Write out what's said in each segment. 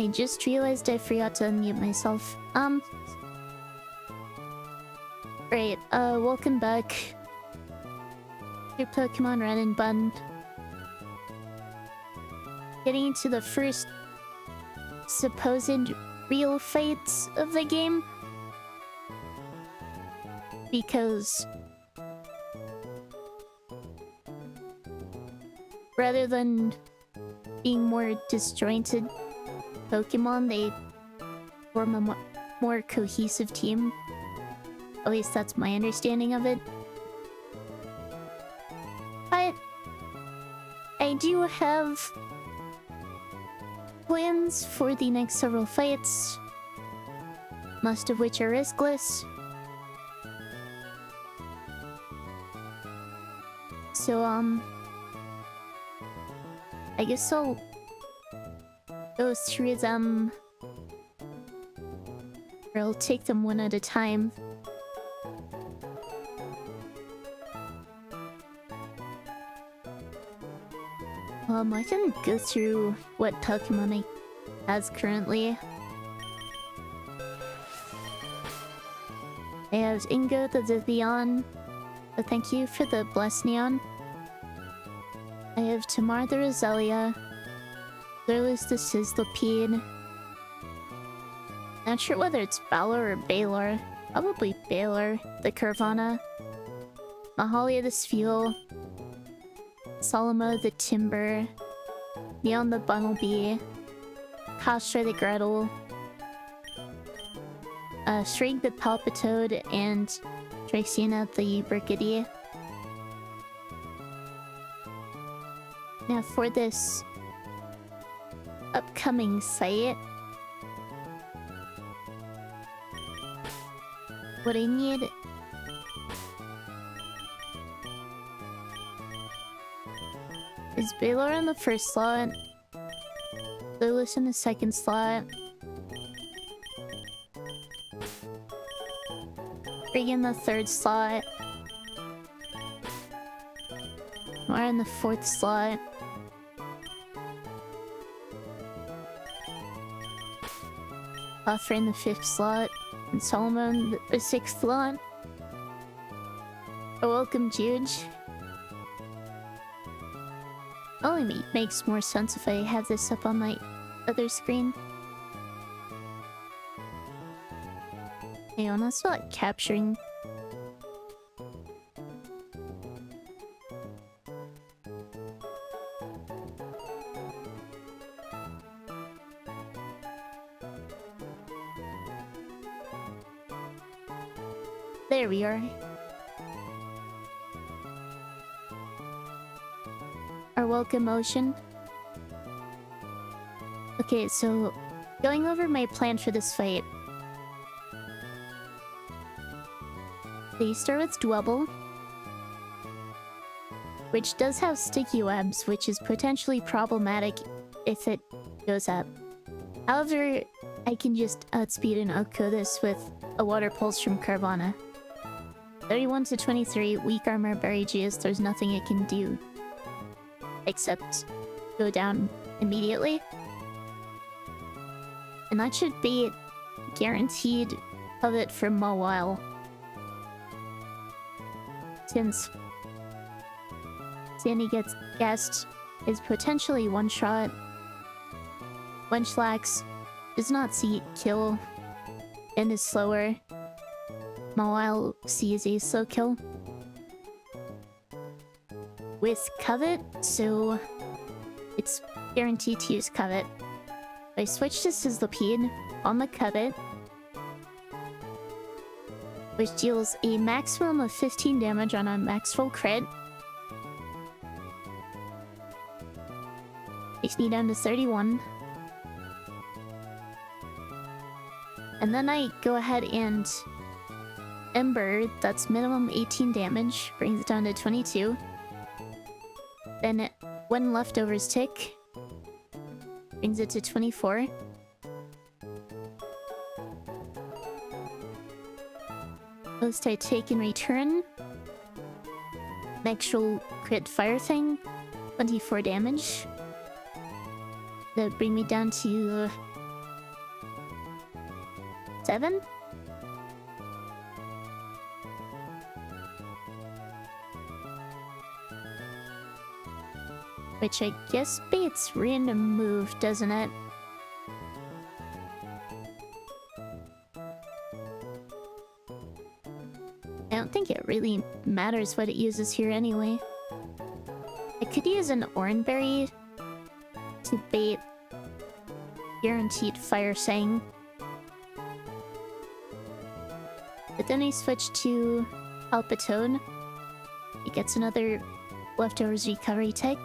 I just realized I forgot to unmute myself. Great, welcome back to Pokemon Run and Bun. Getting into the first supposed real fights of the game. Because rather than being more disjointed Pokemon, they form a more cohesive team. At least that's my understanding of it. But I do have plans for the next several fights, most of which are riskless. So, I guess I'll go through them, or I'll take them one at a time. I can go through what Pokemon I has currently. I have Ingo the Vivian. Thank you for the Bless Neon. I have Tamar the Roselia. Lurlus the Sizzlipede. Not sure whether it's Balor or Baylor. Probably Baylor. The Curvana. Mahalia the Spheal. Solimo the Timber. Neon the Bunnelby. Kashra the Gretel. Shrig the Palpitoad, and Tricina the Brickety. Now for this upcoming fight, what I need is Baylor in the first slot, Lurlus in the second slot, Rig in the third slot, Mara in the fourth slot, Buffer in the fifth slot, and Solomon in the sixth slot. Oh, welcome, Juge. Only makes more sense if I have this up on my other screen. Hang on, that's not capturing. There we are. Our welcome motion. Okay, so going over my plan for this fight. They start with Dwebble, which does have sticky webs, which is potentially problematic if it goes up. However, I can just outspeed and outco this with a Water Pulse from Carvana. 31 to 23, weak armor, Berry Juice, there's nothing it can do except go down immediately. And that should be guaranteed of it for a while. Since Sandy gets gassed is potentially one shot. Wenchlax does not see kill and is slower. Mawile sees a slow kill. With Covet, so it's guaranteed to use Covet. I switch to Sizzlipede on the Covet, which deals a maximum of 15 damage on a max full crit. Takes me down to 31. And then I go ahead and Ember, that's minimum 18 damage, brings it down to 22. Then when leftovers tick, brings it to 24. Most I take in return. Actual crit fire thing, 24 damage. That bring me down to 7? Which I guess beats random move, doesn't it? I don't think it really matters what it uses here anyway. I could use an Oranberry to bait guaranteed Fire Sang. But then I switch to Palpitone. He gets another Leftovers Recovery Tech.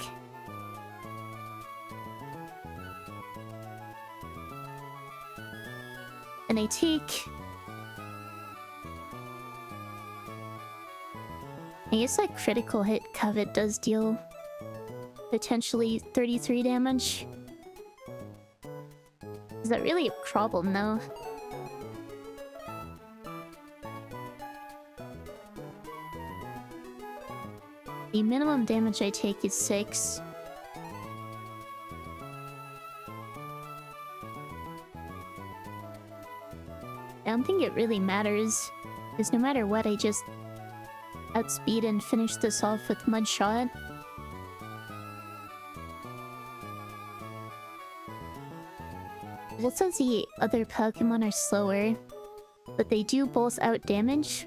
And I take... I guess that critical hit Covet does deal potentially 33 damage. Is that really a problem though? The minimum damage I take is 6. I don't think it really matters, because no matter what, I just outspeed and finish this off with Mudshot. Just as the other Pokemon are slower, but they do both outdamage.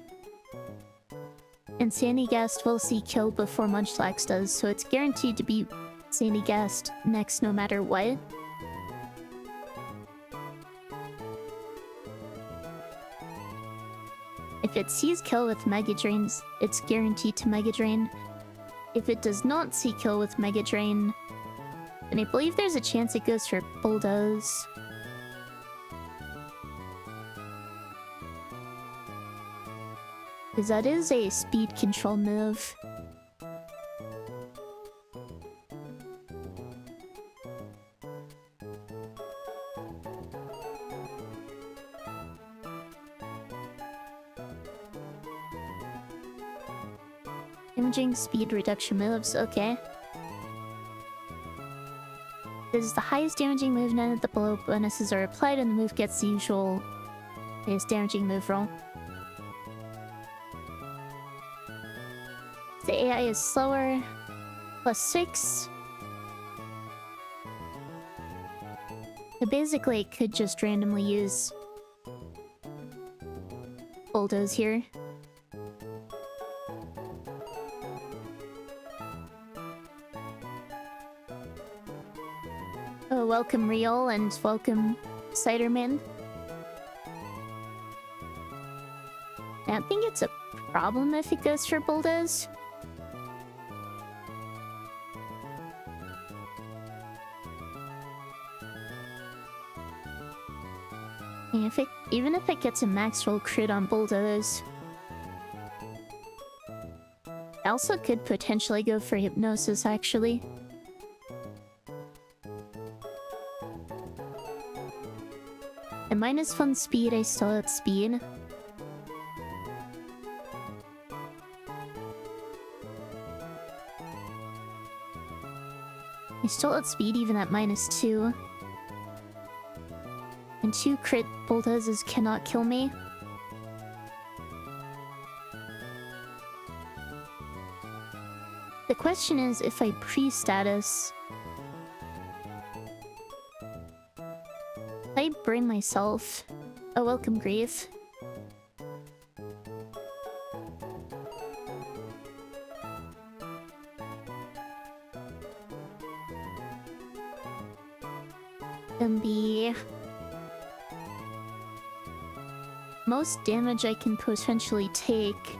And Sandygast will see kill before Munchlax does, so it's guaranteed to be Sandygast next no matter what. If it sees kill with Mega Drains, it's guaranteed to Mega Drain. If it does not see kill with Mega Drain, then I believe there's a chance it goes for Bulldoze. Because that is a speed control move. Damaging speed reduction moves, okay. This is the highest damaging move, none of the below bonuses are applied, and the move gets the usual highest damaging move roll. The AI is slower, +6. So basically, it could just randomly use Bulldoze here. Oh, welcome Real and welcome Ciderman. I don't think it's a problem if it goes for Bulldoze. Even if it gets a max roll crit on Bulldoze. I also could potentially go for Hypnosis, actually. At -1 speed, I still outspeed. I still outspeed even at -2. And 2 crit Bulldozes cannot kill me. The question is if I pre-status... I burn myself. Oh, welcome Grief. The most damage I can potentially take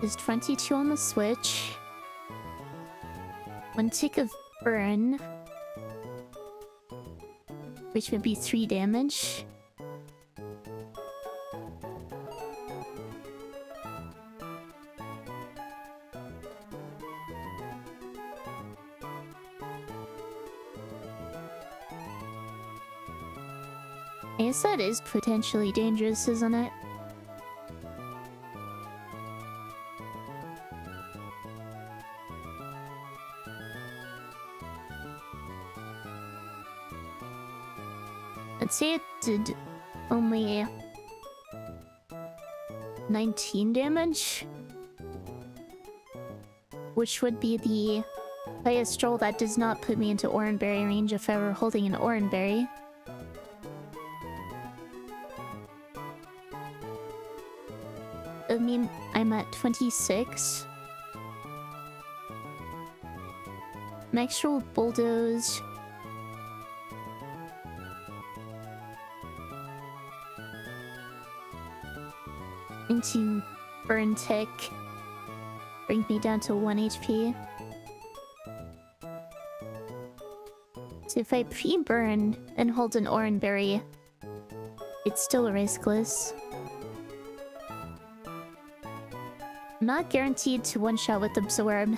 is 22 on the Switch. 1 tick of Burn, which would be 3 damage. I guess that is potentially dangerous, isn't it? I'd say it did only 19 damage, which would be the highest roll that does not put me into Oranberry range if I were holding an Oranberry. I mean, I'm at 26. Max roll Bulldoze. Into Burn Tick. Bring me down to 1 HP. So if I pre-burn and hold an Oranberry, it's still riskless. I'm not guaranteed to one-shot with Absorb.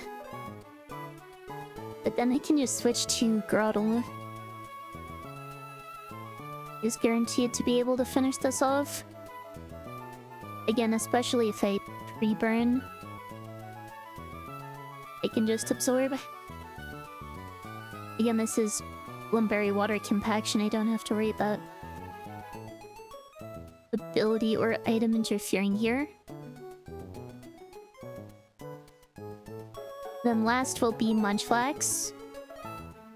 But then I can just switch to Grottle. Is guaranteed to be able to finish this off. Again, especially if I pre-burn. I can just Absorb. Again, this is Lumberry Water Compaction. I don't have to worry about ability or item interfering here. Then last will be Munchlax,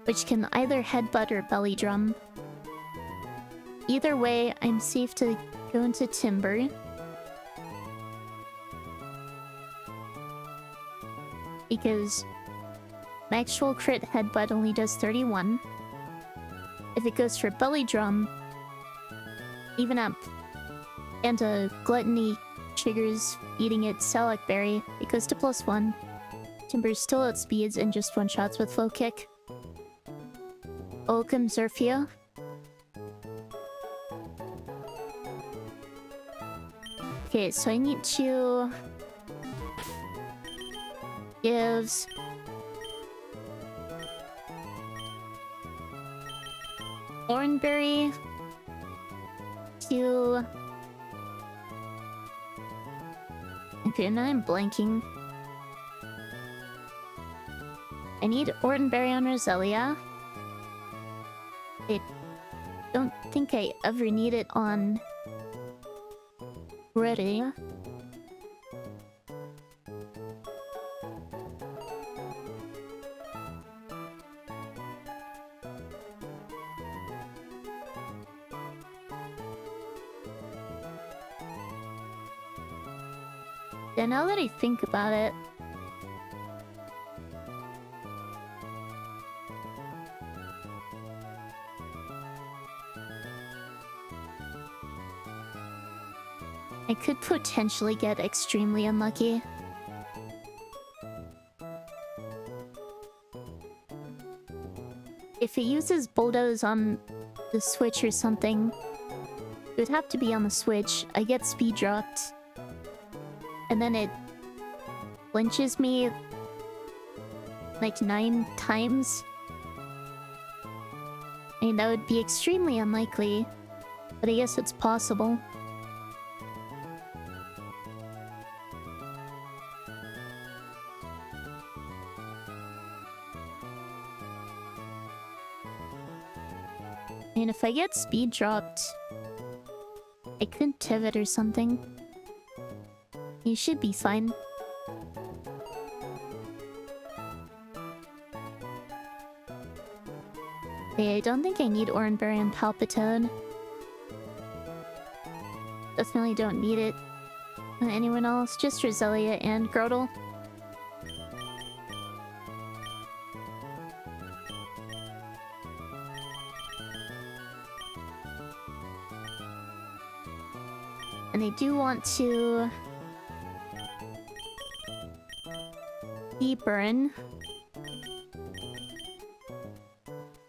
which can either Headbutt or Belly Drum. Either way, I'm safe to go into Timber. Because my actual crit Headbutt only does 31. If it goes for Belly Drum, even up, and a Gluttony triggers eating its Salac Berry, it goes to +1. Timber still outspeeds and just one-shots with Low Kick. Welcome, Zerfia. Okay, so I need to give Oranberry to... Okay, now I'm blanking. I need Oranberry on Roselia. I don't think I ever need it on Ready. Yeah, now that I think about it, I could potentially get extremely unlucky. If it uses Bulldoze on the Switch or something, it would have to be on the Switch. I get speed dropped. And then it flinches me like 9 times. I mean, that would be extremely unlikely, but I guess it's possible. I mean, if I get speed dropped, I could Tivit or something. You should be fine. Okay, I don't think I need Oranberry and Palpitone. Definitely don't need it. Anyone else? Just Roselia and Grottle. And I do want to burn,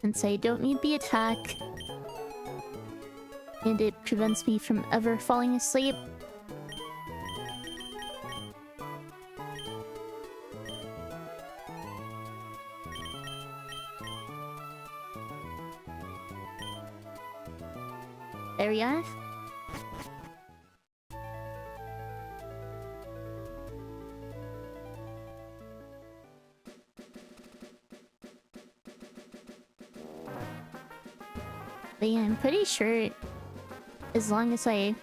since I don't need the attack, and it prevents me from ever falling asleep. There we are. But yeah, I'm pretty sure as long as I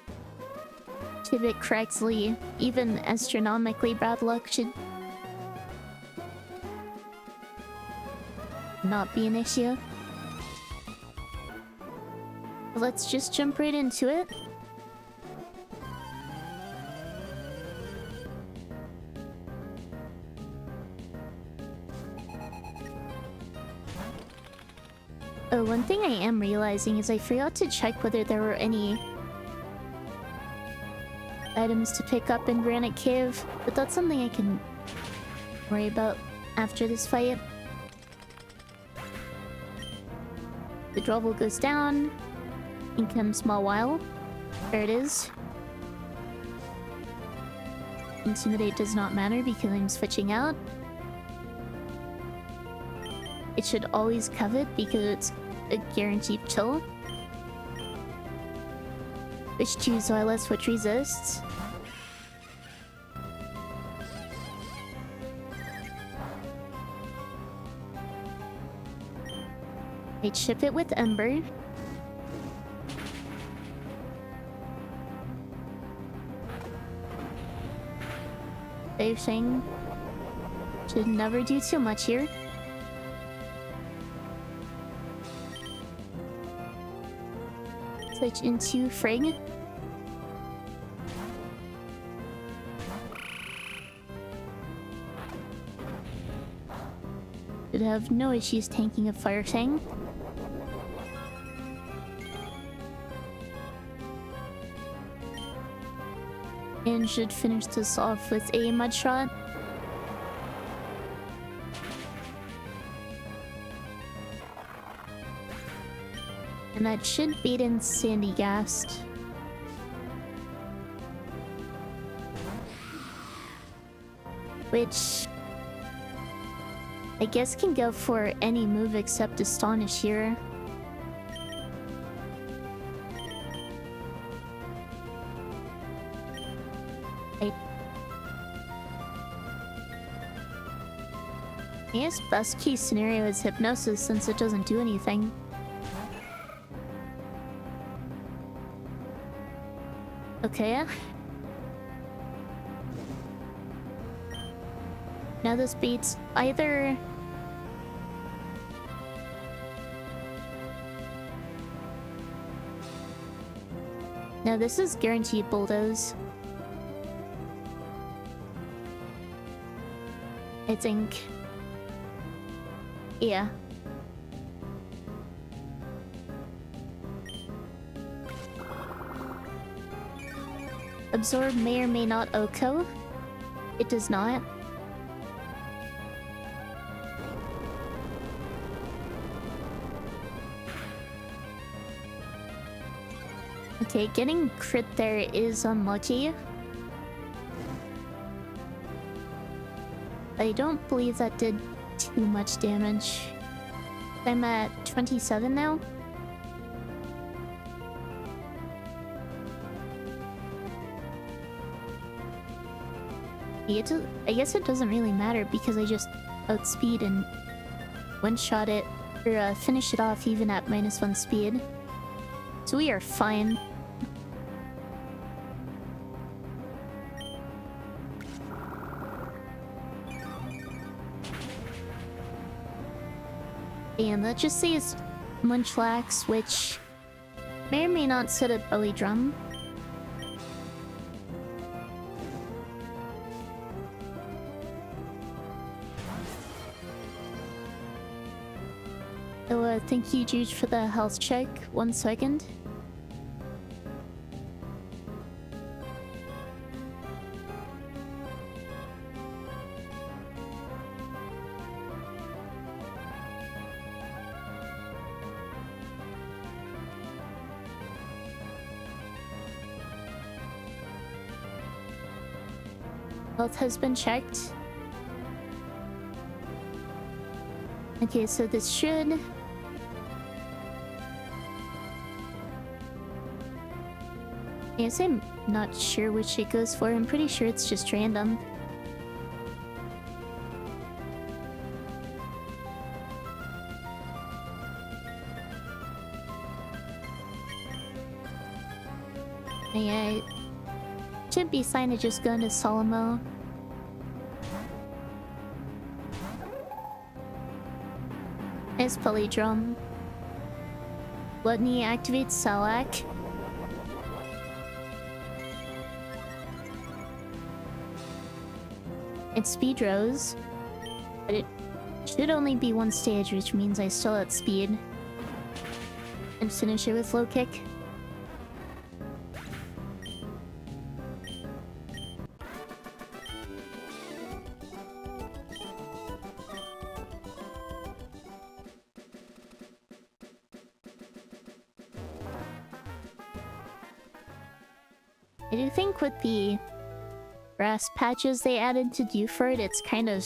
keep it correctly, even astronomically bad luck should not be an issue. Let's just jump right into it. Oh, one thing I am realizing is I forgot to check whether there were any items to pick up in Granite Cave, but that's something I can worry about after this fight. The Drovel goes down. In comes small while. There it is. Intimidate does not matter because I'm switching out. It should always covet because it's a guaranteed kill. Switch to Zoilus, which resists. I'd ship it with Ember. Same thing. Should never do too much here. Switch into Frigg. Should have no issues tanking a Fire Fang. And should finish this off with a Mud Shot. And that should beat in Sandy Gast. Which I guess can go for any move except Astonish here. I guess best case scenario is Hypnosis since it doesn't do anything. Okay. Now this beats either... Now this is guaranteed Bulldoze. I think... Yeah. Absorb may or may not OHKO. It does not. Okay, getting crit there is unlucky. I don't believe that did too much damage. I'm at 27 now. I guess it doesn't really matter because I just outspeed and one-shot it, or finish it off even at -1 speed. So we are fine. And that just says Munchlax, which may or may not set a belly drum. So thank you, Juge, for the health check. 1 second. Health has been checked. Okay, so this should... I guess I'm not sure which it goes for. I'm pretty sure it's just random. Yeah, should be fine to just go into Solomo. It's Polydrum. Let me activate Salak. It's Speed Rose. But it should only be one stage, which means I still have speed. And finish it with low kick. I do think with the grass patches they added to Dewford, it's kind of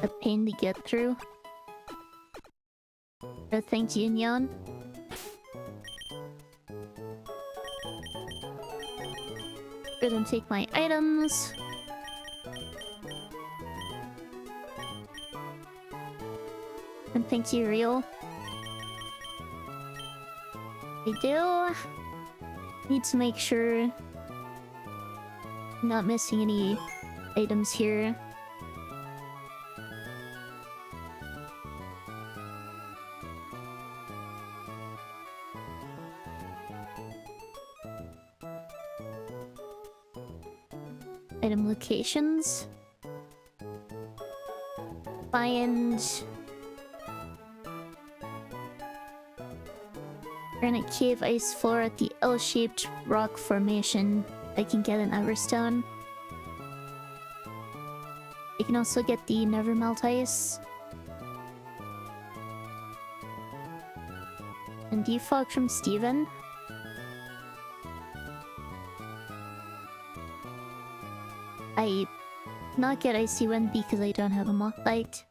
a pain to get through. So thanks, Union. Go and take my items. And thank you, Real. I do need to make sure I'm not missing any items here. Item locations. Find granite cave ice floor at the L-shaped rock formation. I can get an Everstone. I can also get the Never Melt ice. And defog from Steven. I not get Icy Wind because I don't have a Mock Bite.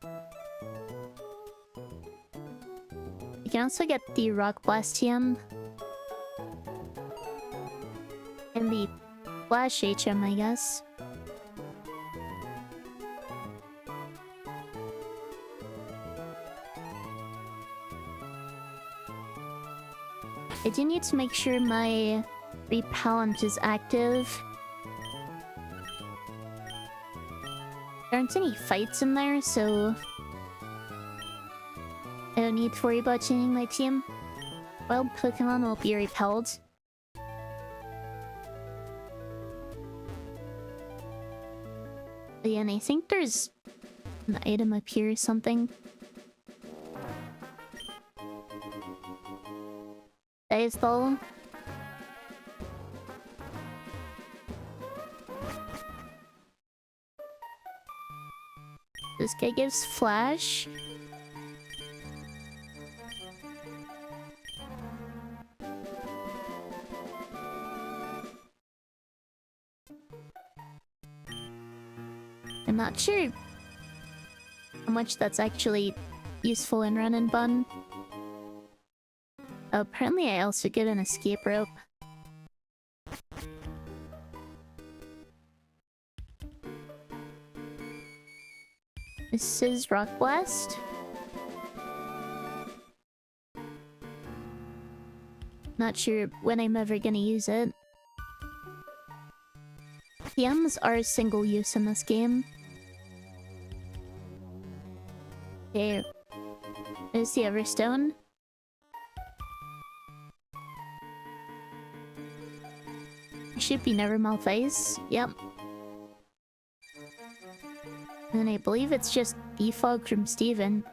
You can also get the Rock Blastium. And the Flash HM, I guess. I do need to make sure my Repellent is active. There aren't any fights in there, so I don't need to worry about changing my team. Well, Pokemon will be repelled. Yeah, and I think there's an item up here or something. Dice Ball. This guy gives Flash. I'm not sure how much that's actually useful in Run and Bun. Oh, apparently I also get an escape rope. This is Rock Blast. Not sure when I'm ever gonna use it. PMs are single use in this game. Okay. There's the Everstone. Should be Nevermouth Ice. Yep. And I believe it's just defog from Steven.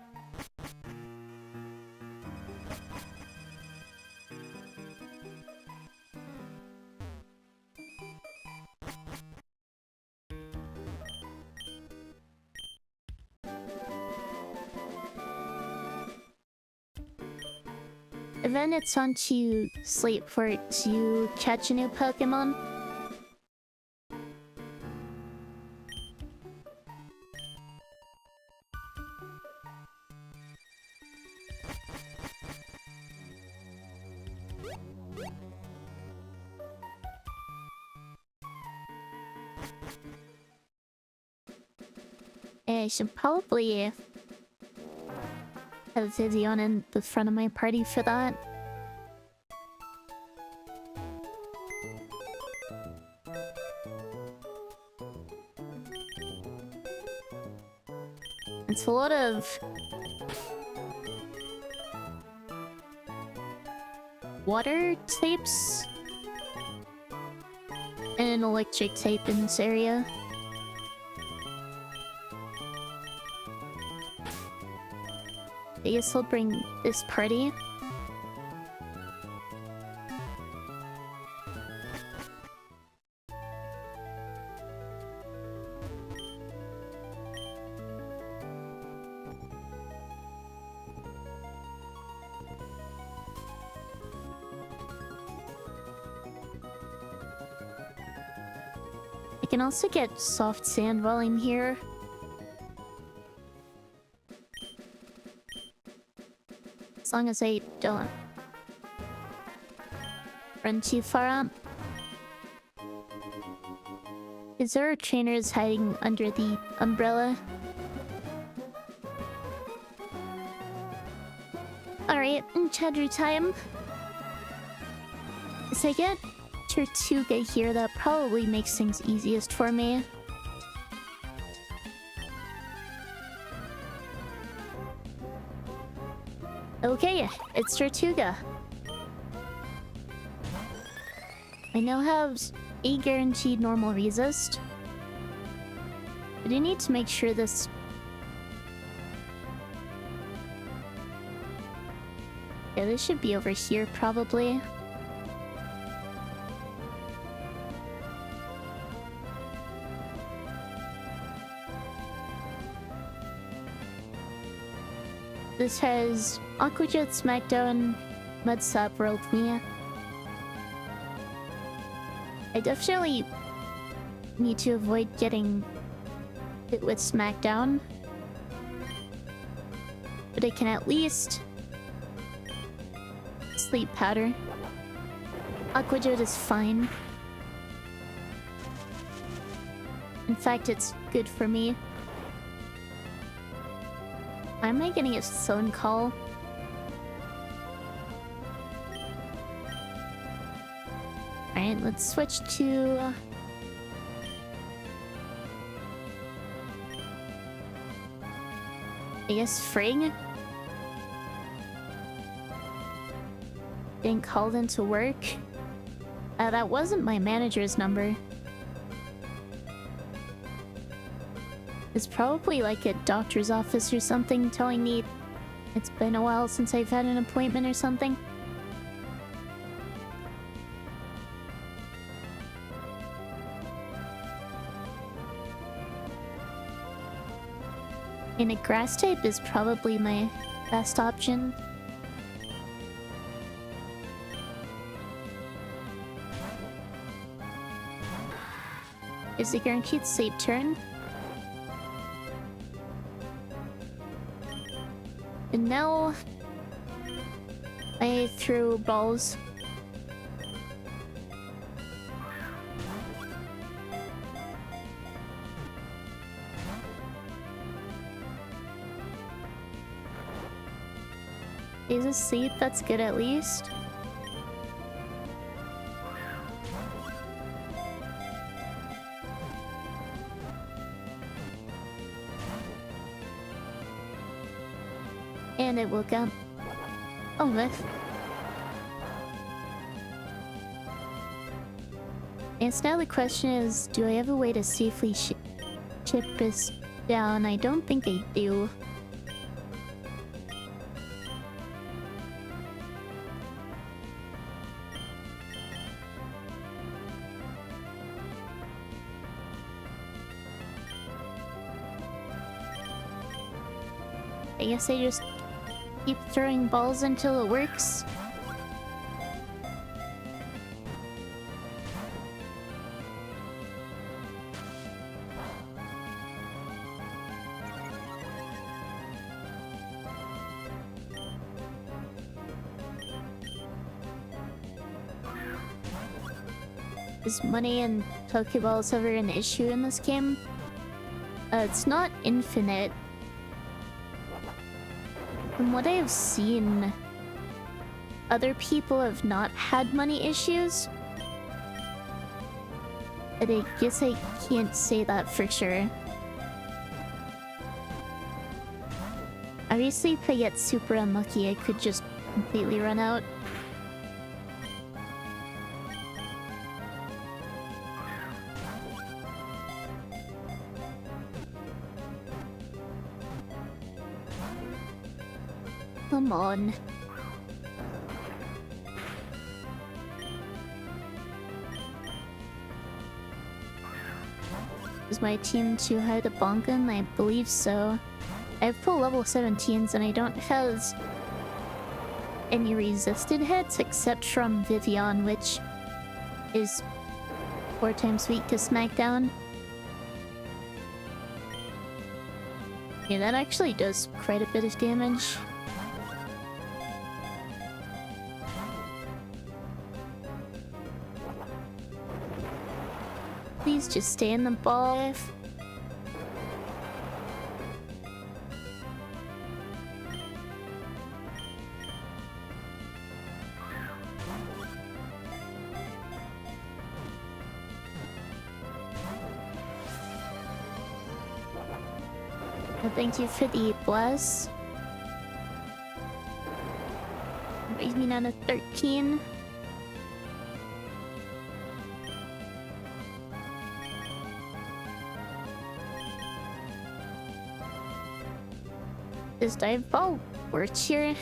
And then it's on to Slate for it to catch a new Pokemon. I should probably have Vivian in the front of my party for that. It's a lot of water types and electric type in this area. I guess I'll bring this party. I can also get soft sand while I'm here. As long as I don't run too far up. Is there trainers hiding under the umbrella? Alright, chatter time. As I get Tortuga here, that probably makes things easiest for me. Okay, it's Tortuga. I now have a guaranteed normal resist. I do need to make sure this... Yeah, this should be over here, probably. This has Aquajet, Smackdown, Mudsap, World Me. I definitely need to avoid getting hit with Smackdown. But I can at least sleep powder. Aquajet is fine. In fact, it's good for me. Why am I getting a phone call? Alright, let's switch to... I guess Frigg? Getting called into work? That wasn't my manager's number. It's probably like a doctor's office or something telling me it's been a while since I've had an appointment or something. And a grass type is probably my best option. Is it guaranteed sleep turn? And now I threw balls. He's asleep, that's good at least. And it woke up. Oh, myth. And so now the question is, do I have a way to safely ship this down? I don't think I do. I guess I just keep throwing balls until it works. Is money and Pokeballs ever an issue in this game? It's not infinite. From what I have seen, other people have not had money issues. But I guess I can't say that for sure. Obviously, if I get super unlucky, I could just completely run out. Come on. Is my team too high to bonkin? I believe so. I have full level 17s and I don't have any resisted hits except from VGen, which is 4 times weak to SmackDown. Yeah, that actually does quite a bit of damage. Please just stay in the ball. Well, thank you for the bless. Brings me down to 13. This dive ball works here.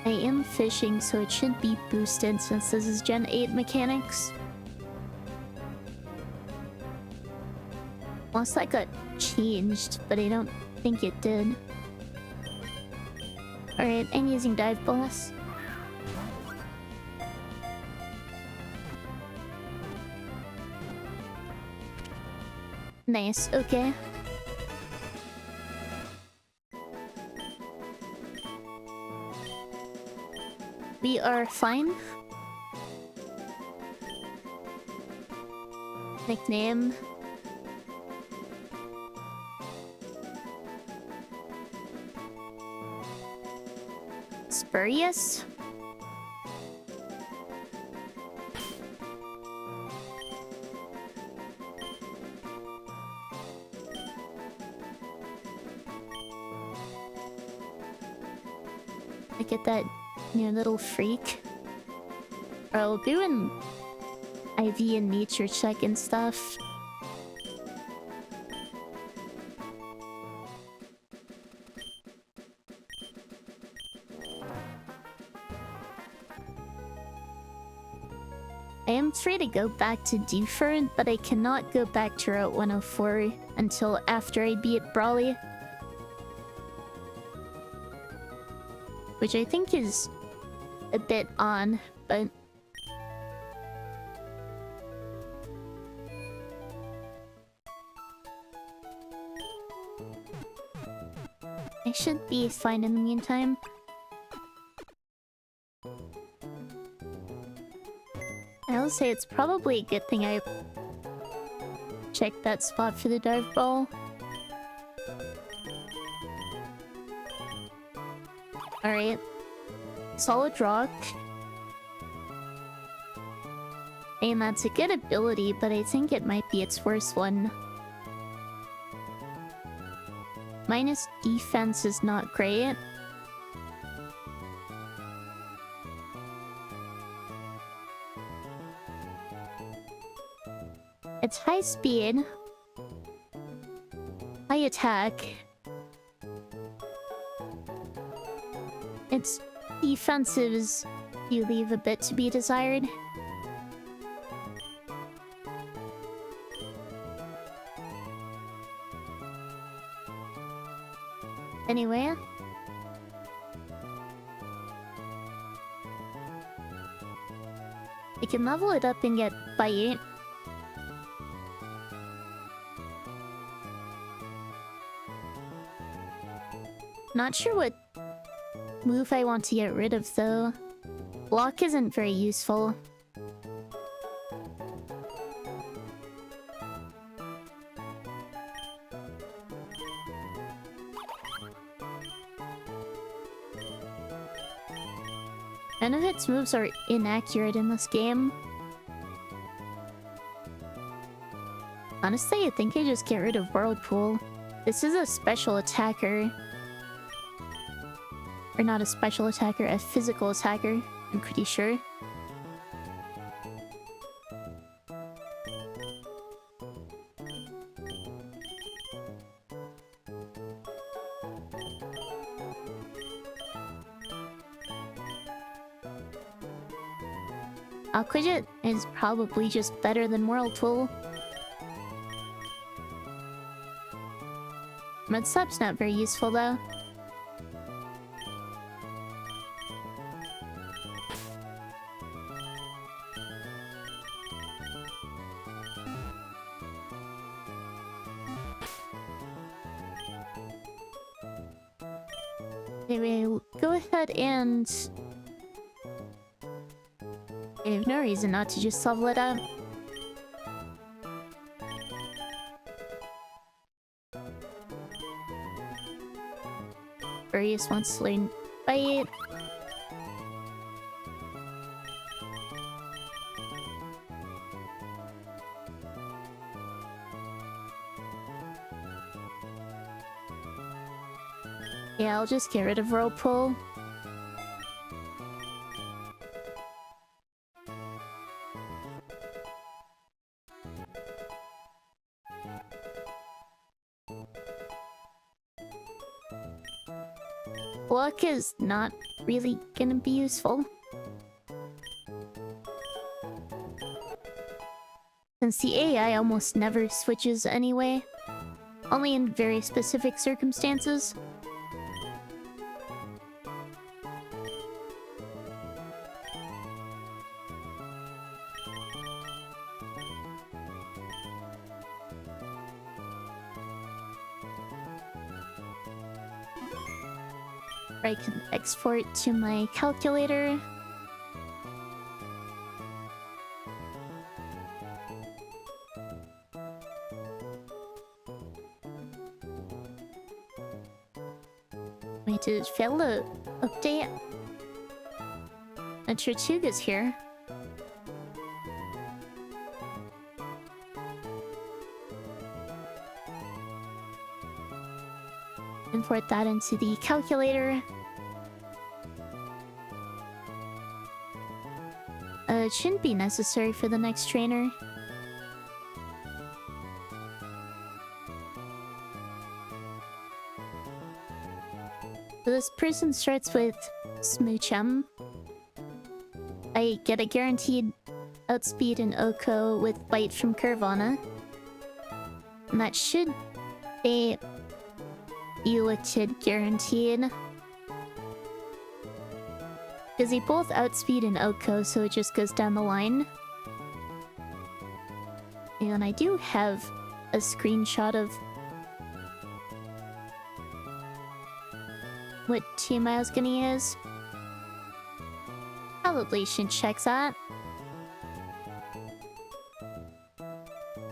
I am fishing, so it should be boosted since this is Gen 8 mechanics. Unless that got changed, but I don't think it did. Alright, I'm using dive balls. Nice, okay. We are fine. Nickname. Spurious. Look at that new little freak. I'll do an IV and nature check and stuff. I am free to go back to Defer, but I cannot go back to Route 104 until after I beat Brawley. Which I think is a bit on, but... I should be fine in the meantime. I will say it's probably a good thing I checked that spot for the dive ball. Alright. Solid rock. And that's a good ability, but I think it might be its worst one. Minus defense is not great. It's high speed. High attack. Its defensives do leave a bit to be desired. Anyway. I can level it up and get Bite. Not sure what move I want to get rid of though. Block isn't very useful. None of its moves are inaccurate in this game. Honestly, I think I just get rid of Whirlpool. This is a special attacker. Or not a special attacker, a physical attacker, I'm pretty sure. Aquajet is probably just better than Whirlpool. Mudslap's not very useful though. Anyway, go ahead and... I have no reason not to just level it up. Furious wants to learn Bite. Yeah, I'll just get rid of Whirlpool. Block is not really gonna be useful. Since the AI almost never switches anyway. Only in very specific circumstances. I can export to my calculator. Wait, did it fail to update? And Tortuga's here. Import that into the calculator. It shouldn't be necessary for the next trainer. So this person starts with Smoochum. I get a guaranteed outspeed in Oko with Bite from Carvana. And that should be Elitid guaranteed. Because they both outspeed in Oko, so it just goes down the line. And I do have a screenshot of what team I was gonna use. Probably should check that.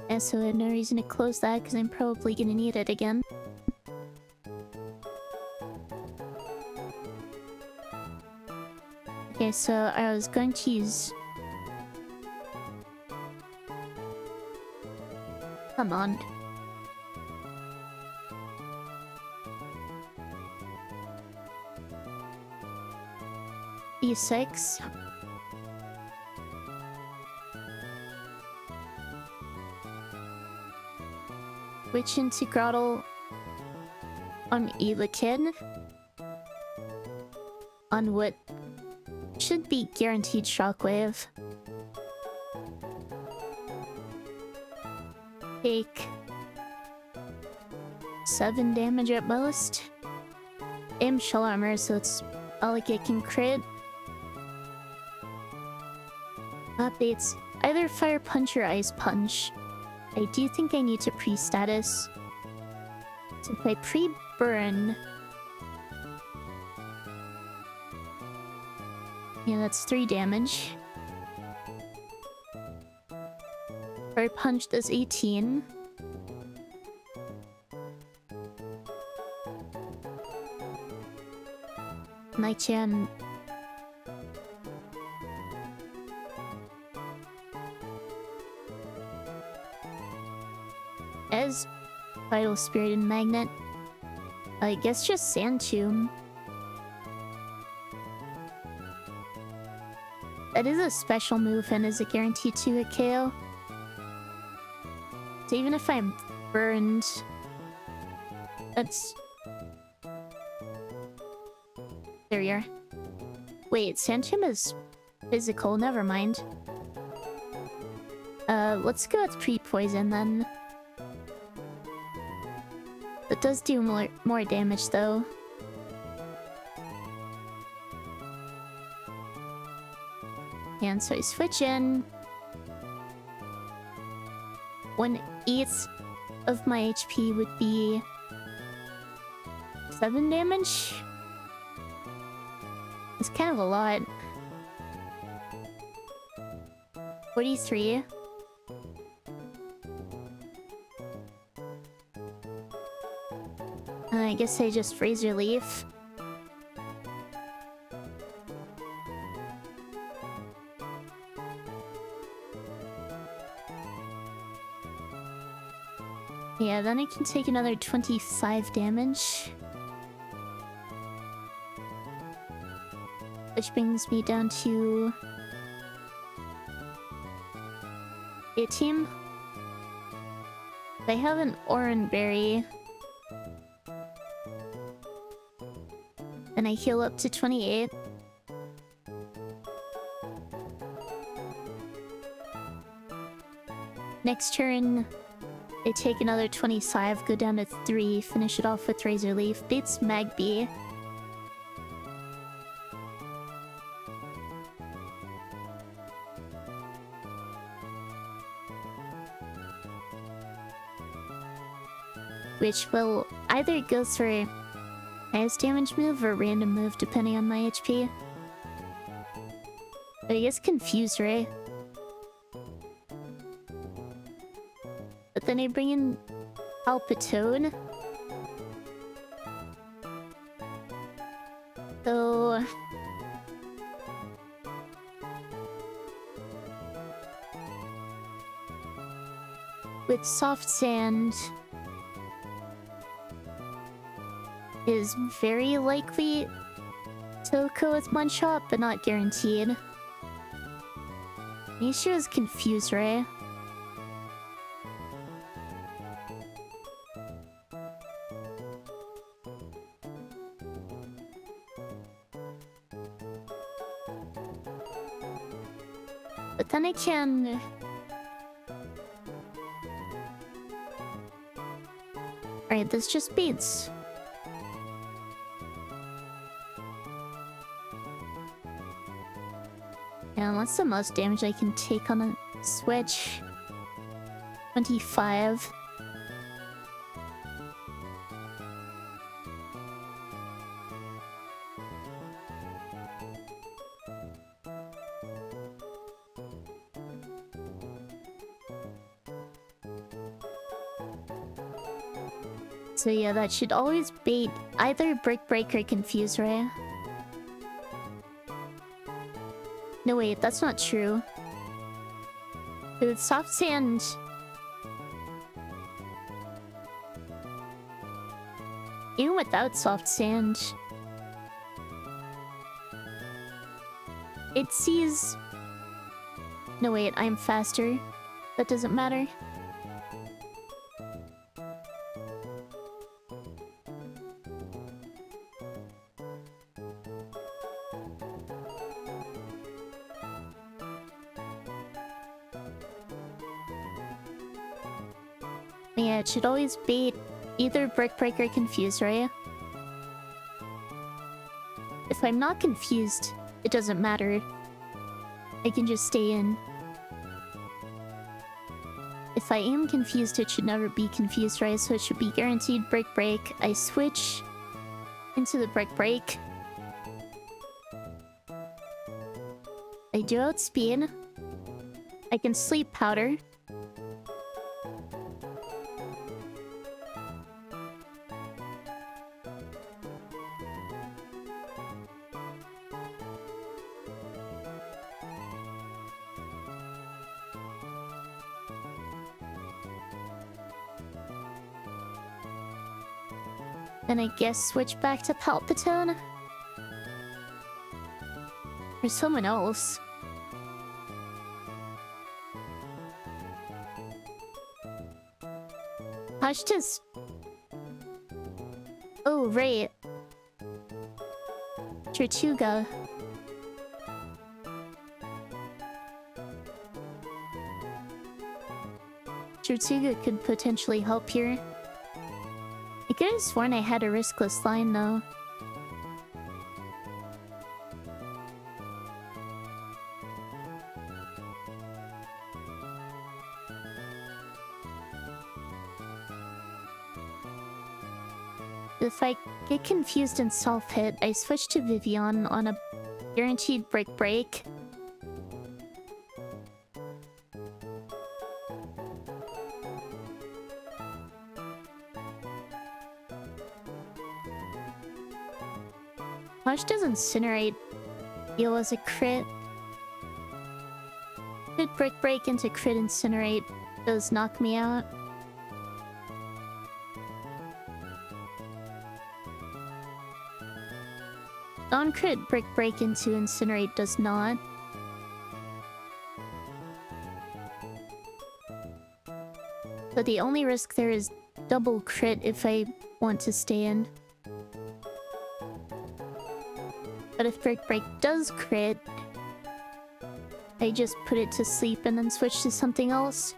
And so I have no reason to close that because I'm probably gonna need it again. Okay, so I was going to use... Come on. E6. Switch into Grottle on Elitid. On what should be guaranteed Shockwave. Take 7 damage at most. Aim Shell Armor, so it's all like it can crit. Updates either Fire Punch or Ice Punch. I do think I need to pre-status. So if I pre-burn, Yeah, that's 3 damage. Fire Punch does 18. Night-chan. As Vital Spirit and Magnet. I guess just Sand Tomb. That is a special move and is a guarantee to hit KO. So even if I'm burned, that's... There you are. Wait, Sand Tomb is physical, never mind. Let's go with pre-poison then. It does do more damage though. And so I switch in. 1/8 of my HP would be 7 damage. It's kind of a lot. 43. I guess I just Razor Leaf. Yeah, then I can take another 25 damage. Which brings me down to 18. I have an Oran Berry. And I heal up to 28. Next turn, I take another 25, go down to 3, finish it off with Razor Leaf. Beats Magby. Which will either go for highest damage move or random move depending on my HP. But I guess Confuse Ray. But then I bring in Palpitone. So... with Soft Sand... is very likely to go with one shot, but not guaranteed. The issue is Confuse Ray. But then I can... Alright, this just beats. And that's the most damage I can take on a switch. 25. So yeah, that should always bait either Brick Break or Confuse Ray. No wait, that's not true. With Soft Sand... even without Soft Sand... it sees... no wait, I'm faster. That doesn't matter. Yeah, it should always bait either Brick Break or Confuse Ray. If I'm not confused, it doesn't matter. I can just stay in. If I am confused, it should never be Confused Ray, so it should be guaranteed Brick Break. I switch into the Brick Break. I do outspeed. I can sleep powder. And I guess switch back to Palpatine? Or someone else. Hush just... Oh, right. Tortuga. Tortuga could potentially help here. I could have sworn I had a riskless line, though. If I get confused and self-hit, I switch to VGen on a guaranteed break. Much does Incinerate feel as a crit? Crit break into crit Incinerate does knock me out. Non-crit break into Incinerate does not. So the only risk there is double crit if I want to stay in. But if break does crit, I just put it to sleep and then switch to something else.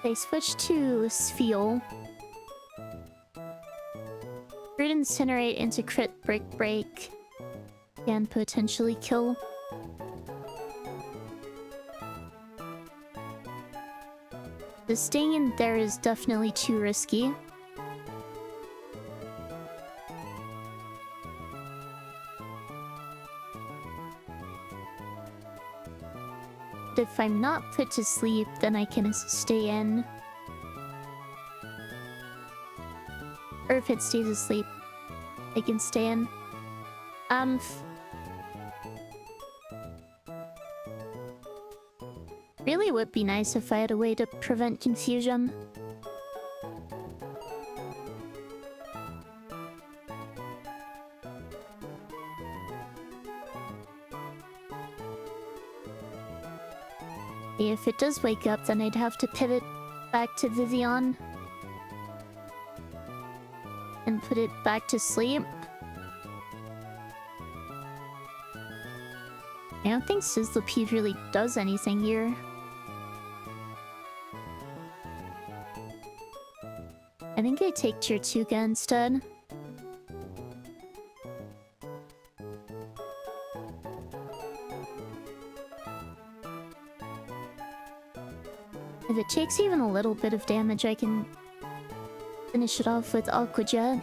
I switch to Spheal. Crit Incinerate into crit break can potentially kill. The staying in there is definitely too risky. But if I'm not put to sleep, then I can stay in. Or if it stays asleep, I can stay in. Really would be nice if I had a way to prevent confusion. If it does wake up, then I'd have to pivot back to VGen and put it back to sleep. I don't think Sizzlipede really does anything here. I think I take Tortuga instead. If it takes even a little bit of damage, I can finish it off with Aqua Jet.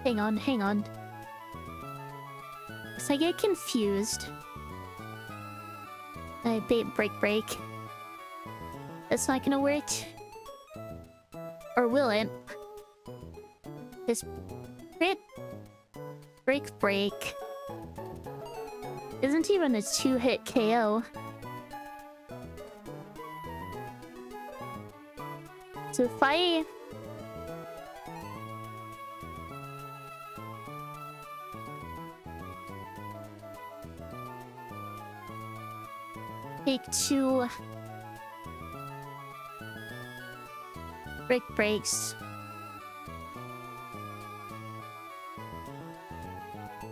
Hang on. If I get confused, I bait break. That's not gonna work. Or will it? This crit break isn't even a 2-hit KO. So if I take 2 breaks.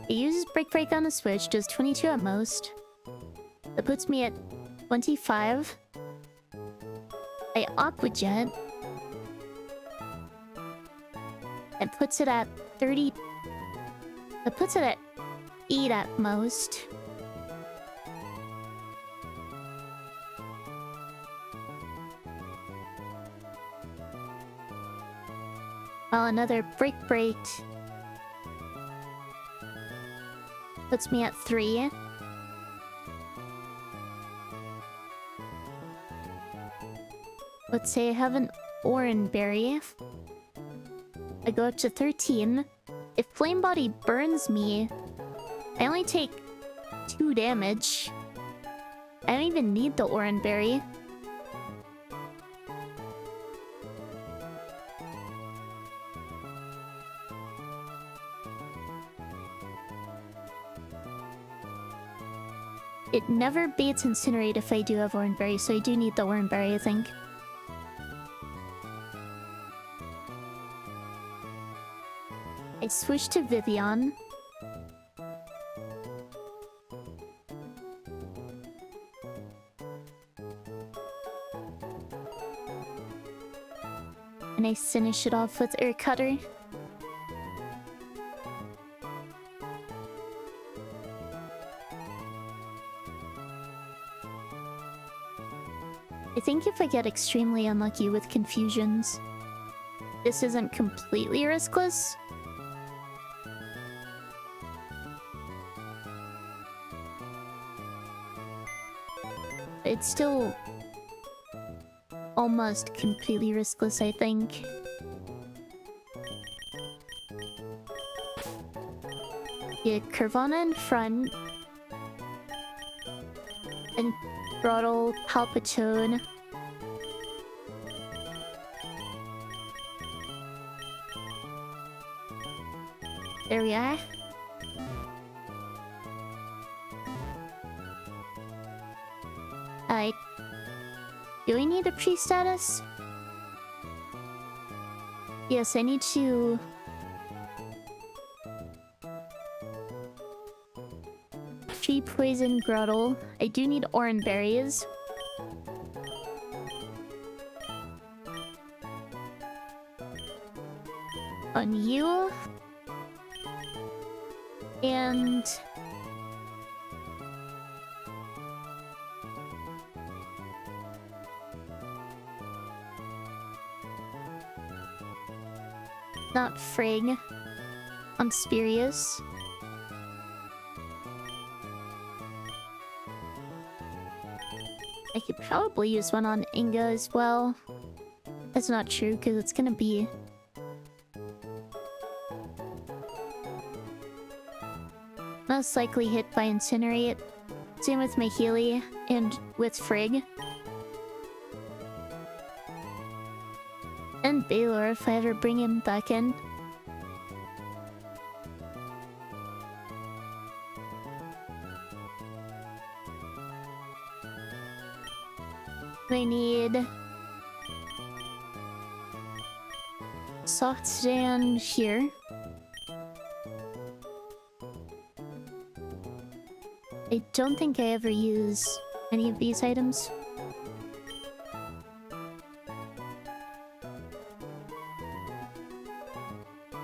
It uses break on the switch, does 22 at most. That puts me at 25. I Aqua Jet. It puts it at 30... It puts it at 8 at most. While another Break puts me at 3. Let's say I have an Oranberry. I go up to 13. If Flame Body burns me, I only take 2 damage. I don't even need the Oranberry. It never baits Incinerate if I do have Oranberry, so I do need the Oranberry, I think. I switch to Vivian. And I finish it off with Air Cutter. I think if I get extremely unlucky with confusions, this isn't completely riskless. It's still almost completely riskless, I think. Yeah, Curvana in front. And Throttle, Palpitone. There we are. Do I need a pre-status? Yes, I need to... Tree Poison Grottle. I do need Oranberries. On you. And... not Frigg. On Spirius. I could probably use one on Inga as well. That's not true, because it's gonna be... most likely hit by Incinerate. Same with Mahili and with Frigg. And Baylor if I ever bring him back in. I need... Soft Stand here. I don't think I ever use any of these items.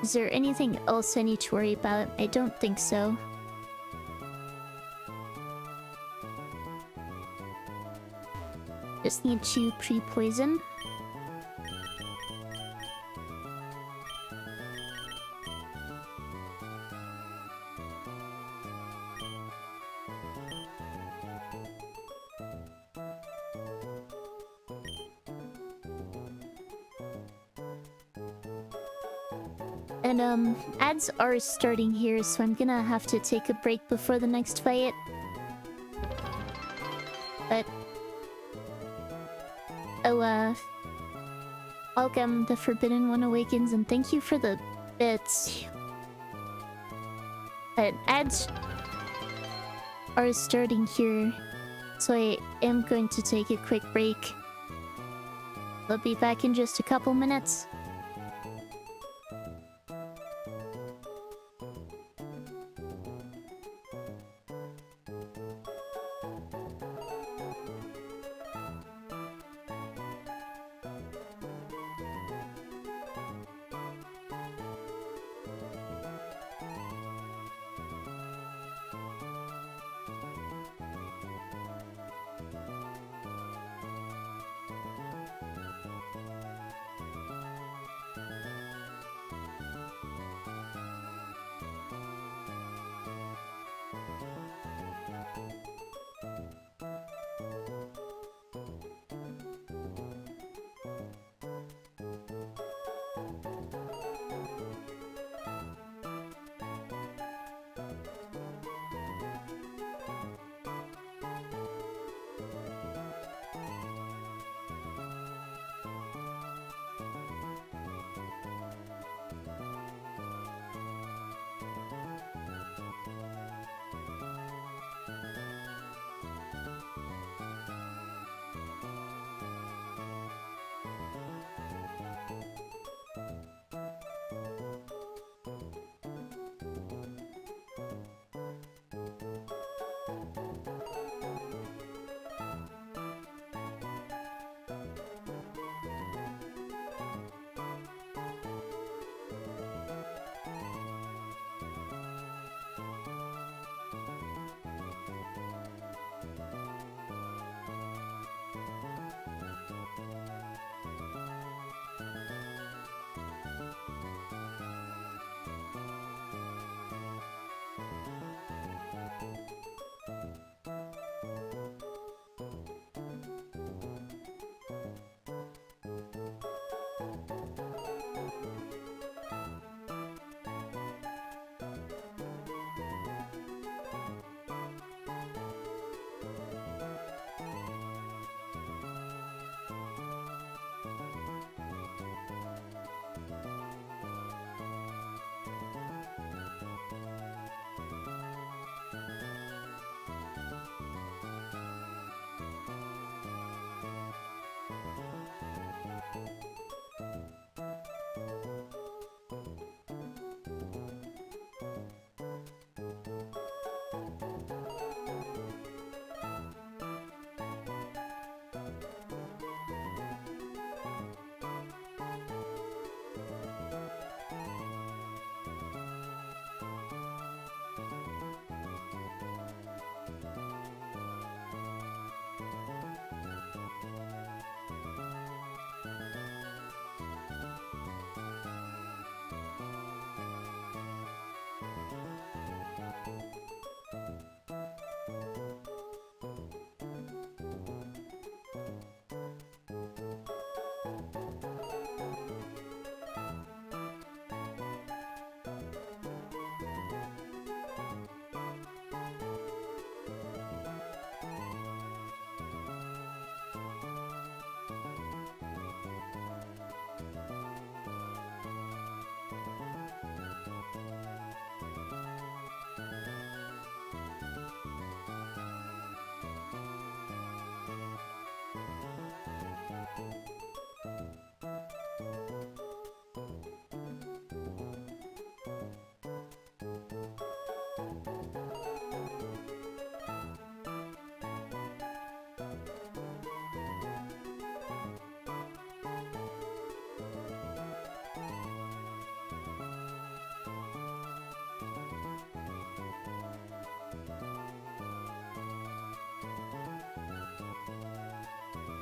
Is there anything else I need to worry about? I don't think so. Just need to pre-poison. And ads are starting here, so I'm gonna have to take a break before the next fight. But welcome, the Forbidden One Awakens, and thank you for the bits. But ads are starting here, so I am going to take a quick break. I'll be back in just a couple minutes.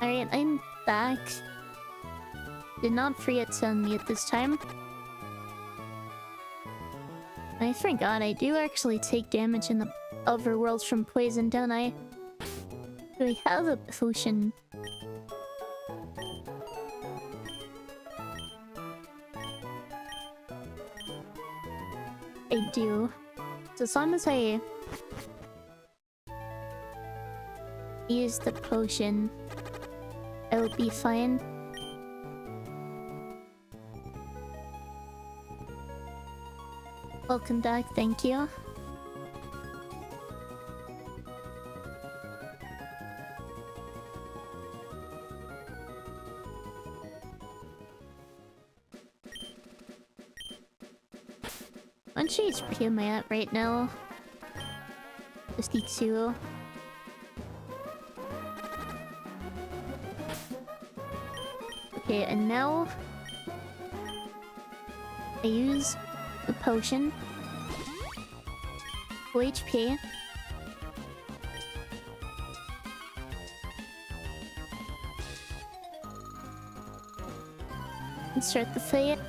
Alright, I'm back. Did not forget to unmute this time. I forgot, I do actually take damage in the overworld from poison, don't I? Do I have a potion? I do. So as long as I use the potion, I will be fine. Welcome back, thank you. How much HP am I at right now? 52. Okay, and now I use the potion. Full HP. And start the fight.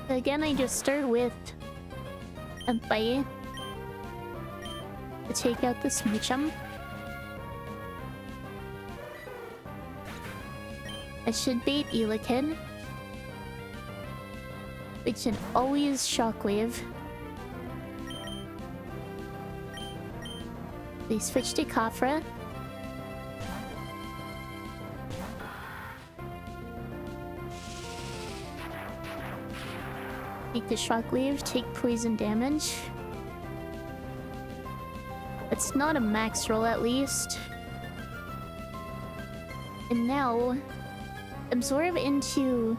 Again, I just start with a bite to take out the Smoochum. I should bait Elekid. We can always Shockwave. They switch to Kafra. Take the Shockwave, take poison damage. It's not a max roll at least. And now, absorb into...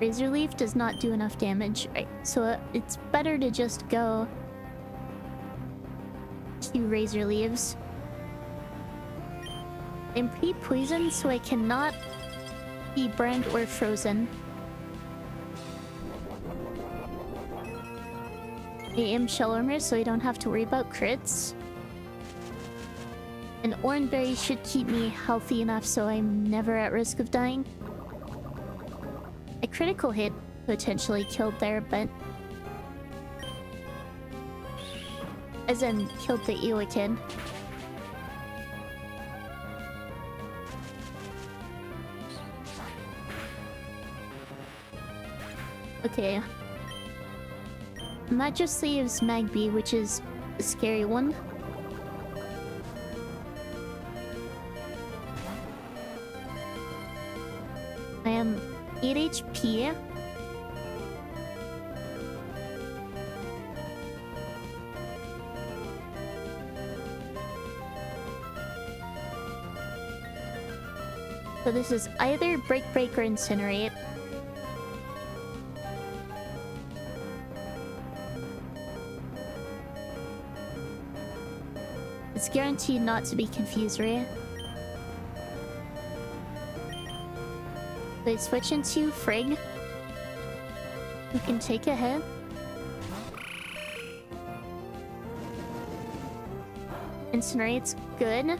Razor Leaf does not do enough damage. Right, so it's better to just go to Razor Leaves. I'm pre-poisoned, so I cannot be burned or frozen. I am Shell Armor, so I don't have to worry about crits. And Oranberry should keep me healthy enough so I'm never at risk of dying. A critical hit potentially killed there, but... As in, killed the Elekid. Okay. That just leaves Magby, which is the scary one. I am 8 HP. So this is either Break Break or Incinerate. It's guaranteed not to be Confusory. They switch into Frigg, who can take a hit. Incinerate's good.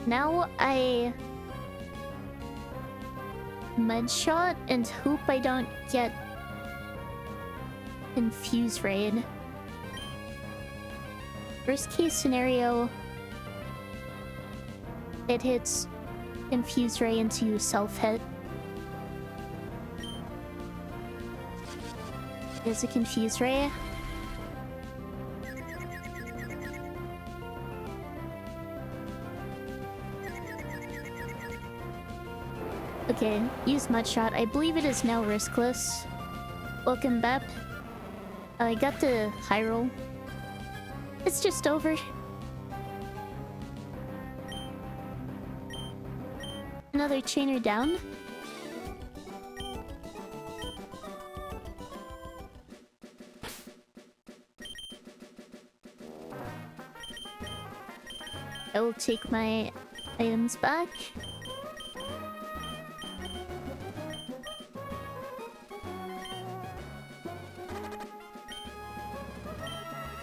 Now I med shot and hope I don't get Confuse Raid. Worst case scenario, it hits Confuse Ray into self-hit. There's a Confuse Ray. Okay, use Mudshot. I believe it is now riskless. Welcome back. I got the high roll. It's just over. Another chainer down. I will take my items back.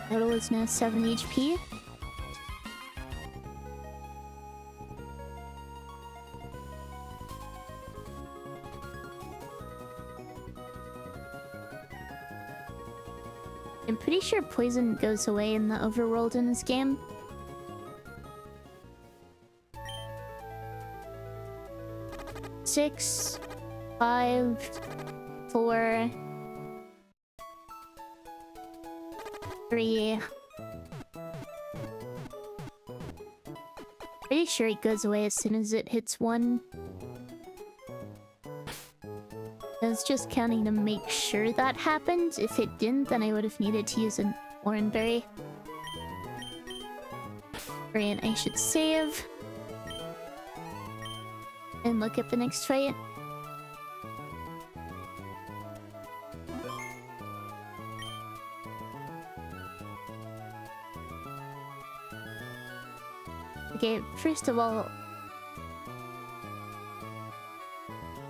Turtle is now 7 HP. I'm pretty sure poison goes away in the overworld in this game. Six, 5, 4, 3. Pretty sure it goes away as soon as it hits 1. I was just counting to make sure that happened. If it didn't, then I would have needed to use an orange berry. And I should save. And look at the next fight. Okay, first of all...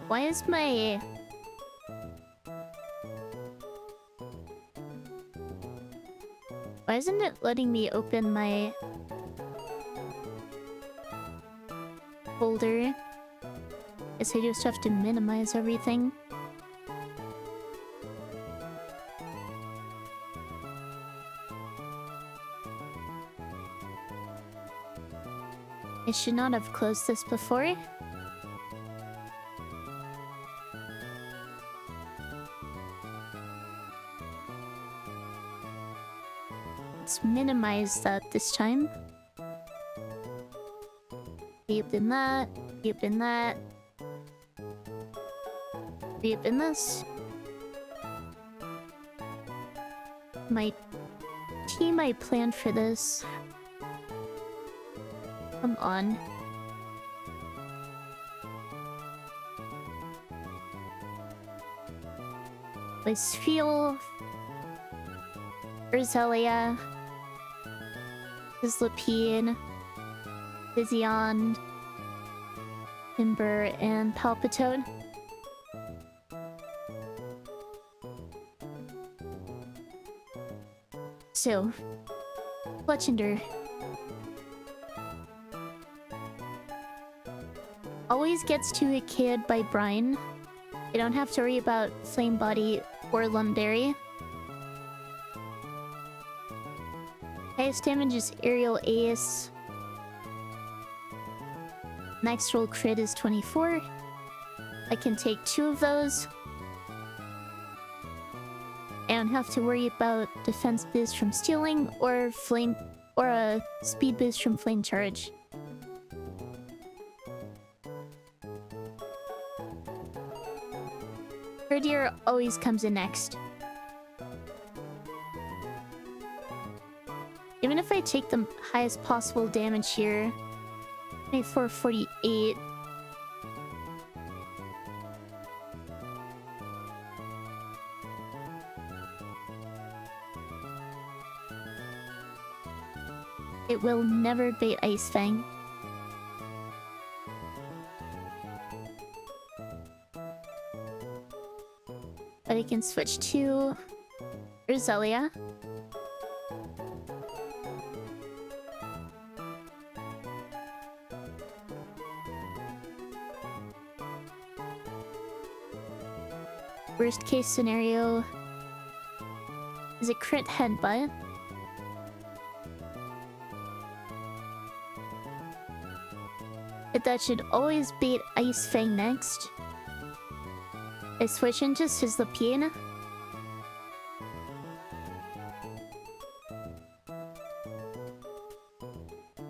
Why is my... Why isn't it letting me open my... folder? Guess I just have to minimize everything. I should not have closed this before. Let's minimize that this time. Reopen that. Reopen that. Reopen this. My team I planned for this. Come on. Let's feel Urzelia, Islapine, Vizion, Timber, and Palpitoad. So, Fletchender. Always gets to a kid by Brian. I don't have to worry about Flame Body or Lundberry. Highest damage is Aerial Ace. Next roll crit is 24. I can take 2 of those. I don't have to worry about defense boost from stealing or a speed boost from flame charge. Herdier always comes in next. Even if I take the highest possible damage here, 24, 48. It will never bait Ice Fang. But I can switch to Urzelia. Worst case scenario is a crit headbutt. But that should always beat Ice Fang next. I switch into Sizzlipede.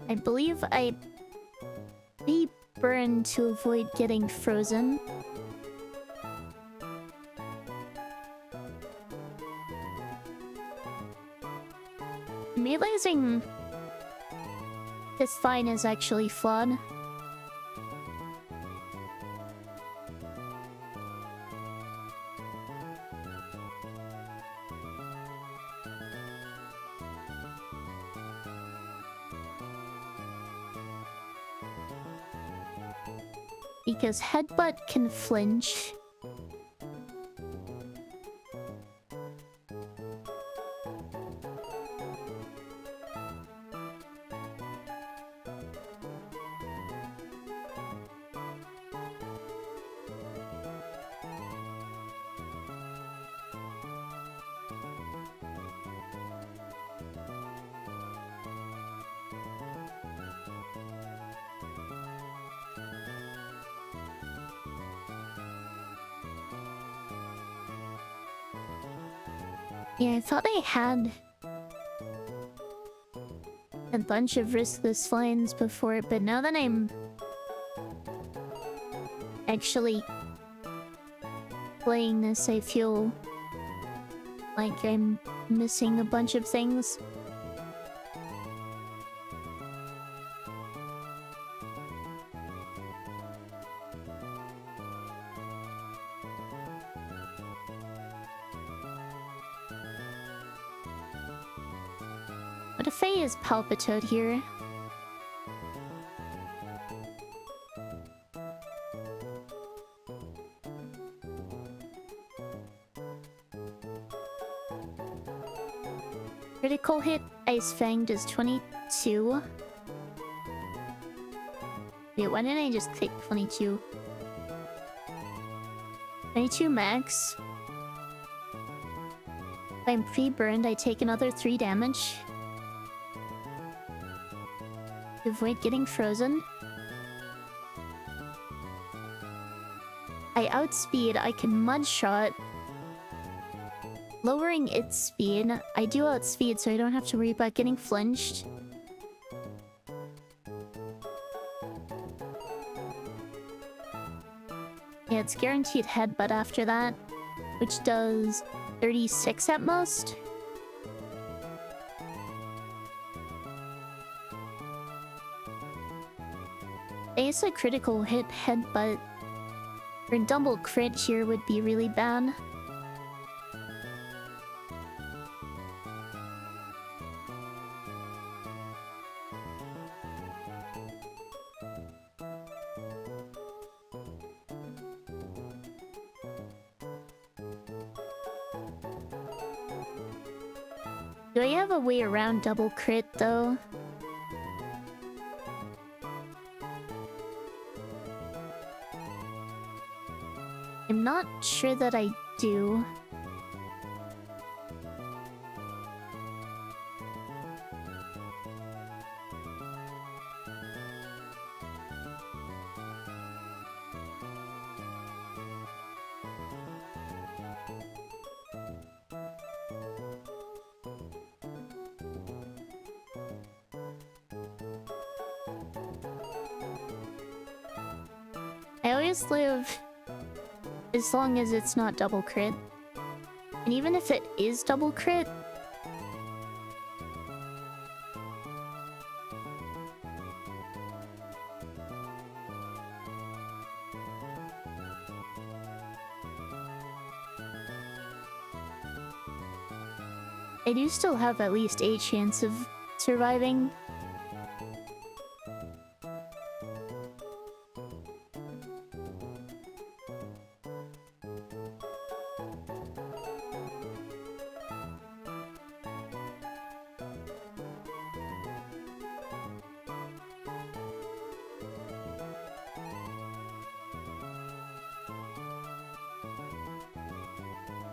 I believe I be burned to avoid getting frozen. I'm realizing this fine is actually flawed. Because headbutt can flinch. Yeah, I thought I had a bunch of riskless lines before, but now that I'm actually playing this, I feel like I'm missing a bunch of things. What if I use Palpitoad here? Critical hit Ice Fang does 22. Wait, why didn't I just click 22? 22 max. If I'm pre-burned, I take another 3 damage. To avoid getting frozen. I outspeed, I can mud shot. Lowering its speed. I do outspeed, so I don't have to worry about getting flinched. Yeah, it's guaranteed headbutt after that, which does 36 at most. I guess a critical hit headbutt or double crit here would be really bad. Do I have a way around double crit though? I'm not sure that I do. I always live as long as it's not double crit. And even if it is double crit, I do still have at least a chance of surviving.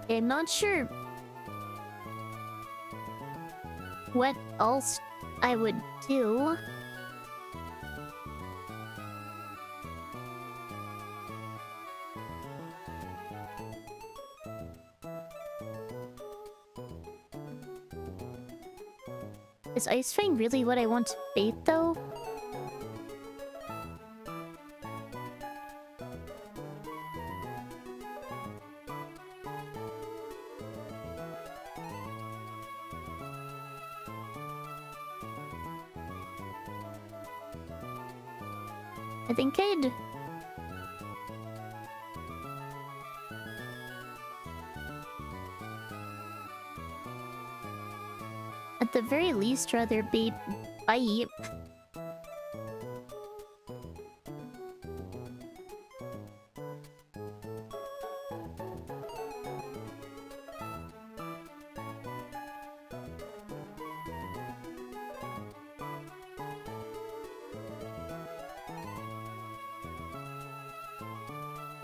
I'm not sure what else I would do. Is Ice Fang really what I want to bait though? I think I'd... at the very least rather bait Bite.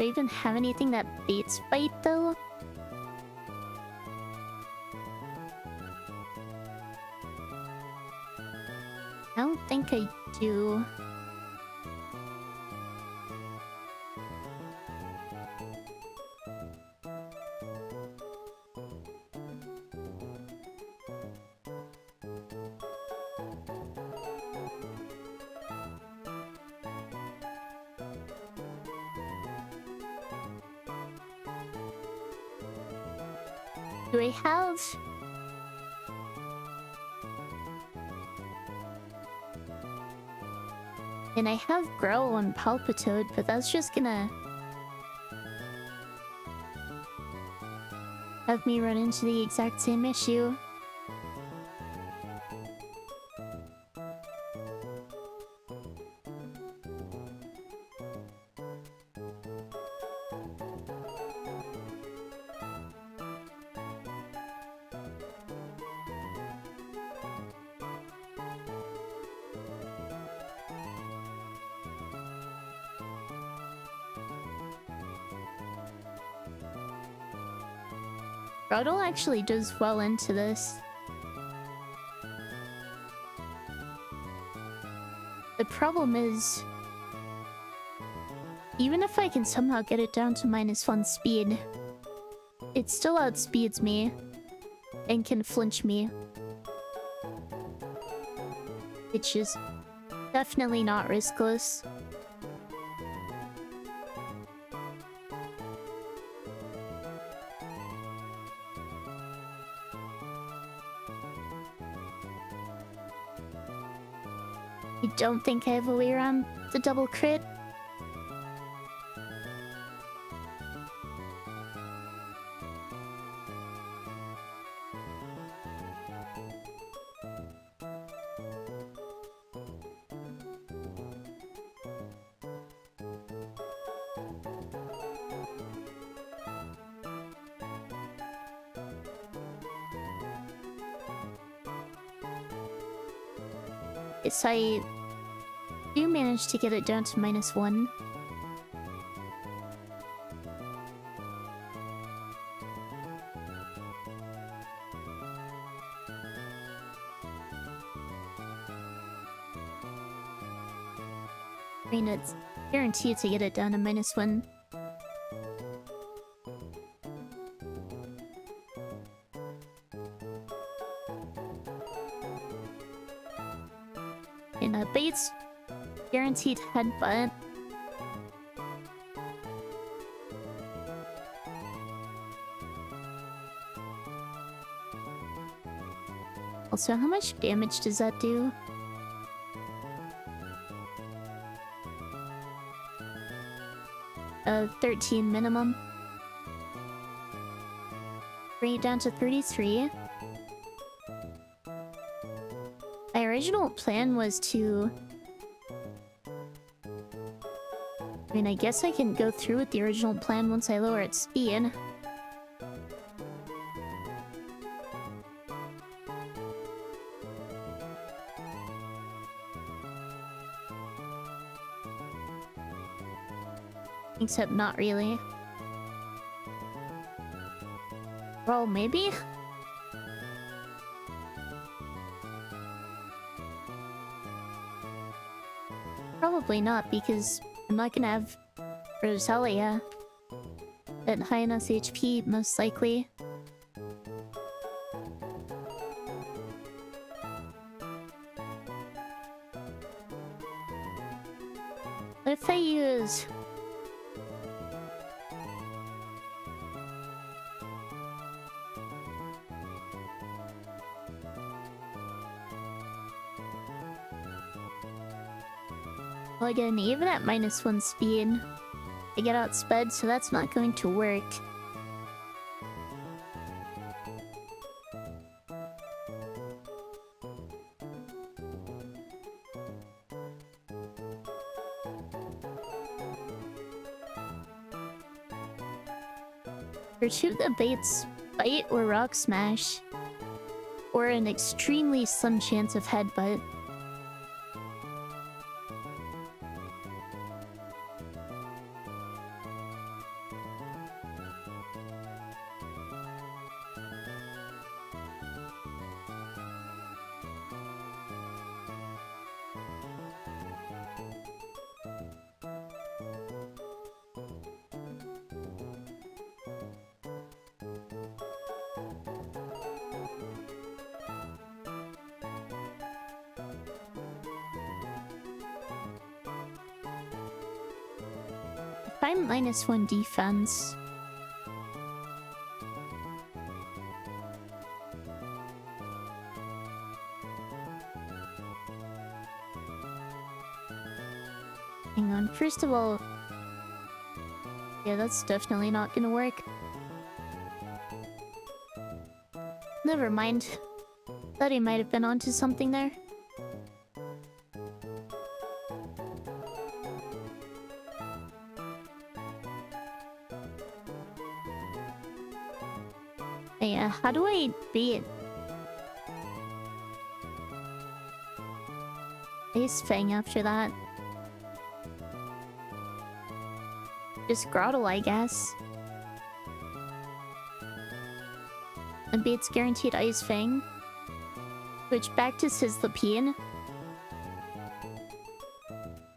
Do I even have anything that baits bite though? I don't think I do. Do I have... And I have Growl and Palpitoad, but that's just gonna... have me run into the exact same issue. Groudle actually does well into this. The problem is, even if I can somehow get it down to -1 speed, it still outspeeds me and can flinch me. Which is definitely not riskless. I don't think I have a way around the double crit. Yes, I do manage to get it down to -1. I mean, it's guaranteed to get it down to -1. And baits guaranteed headbutt. Also, how much damage does that do? Uh, 13 minimum. Bring it down to 33. My original plan was to... I mean, I guess I can go through with the original plan once I lower its speed. Except not really. Well, maybe? Probably not, because I'm not gonna have Rosalia at high enough HP, most likely. What if I use... Well, again, even at -1 speed, I get outsped, so that's not going to work. Pursue the baits, bite or rock smash, or an extremely slim chance of headbutt. I'm -1 defense. Hang on, first of all... Yeah, that's definitely not gonna work. Never mind. Thought he might have been onto something there. Yeah, how do I beat Ace Fang after that? Just Grottle, I guess. And beats guaranteed Ice Fang. Which back to Sizzlipede.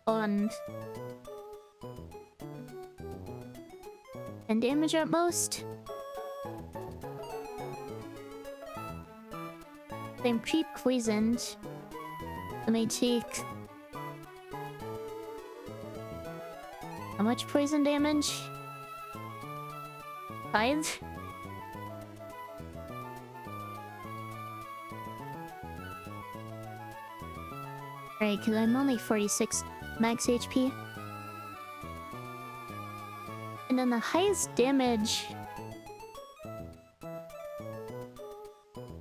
On 10 damage at most. I'm pre-poisoned. Let me take... How much poison damage? 5? Right, because I'm only 46 max HP. And then the highest damage...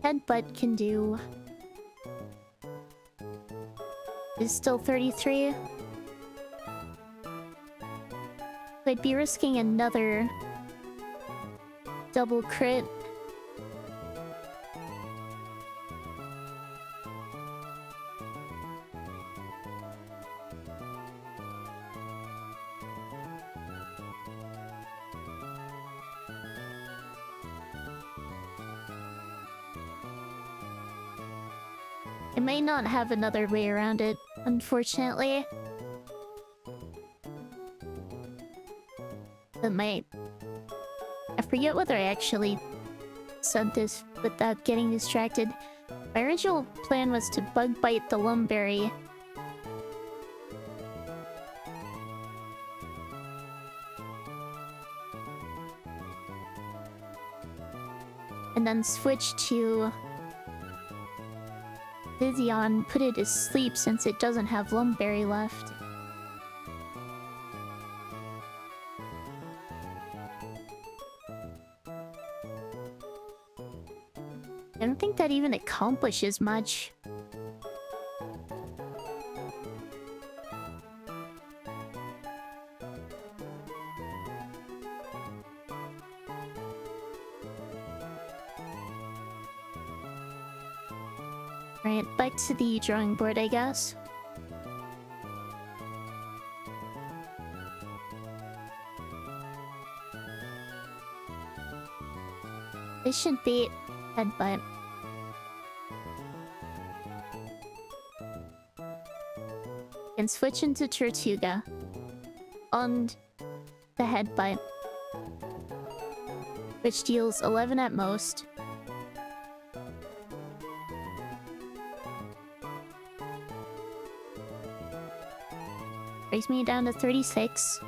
Headbutt can do... is still 33. I'd be risking another... double crit. I may not have another way around it, unfortunately. But I forget whether I actually said this without getting distracted. My original plan was to bug bite the Lumberry. And then switch to VGen, put it to sleep since it doesn't have Lumberry left. I don't think that even accomplishes much. Right, back to the drawing board, I guess. This should be Headbutt. And switch into Tortuga on the Headbutt, which deals 11 at most. Brings me down to 36.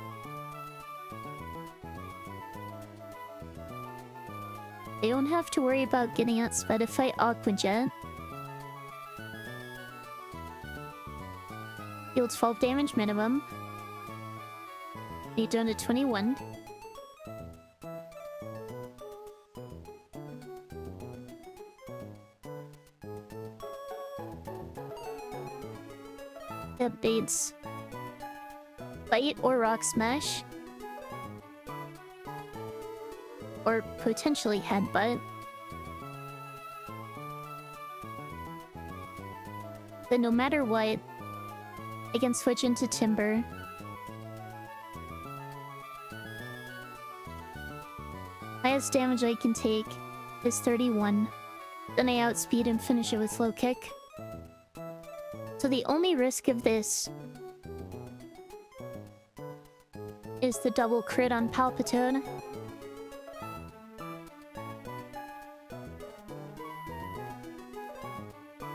I don't have to worry about getting outsped if I Aqua Jet. Deals 12 damage minimum. Need down to 21. Updates. Bite or Rock Smash. Or potentially Headbutt. But no matter what, I can switch into Timber. Highest damage I can take is 31. Then I outspeed and finish it with Low Kick. So the only risk of this is the double crit on Palpitoad.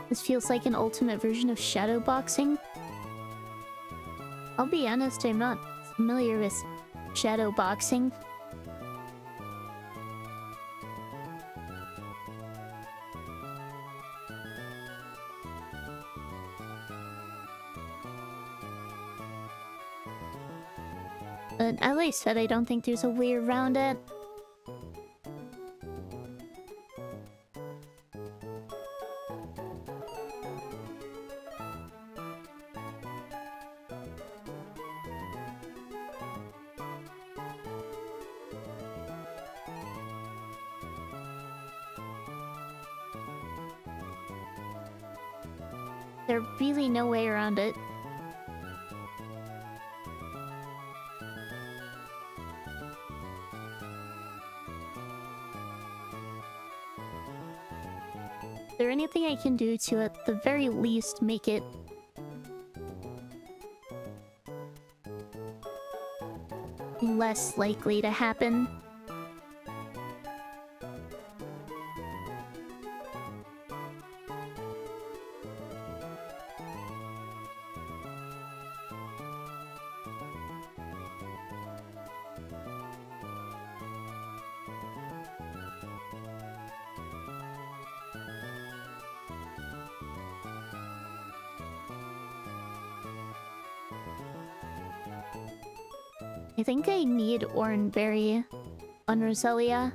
This feels like an ultimate version of shadow boxing. I'll be honest, I'm not familiar with shadow boxing. But as I said, I don't think there's a way around it. There's really no way around it. Is there anything I can do to, at the very least, make it less likely to happen? I think I need Oranberry on Roselia.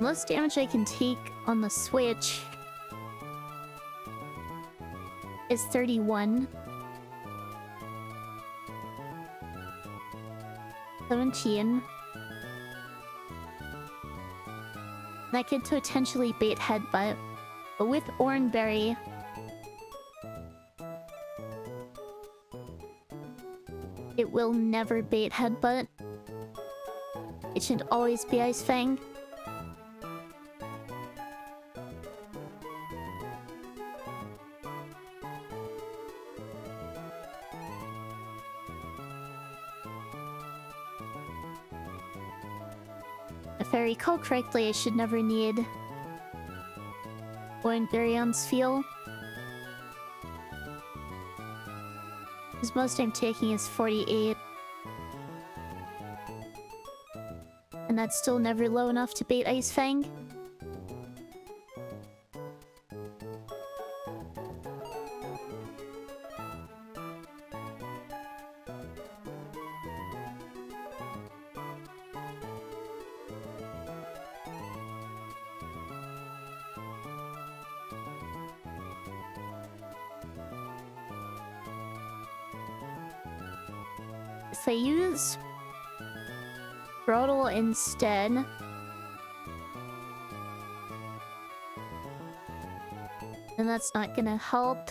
Most damage I can take on the Switch is 31. 17. That could potentially bait Headbutt, but with Oranberry, it will never bait Headbutt. It should always be Ice Fang. If I recall correctly, I should never need Oranberry on Spheal. Because most I'm taking is 48. And that's still never low enough to bait Ice Fang. If I use Throttle instead, then that's not gonna help.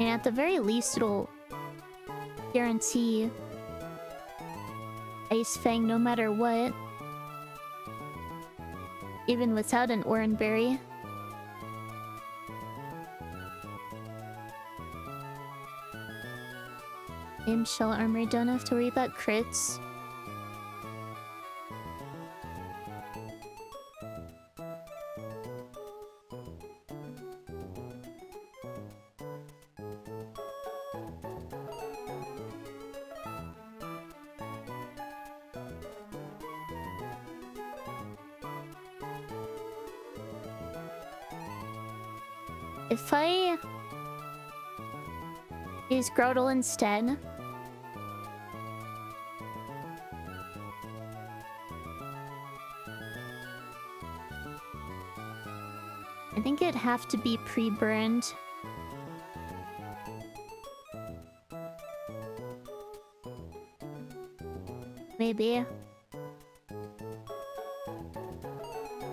And at the very least, it'll guarantee Ice Fang no matter what. Even without an Oranberry. In Shell Armor, don't have to worry about crits. If I use Groudle instead, I think it'd have to be pre-burned. Maybe.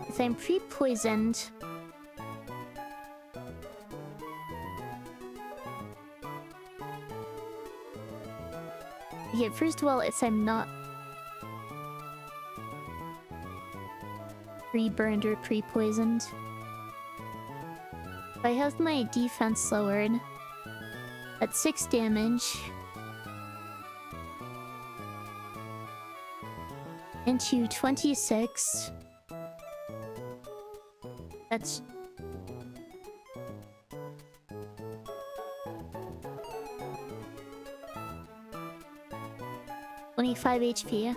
If I'm pre-poisoned, okay, first of all, if I'm not pre-burned or pre-poisoned, If I have my defense lowered at 6 damage into 26, that's 25 HP.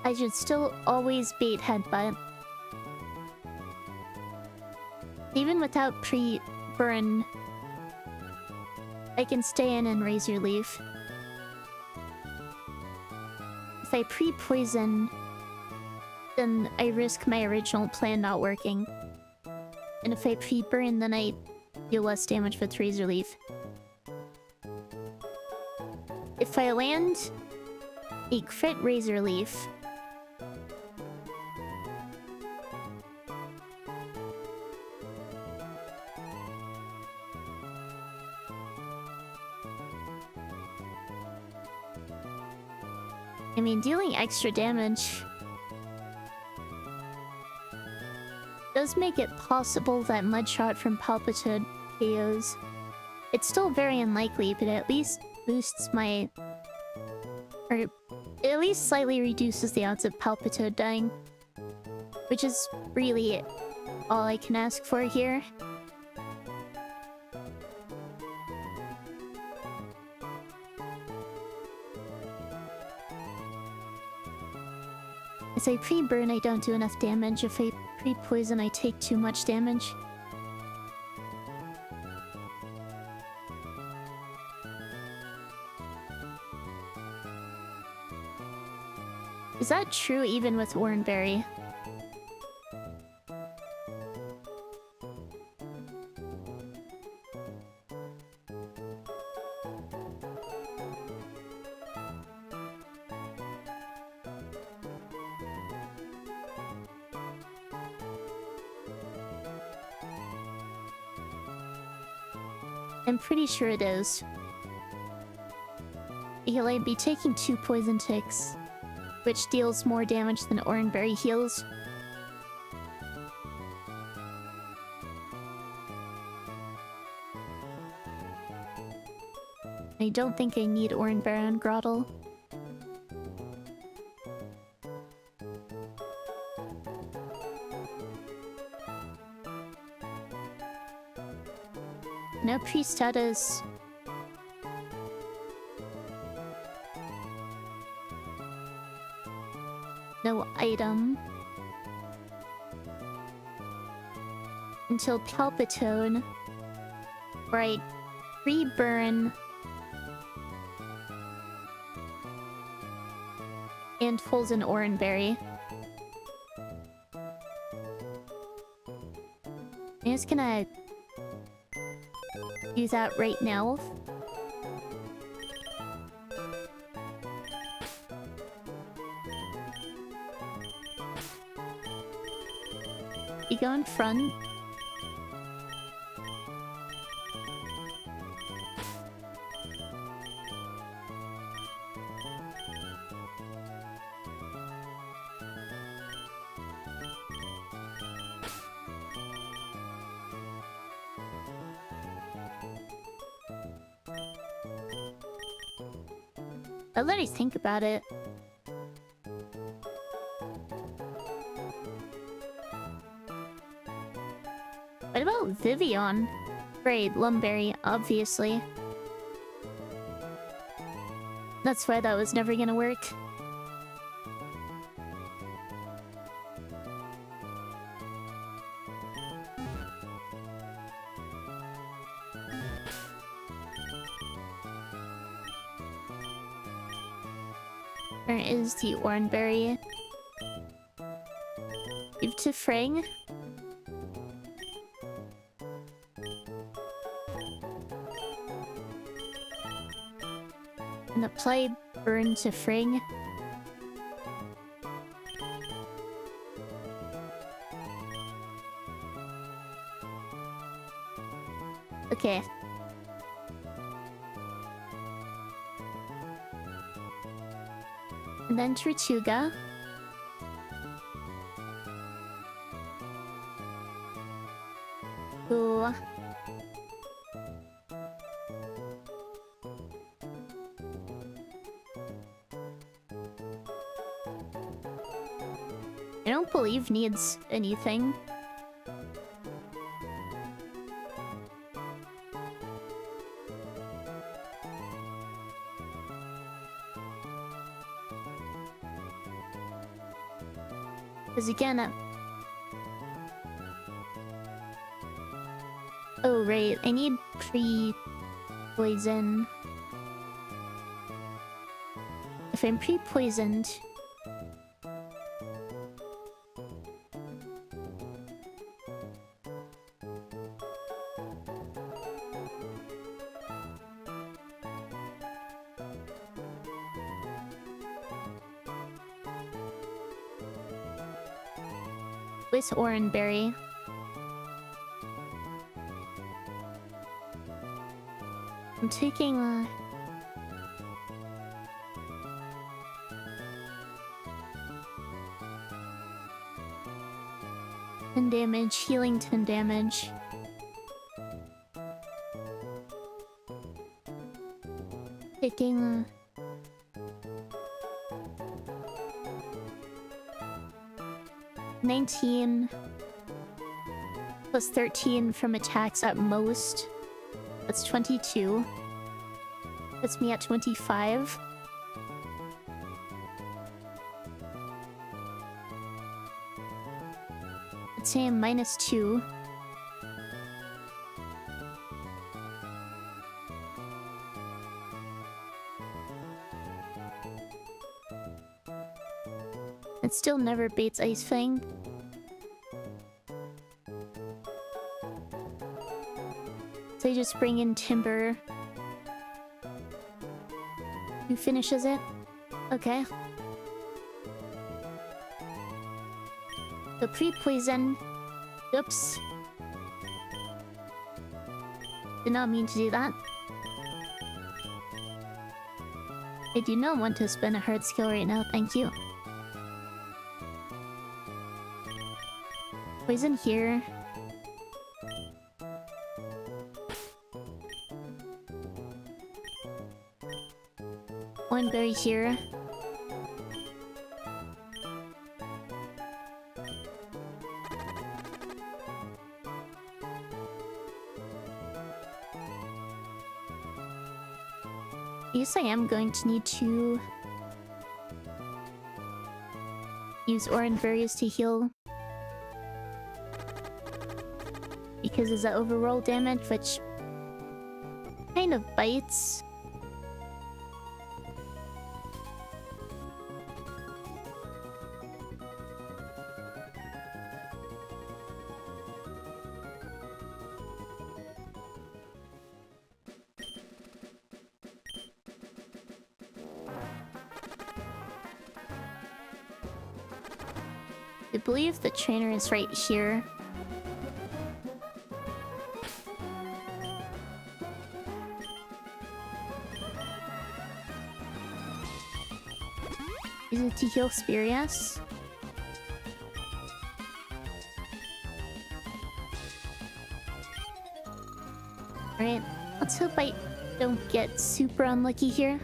I should still always bait headbutt. Even without pre-burn, I can stay in and raise your leaf. If I pre-poison, then I risk my original plan not working. And if I pre-burn, then I deal less damage with Razor Leaf. If I land a crit Razor Leaf, I mean, dealing extra damage does make it possible that Mudshot from Palpitoad KOs. It's still very unlikely, but at least boosts my... or at least slightly reduces the odds of Palpitoad dying. Which is really all I can ask for here. As I pre-burn, I don't do enough damage. If I pre-poison, I take too much damage. Is that true even with Oranberry? I'm pretty sure it is. I'd be taking 2 poison ticks, which deals more damage than Oranberry heals. I don't think I need Oranberry on Grottle. No pre-status. No item. Until Palpitoad. Where I re-burn. And pulls an Oranberry. I'm just gonna do that right now. You go in front. I'll let you think about it. What about Vivian? Great, Lumberry, obviously. That's why that was never gonna work. Where is the Oranberry? Give to Frang. And apply burn to Frang. Okay. And then Tortuga. I don't believe needs anything. Because again, oh right, I need pre-poison. If I'm pre-poisoned... with Oranberry. I'm taking ten damage, healing 10 damage. Taking 19 plus 13 from attacks at most. That's 22. Puts me at 25. I'd say I'm -2. It still never baits Ice Fang. So I just bring in Timber. Who finishes it? Okay. So pre-poison. Oops. Did not mean to do that. I do not want to spend a hard skill right now, thank you. Poison here. One berry here. I guess I am going to need to use orange berries to heal. Because of the overroll damage, which kind of bites. I believe the trainer is right here. Is it to heal Spirius? Alright, let's hope I don't get super unlucky here.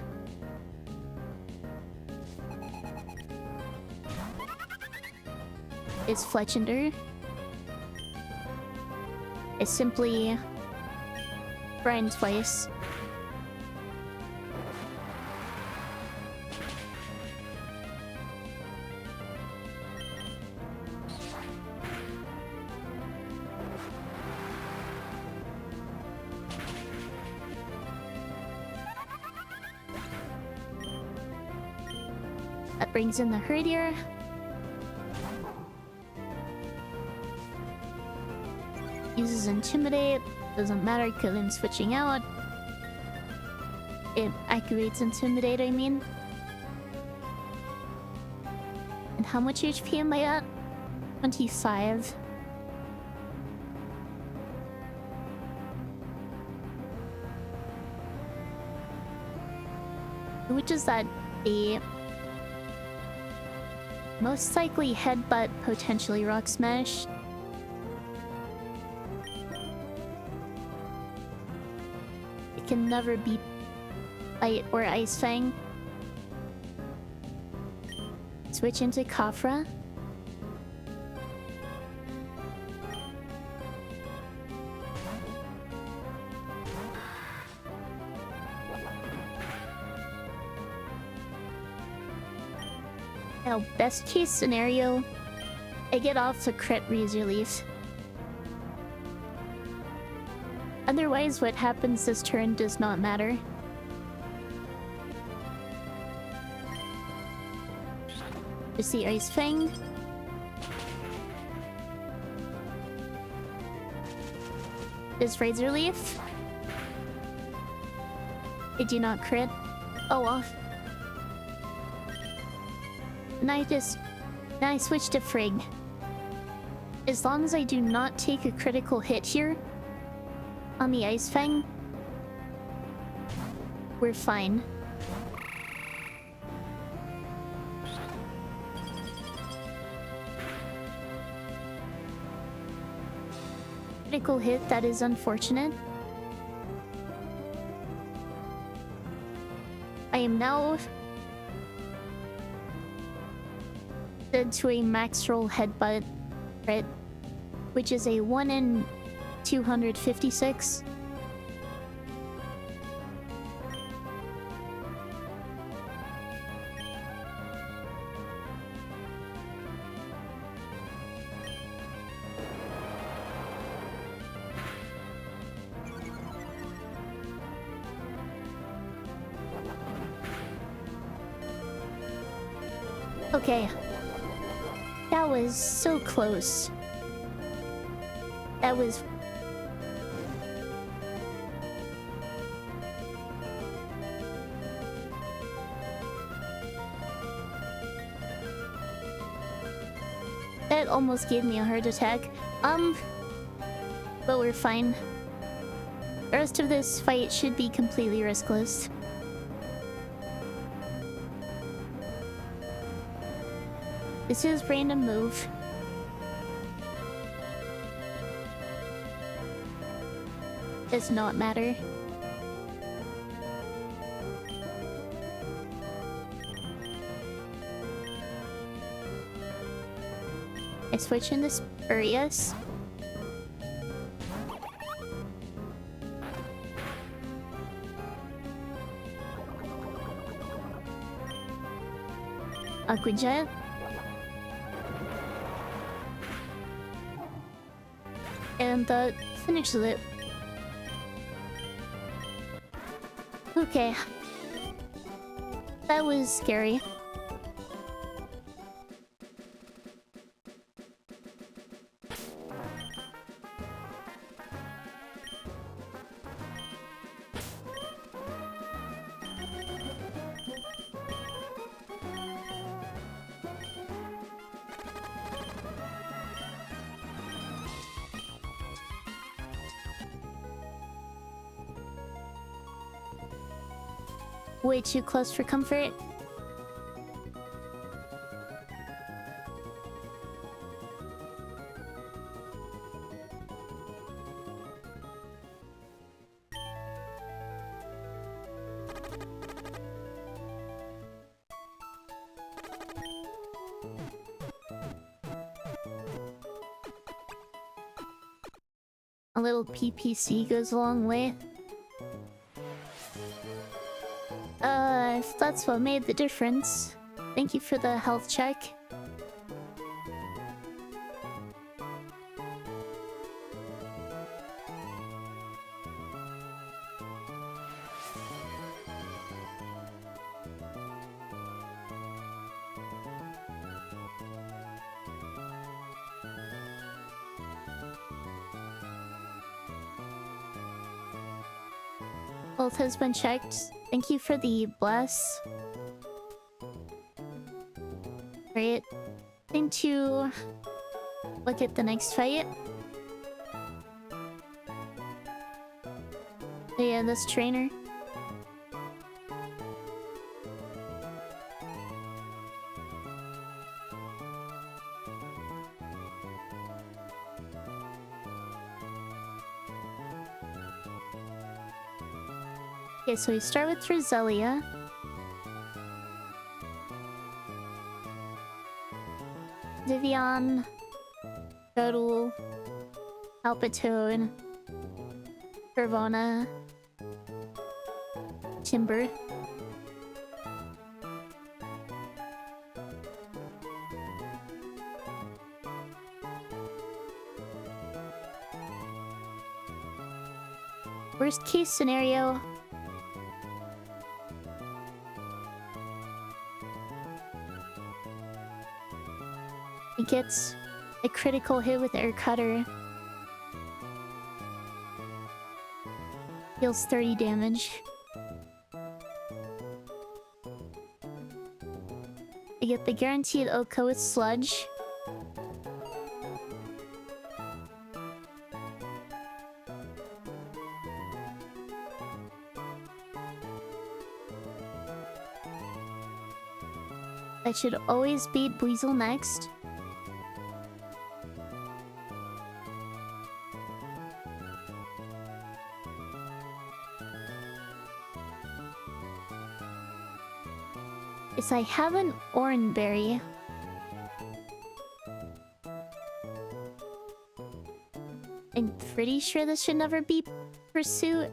Is Fletchender. I simply grind twice. That brings in the Herdier. Uses Intimidate. Doesn't matter because I'm switching out. It activates Intimidate, I mean. And how much HP am I at? 25. Which is that a most likely Headbutt, potentially Rock Smash. It can never be Bite or Ice Fang. Switch into Kafra. Now, best case scenario, I get off the crit Razor Leaf. Otherwise, what happens this turn does not matter. Just the Ice Fang. Is Razor Leaf. I do not crit. Oh well. And I switch to Frig. As long as I do not take a critical hit here on the Ice Fang, we're fine. Critical hit, that is unfortunate. I am now dead to a max roll headbutt crit, which is a 1 in 256. Okay. That was so close. That was... That almost gave me a heart attack. But we're fine. The rest of this fight should be completely riskless. This is random move. Does not matter. I switch into Spurious. Aqua Jet. And that finishes it. Okay. That was scary. Way too close for comfort. A little PPC goes a long way. If that's what made the difference. Thank you for the health check. Health has been checked. Thank you for the bless. Right. Time to look at the next fight. Yeah, this trainer. Okay, so we start with Roselia. Vivian, Godul, Palpitoad, Curvona, Timber. worst case scenario, it gets a critical hit with Air Cutter. Deals 30 damage. I get the guaranteed Oko with Sludge. I should always beat Weasel next. Is I have an Oranberry. I'm pretty sure this should never be Pursuit.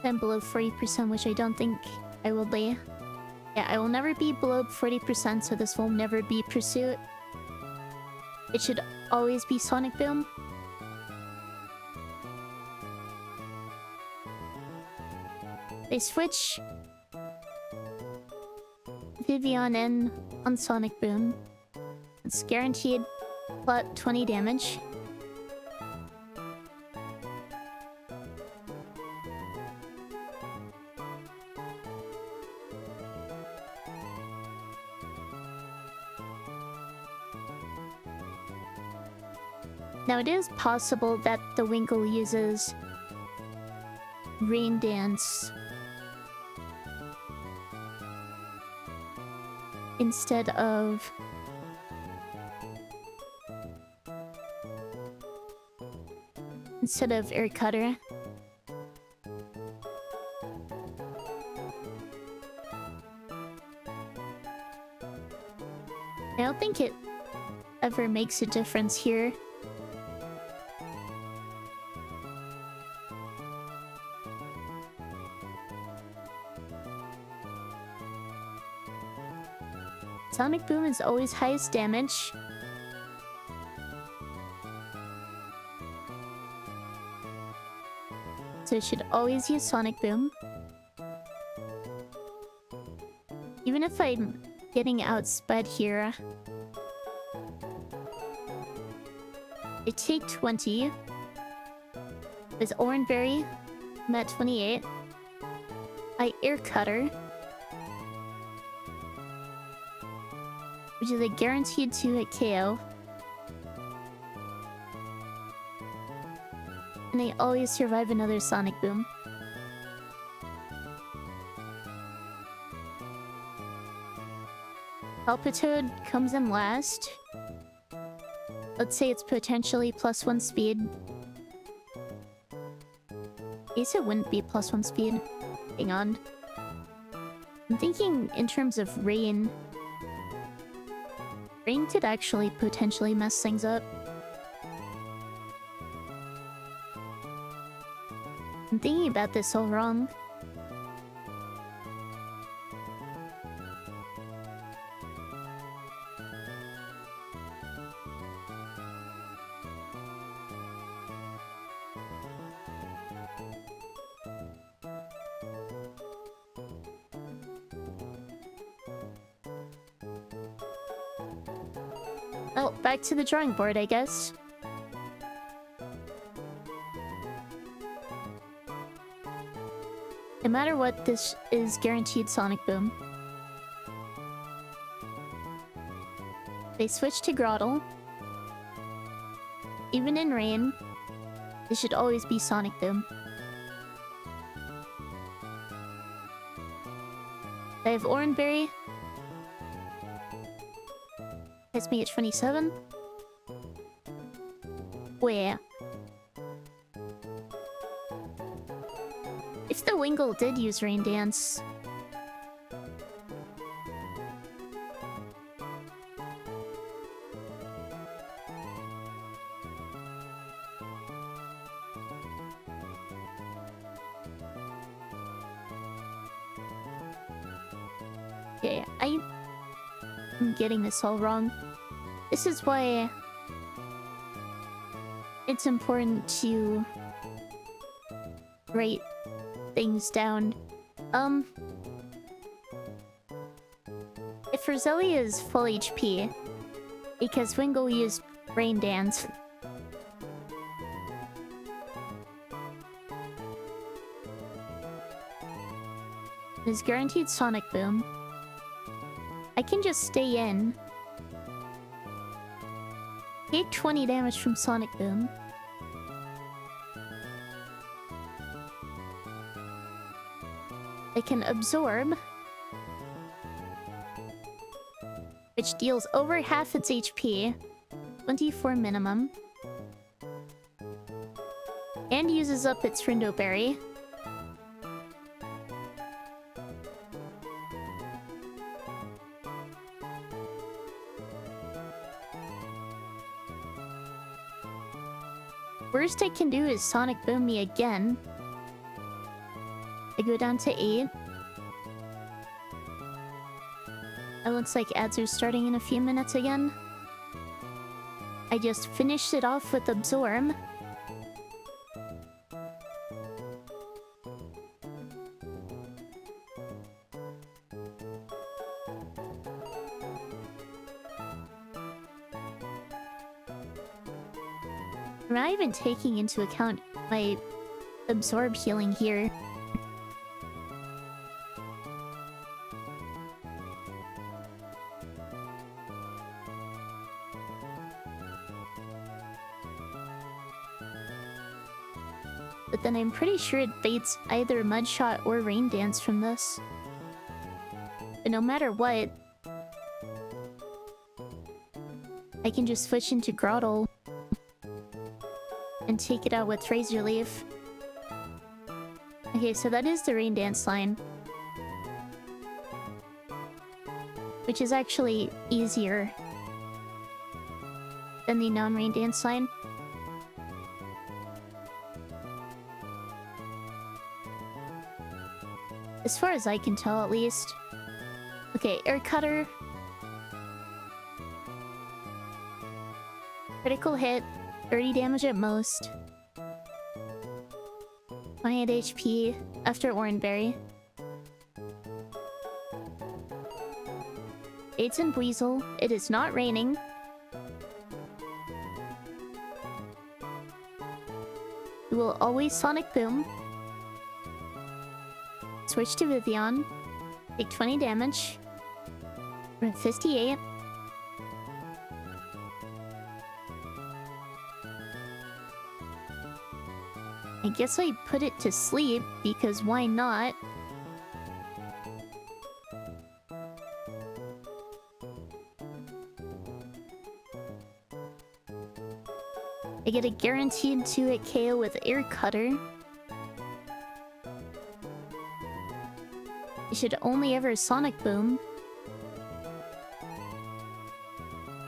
I'm below 40%, which I don't think I will be. Yeah, I will never be below 40%, so this will never be Pursuit. It should always be Sonic Boom. They switch VGen in on Sonic Boom. It's guaranteed flat 20 damage. Now it is possible that the Winkle uses Rain Dance instead of Air Cutter. I don't think it ever makes a difference here. Sonic Boom is always highest damage. So it should always use Sonic Boom. Even if I'm getting outsped here. I take 20. With Oranberry, I'm at 28. I Air Cutter, which is a guaranteed 2-hit KO. And I always survive another Sonic Boom. Palpitoad comes in last. Let's say it's potentially +1 speed. I guess it wouldn't be +1 speed. Hang on. I'm thinking in terms of Rain. Rain could actually potentially mess things up. I'm thinking about this all wrong. Well, back to the drawing board, I guess. No matter what, this is guaranteed Sonic Boom. They switch to Grottle. Even in Rain, it should always be Sonic Boom. I have Oranberry. Hits me at 27. Where? If the Wingull did use Rain Dance... Okay, I'm getting this all wrong. This is why it's important to write things down. If Roselia is full HP, because Wingle used Rain Dance. There's guaranteed Sonic Boom. I can just stay in. Take 20 damage from Sonic Boom. I can absorb, which deals over half its HP, 24 minimum, and uses up its Rindo Berry. Worst I can do is Sonic Boom me again. I go down to 8. It looks like ads are starting in a few minutes again. I just finished it off with Absorb. I'm not even taking into account my Absorb healing here. But then I'm pretty sure it baits either Mud Shot or Rain Dance from this. But no matter what, I can just switch into Grottle and take it out with Razor Leaf. Okay, so that is the Rain Dance line, which is actually easier than the non-Rain Dance line. As far as I can tell, at least. Okay, Air Cutter. Critical hit, 30 damage at most. 28 HP after Oranberry. Aids and Weasel. It is not raining. We will always Sonic Boom. Switch to Vivian. Take 20 damage. We're at 58. I guess I put it to sleep, because why not? I get a guaranteed 2-hit KO with Air Cutter. I should only ever Sonic Boom.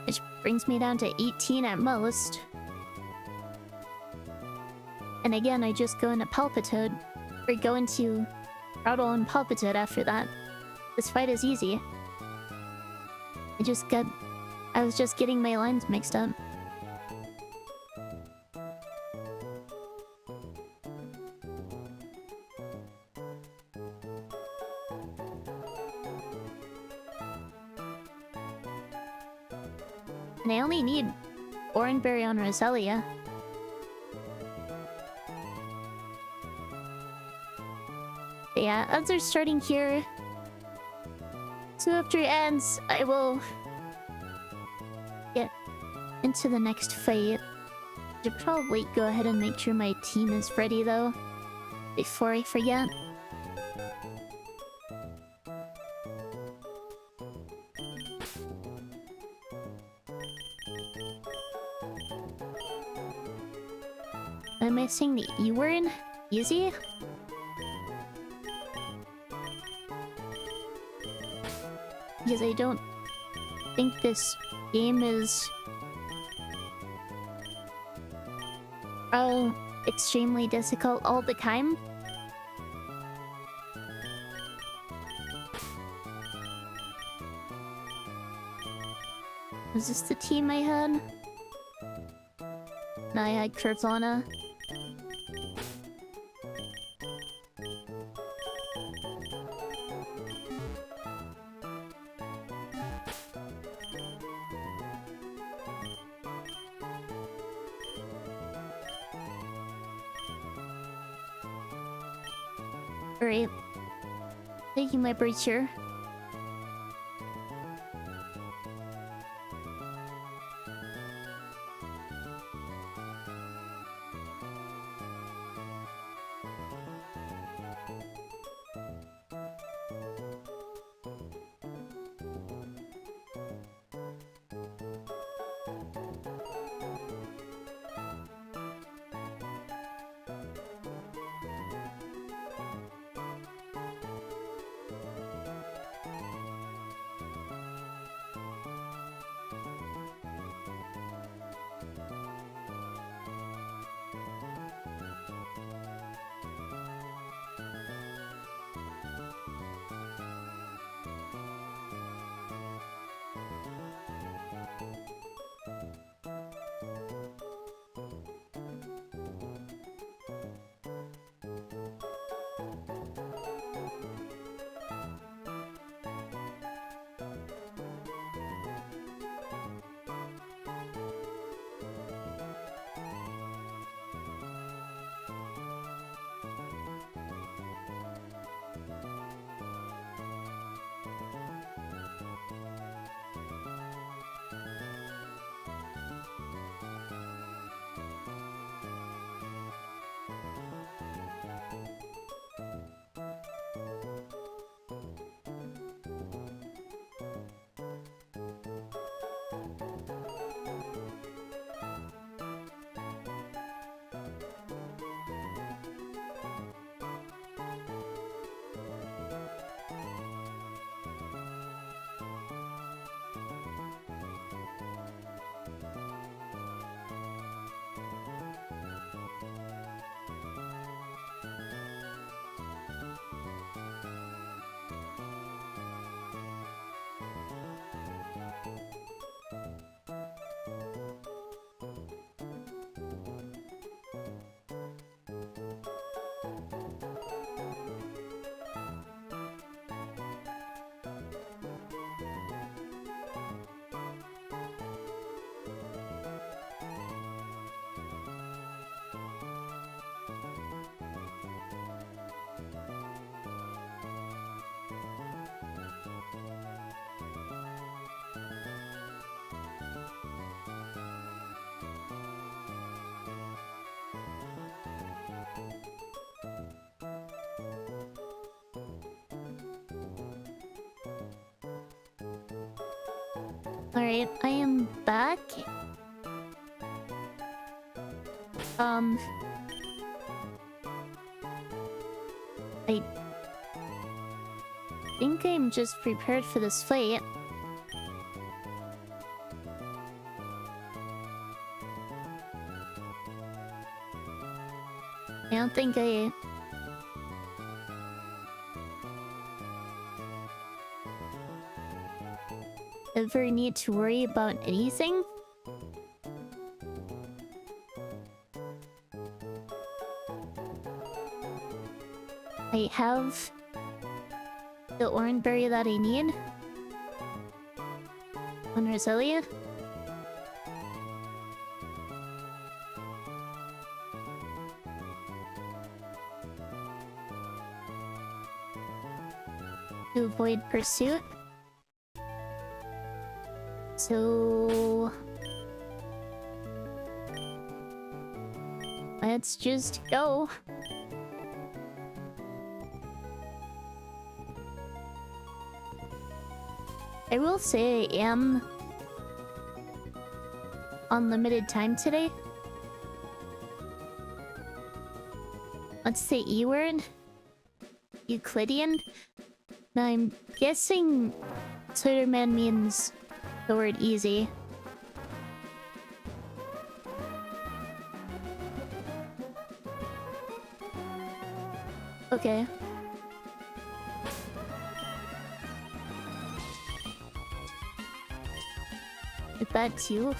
Which brings me down to 18 at most. And again, I just go into Palpitoad. Or go into Grottle and Palpitoad after that. This fight is easy. I was just getting my lines mixed up. And I only need Oranberry on Roselia. But yeah, ads are starting here. So after ads, I will get into the next fight. I should probably go ahead and make sure my team is ready though, before I forget. Am I saying the E word? Easy? Because I don't think this game is extremely difficult all the time. Was this the team I had? No, I had Kurvana. Alright. Taking my breaks here. Alright, I am back. I think I'm just prepared for this fight. I don't think I ever need to worry about anything. I have the orange berry that I need on Roselia. To avoid pursuit. So let's just go. I will say I am on limited time today. What's the E word? Euclidean? Now I'm guessing Sliderman means the word easy. Okay. with that too.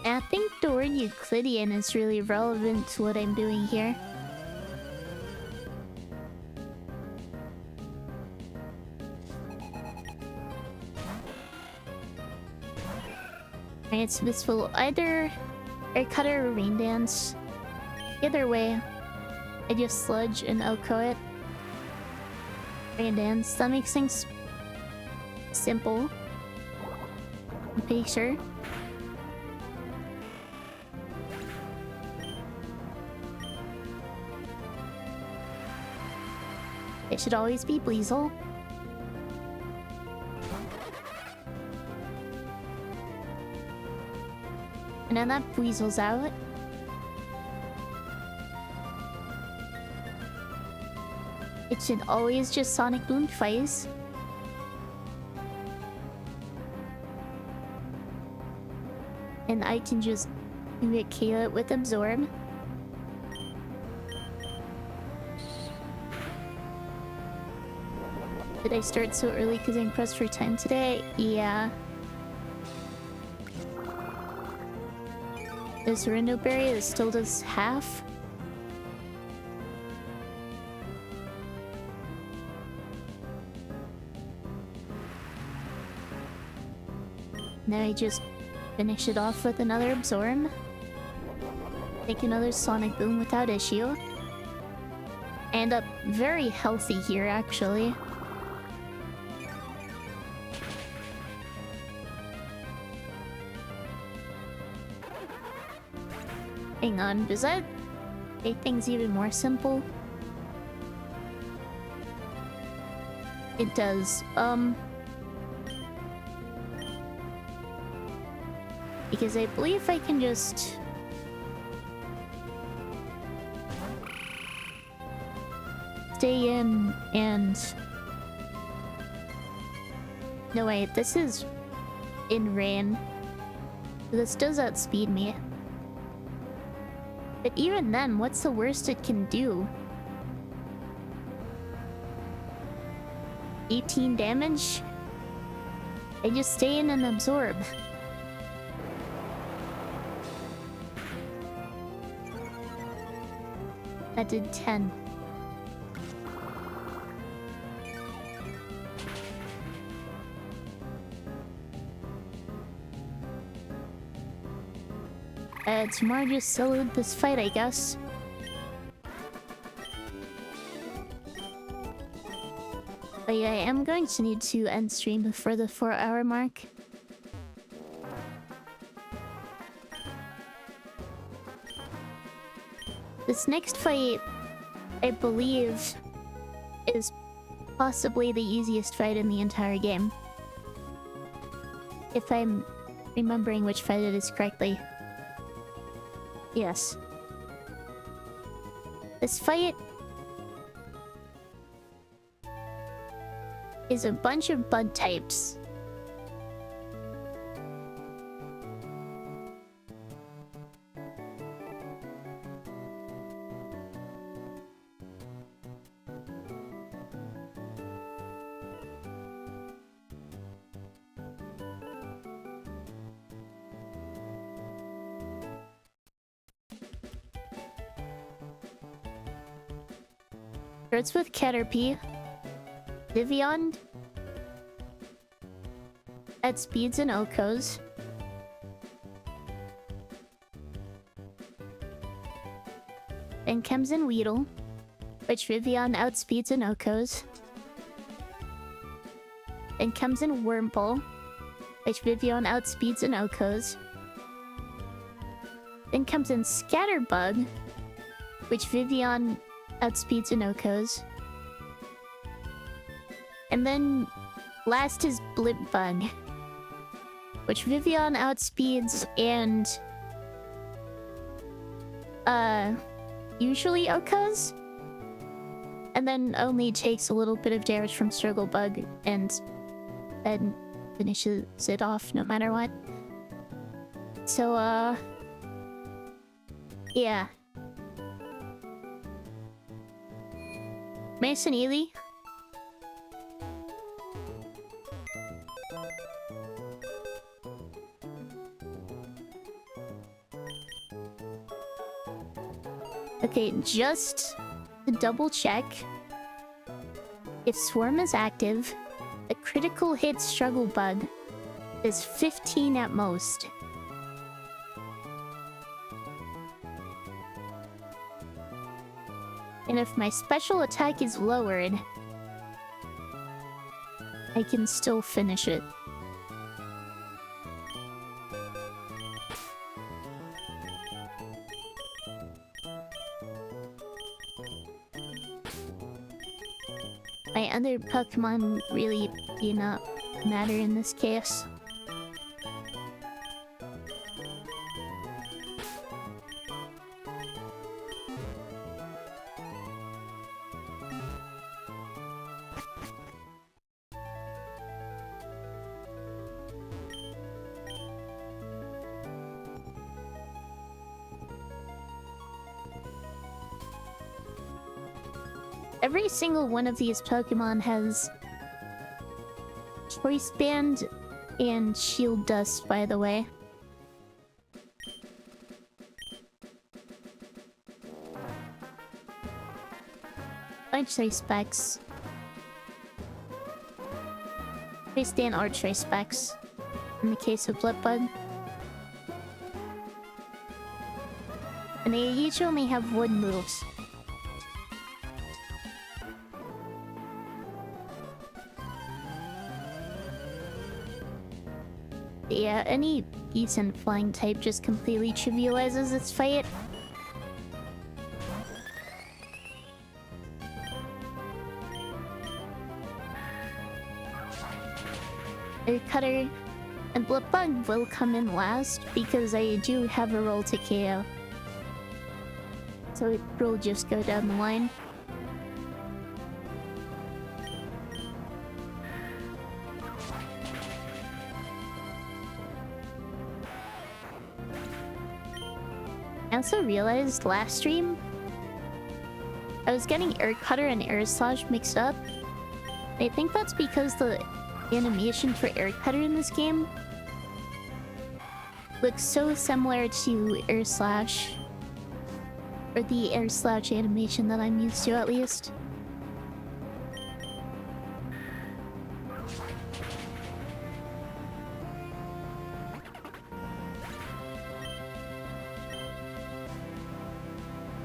And I think the word Euclidean is really relevant to what I'm doing here. Alright, so this will either cut or rain dance. Either way, I just sludge and Oko it. Rain dance. That makes things simple. I'm pretty sure. It should always be Bleasel. And then that Bleasel's out. It should always just Sonic Boom twice. And I can just KO it with Absorb. Did I start so early because I'm pressed for time today? Yeah. There's a Rhino Berry that still does half. Now I just finish it off with another Absorb. Take another Sonic Boom without issue. End up very healthy here, actually. Hang on, does that make things even more simple? It does. Because I believe I can just... stay in and... No wait, this is in rain. This does outspeed me. But even then, what's the worst it can do? 18 damage? I just stay in and absorb. That did 10. Tomorrow just soloed this fight, I guess. But yeah, I am going to need to end stream before the 4-hour mark. This next fight, I believe, is possibly the easiest fight in the entire game. If I'm remembering which fight it is correctly. Yes. This fight is a bunch of bug types. Starts with Caterpie, Vivian, at speeds and Okos. Then comes in Weedle, which Vivian outspeeds and Okos. Then comes in Wurmple, which Vivian outspeeds and Okos. Then comes in Scatterbug, which Vivian outspeeds and Okos. And then last is Blipbug, which Vivian outspeeds and usually Okos. And then only takes a little bit of damage from Strugglebug and then finishes it off no matter what. So yeah. Mason Ely. Okay, just to double check. If Swarm is active, a critical hit struggle bug is 15 at most. And if my special attack is lowered, I can still finish it. My other Pokemon really do not matter in this case. Every single one of these Pokemon has Choice Band and Shield Dust, by the way. Choice Specs. Choice Band or Choice Specs in the case of Blipbug. And they each only have wood moves. Yeah, any decent flying type just completely trivializes its fight. Cutter and Blipbug will come in last because I do have a roll to KO. So it will just go down the line. I also realized last stream I was getting Air Cutter and Air Slash mixed up. I think that's because the animation for Air Cutter in this game looks so similar to Air Slash, or the Air Slash animation that I'm used to at least.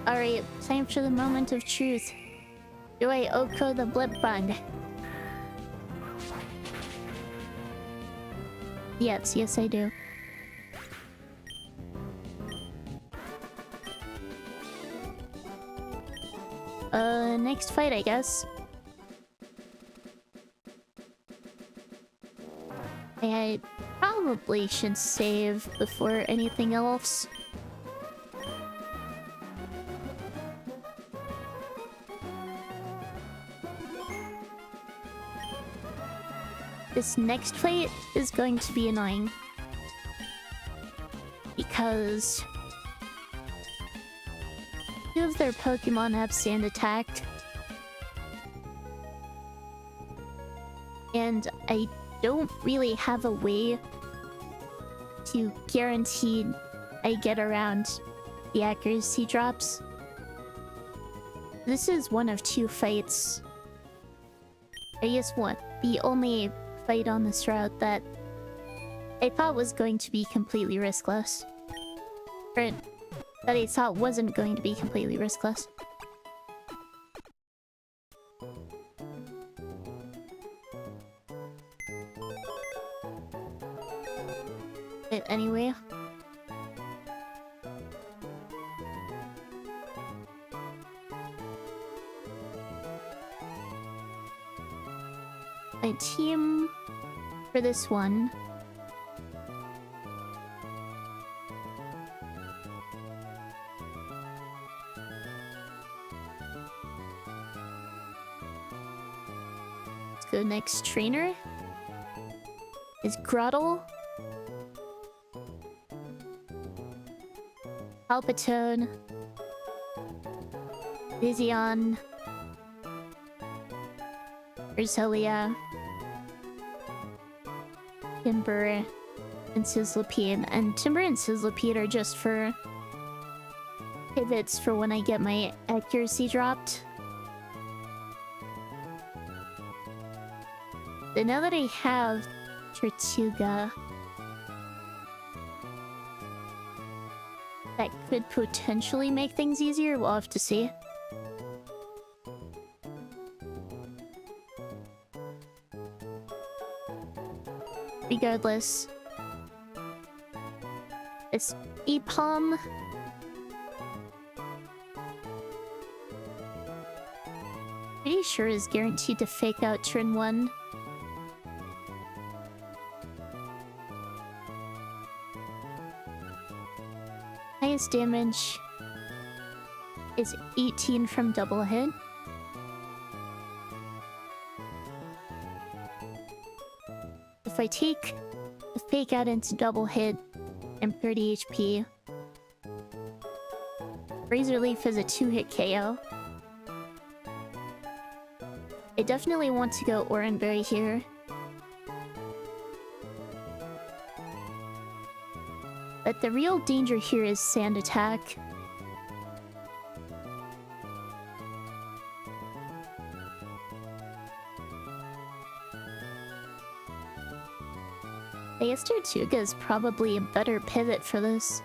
Alright, time for the moment of truth. Do I Oko the Blipbug? Yes, I do. Next fight, I guess. I probably should save before anything else. This next fight is going to be annoying. Because two of their Pokemon have Sand attacked. And I don't really have a way to guarantee I get around the accuracy drops. This is one of two fights. I guess one. The only fight on this route that I thought was going to be completely riskless. Or that I thought wasn't going to be completely riskless. But anyway. My team for this one. Let's go next trainer. Is Grottle, Palpitone, VGen, Urzelia, Timber, and Sizzlipede. And Timber and Sizzlipede are just for pivots for when I get my accuracy dropped. So now that I have Tortuga, that could potentially make things easier. We'll have to see. Regardless, this E-Palm pretty sure is guaranteed to fake out turn 1. Highest damage is 18 from double hit. If I take the fake out into double hit, I'm 30 HP. Razor Leaf is a 2-hit KO. I definitely want to go Oranberry here. But the real danger here is Sand Attack. I guess Tortuga is probably a better pivot for this.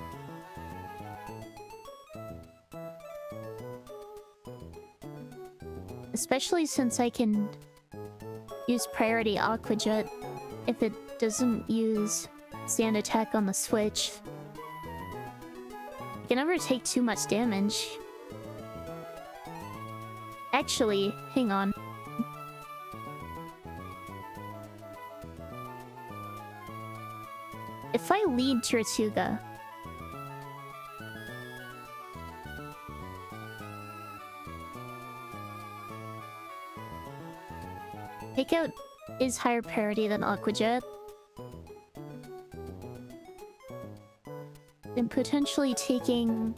Especially since I can use Priority Aqua Jet if it doesn't use Sand Attack on the switch. I can never take too much damage. Actually, hang on. If I lead Tortuga, Takeout is higher priority than Aqua Jet. Then potentially taking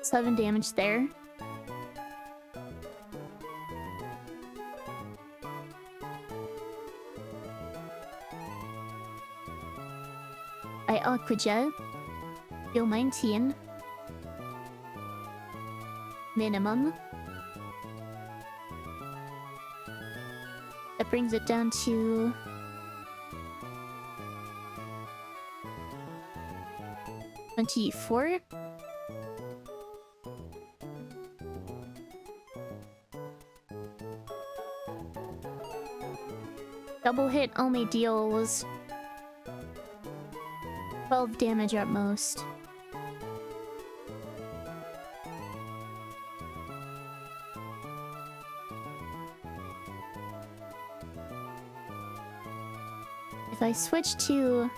7 damage there. I Aqua Jet. Heal 19. Minimum. That brings it down to 24. Double hit only deals 12 damage at most. If I switch to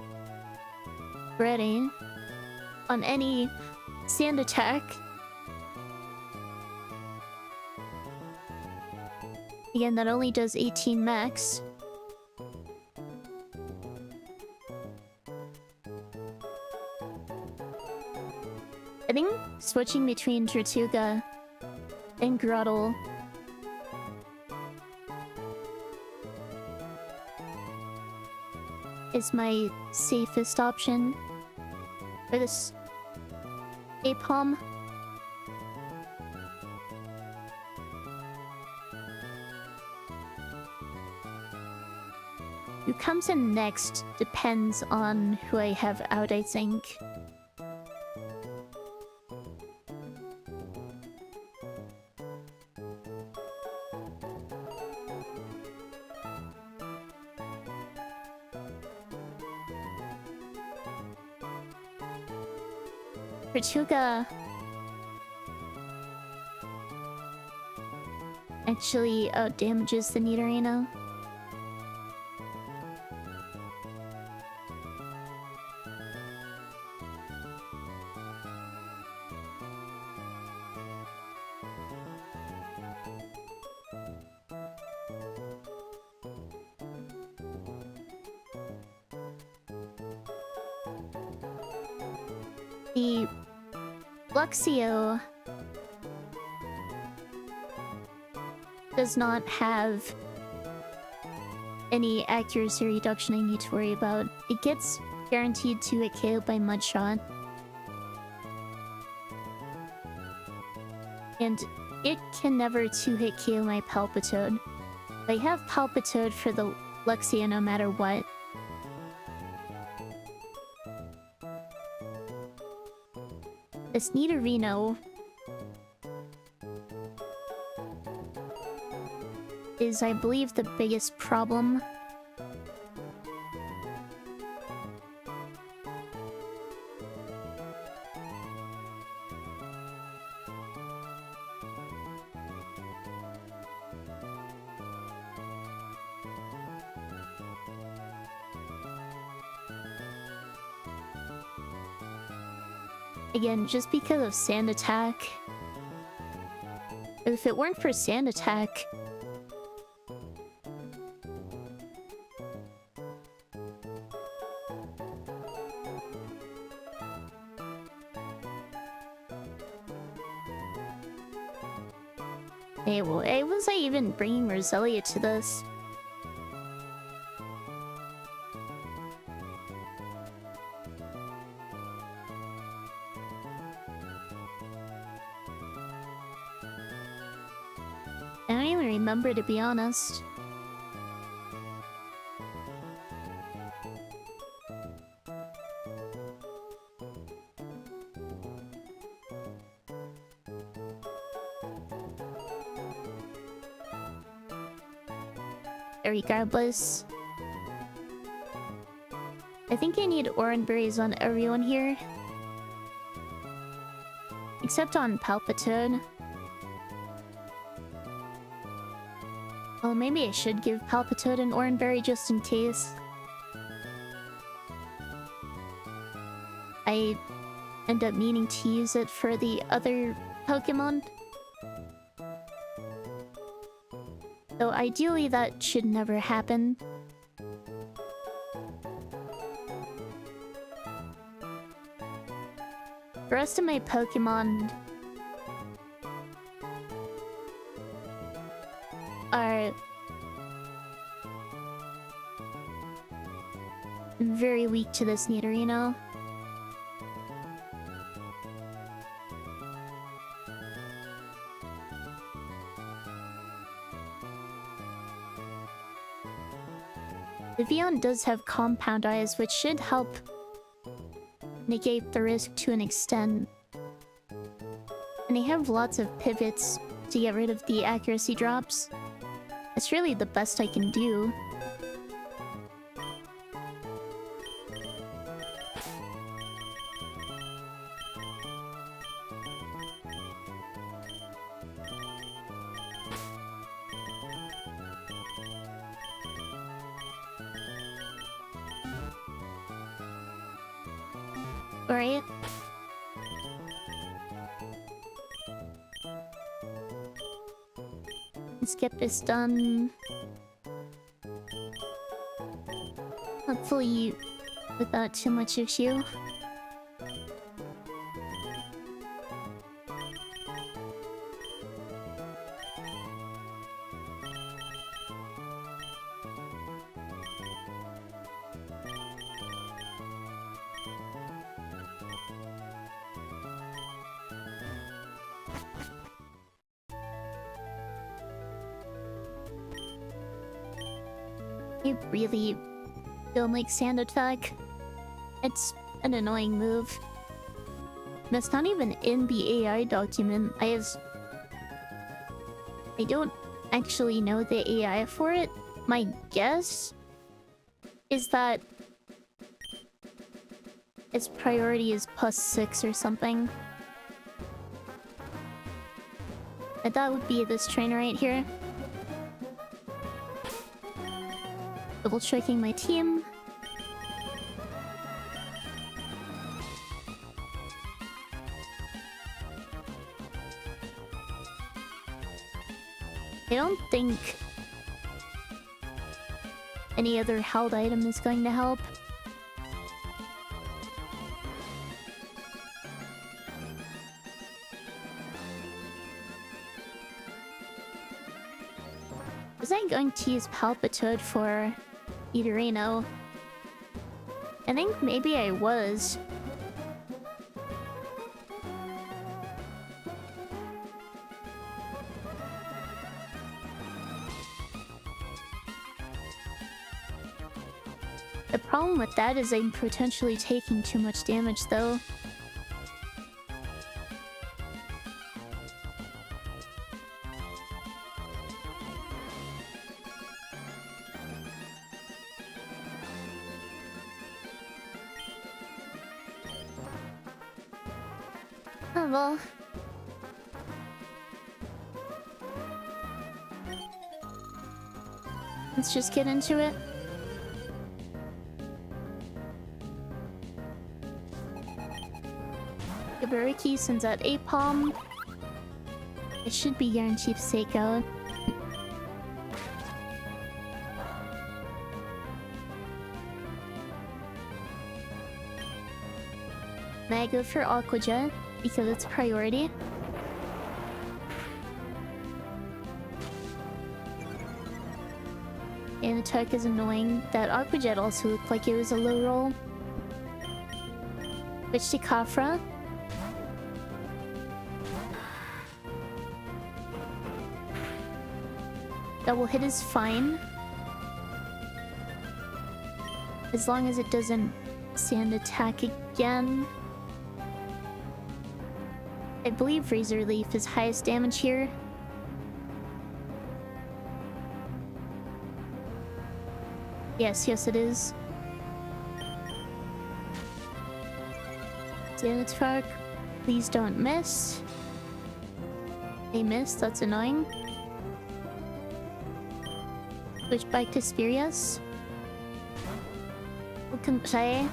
Ready on any Sand Attack, again, that only does 18 max. I think switching between Tortuga and Grottle is my safest option for this A-Palm. Who comes in next depends on who I have out, I think. Tortuga actually out-damages the Nidorino. The Luxio does not have any accuracy reduction I need to worry about. It gets guaranteed to hit KO by Mudshot. And it can never two-hit KO my Palpitoad. I have Palpitoad for the Luxio no matter what. This Nidorino is, I believe, the biggest problem. Again, just because of Sand Attack. If it weren't for Sand Attack... Hey, well, why was I even bringing Roselia to this? I don't even remember, to be honest. Regardless, I think I need orange berries on everyone here. Except on Palpitoad. Well, maybe I should give Palpitoad an orange berry just in case. I end up meaning to use it for the other Pokemon. Though ideally that should never happen. The rest of my Pokemon are very weak to this Nidorino. The VGen does have Compound Eyes, which should help negate the risk to an extent. And they have lots of pivots to get rid of the accuracy drops. It's really the best I can do. Alright. Let's get this done. Hopefully without too much issue. I really don't like Sand Attack. It's an annoying move. That's not even in the AI document. I don't actually know the AI for it. My guess is that its priority is +6 or something. And that would be this trainer right here. Double checking my team. I don't think any other held item is going to help. Was I going to use Palpitoad for Nidorino? I think maybe I was. The problem with that is I'm potentially taking too much damage though. Oh well. Let's just get into it. Kabuki sends out a palm. It should be guaranteed to take out. May I go for Aqua Jet because it's priority? And attack is annoying. That Aqua Jet also looked like it was a low roll. Switch to Kafra. Double hit is fine. As long as it doesn't sand attack again. I believe Razor Leaf is highest damage here. Yes, yes it is. Xanatark, please don't miss. They missed, that's annoying. Switch back to Spirius. Welcome, Shai.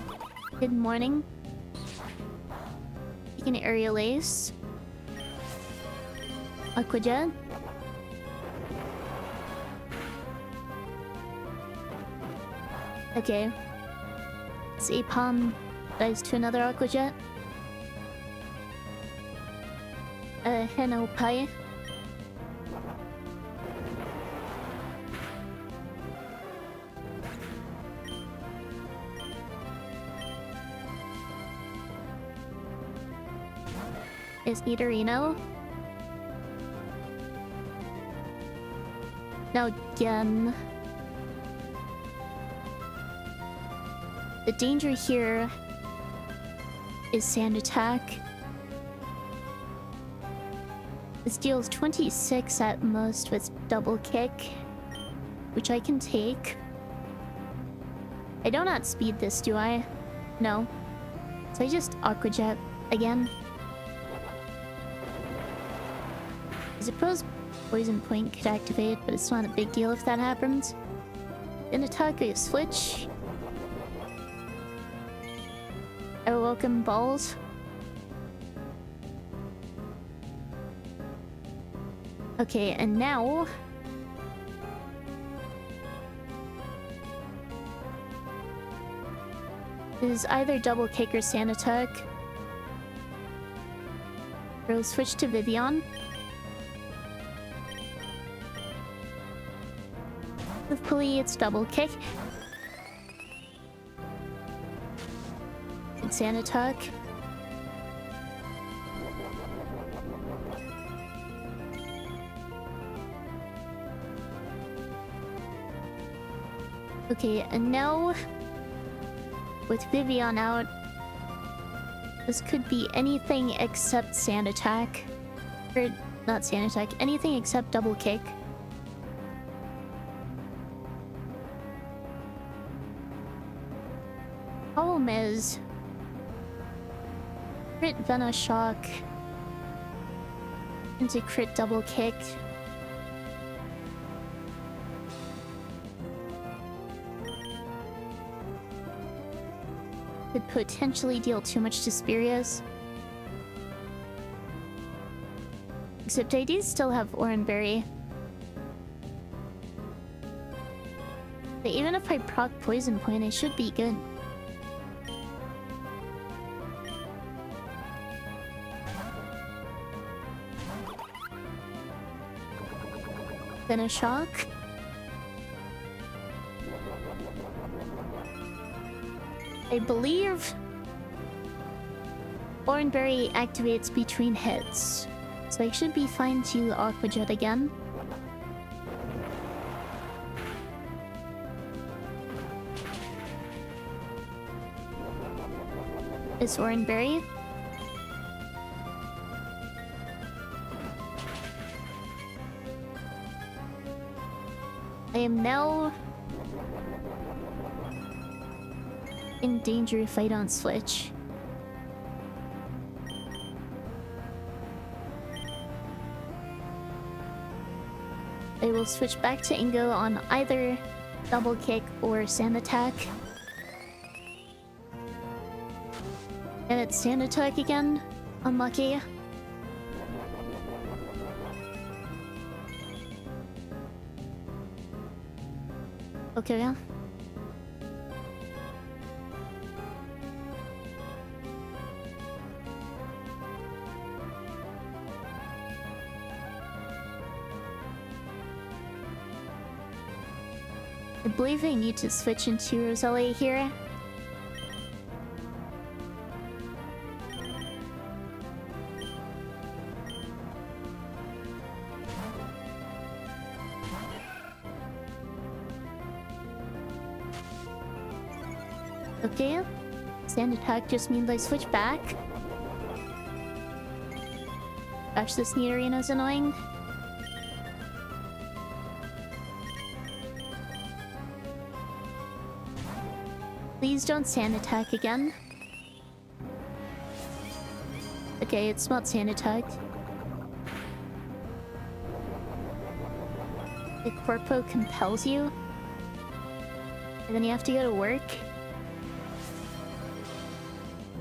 Good morning. You can Aerial Ace. Aqua Jet. Okay. It's Apom dies to another Aqua Jet. Heno Pai. Is Nidorino? Now again. The danger here is Sand Attack. This deals 26 at most with Double Kick, which I can take. I don't outspeed this, do I? No. So I just Aqua Jet again. I suppose Poison Point could activate, but it's not a big deal if that happens. Then attack a switch. Oh, welcome balls. Okay, and now is either Double Kick or Sand Attack. We'll switch to Vivian. Hopefully it's Double Kick. And Sand Attack. Okay, and now with Vivian out, this could be anything except Sand Attack. Or not Sand Attack, anything except Double Kick. Problem is crit Venoshock into crit Double Kick. Could potentially deal too much to Spirius. Except I do still have Oranberry. But even if I proc Poison Point, I should be good. Then a shock. I believe Oranberry activates between hits, so I should be fine to Aqua Jet again. Is Oranberry. I am now in danger if I don't switch. I will switch back to Ingo on either double kick or sand attack. And it's sand attack again. Unlucky. Okay, yeah. I believe I need to switch into Roselia here. Okay. Sand attack just means I switch back. Gosh, this new arena is annoying. Please don't sand attack again. Okay, it's not sand attack. The corpo compels you. And then you have to go to work.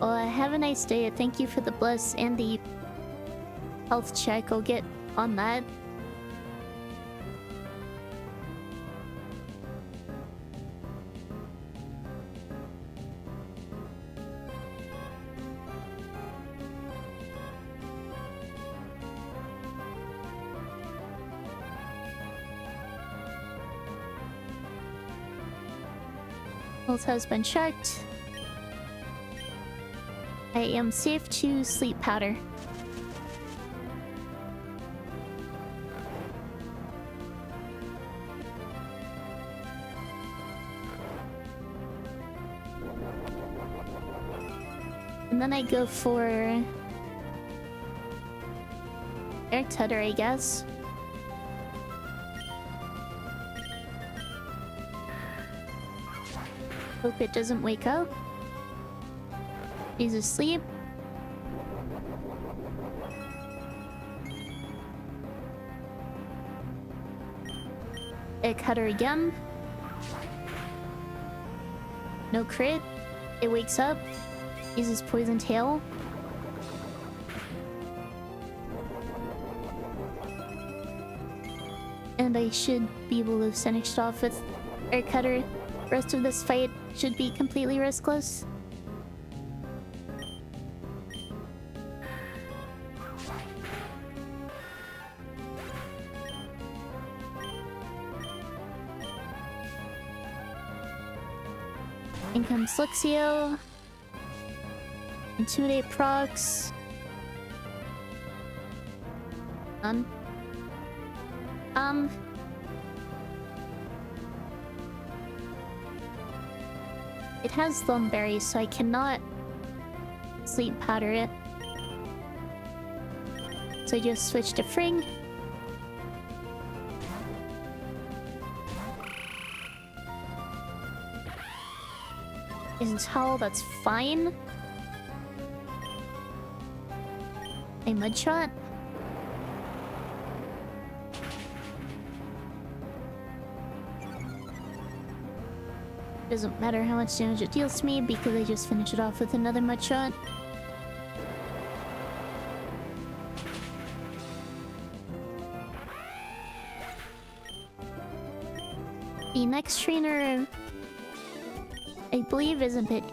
Well, have a nice day. Thank you for the bless and the health check. I'll get on that. Health has been checked. I am safe to sleep powder. And then I go for Air Tutter, I guess. Hope it doesn't wake up. He's asleep. Air Cutter again. No crit. It wakes up. Uses Poison Tail. And I should be able to finish it off with Air Cutter. The rest of this fight should be completely riskless. In comes Luxio. Intimidate procs. None. It has Thornberry, so I cannot sleep powder it. So I just switch to Fring. Isn't Howl, that's fine. A Mudshot. Doesn't matter how much damage it deals to me because I just finish it off with another Mudshot. The next trainer, I believe, is a bit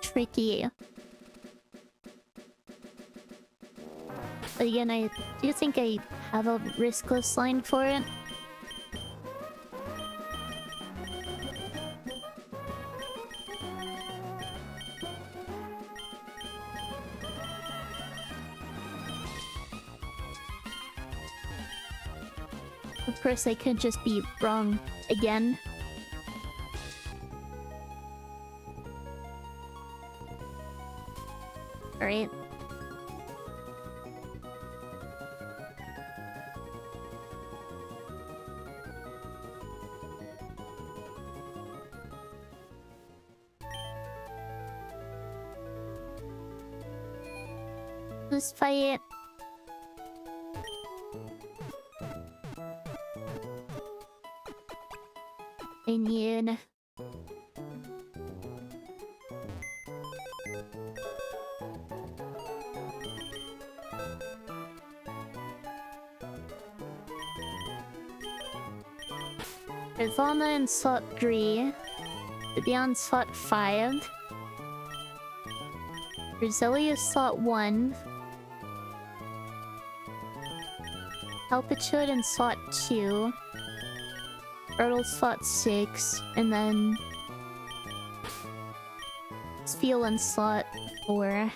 tricky. But again, I do think I have a riskless line for it. Of course, I could just be wrong again. Alright. Let's fight. Minion. Ivana in slot 3. Bibian slot 5. Roselia slot 1. Palpitude in slot 2. Turtle slot 6. And then... Spiel in slot 4.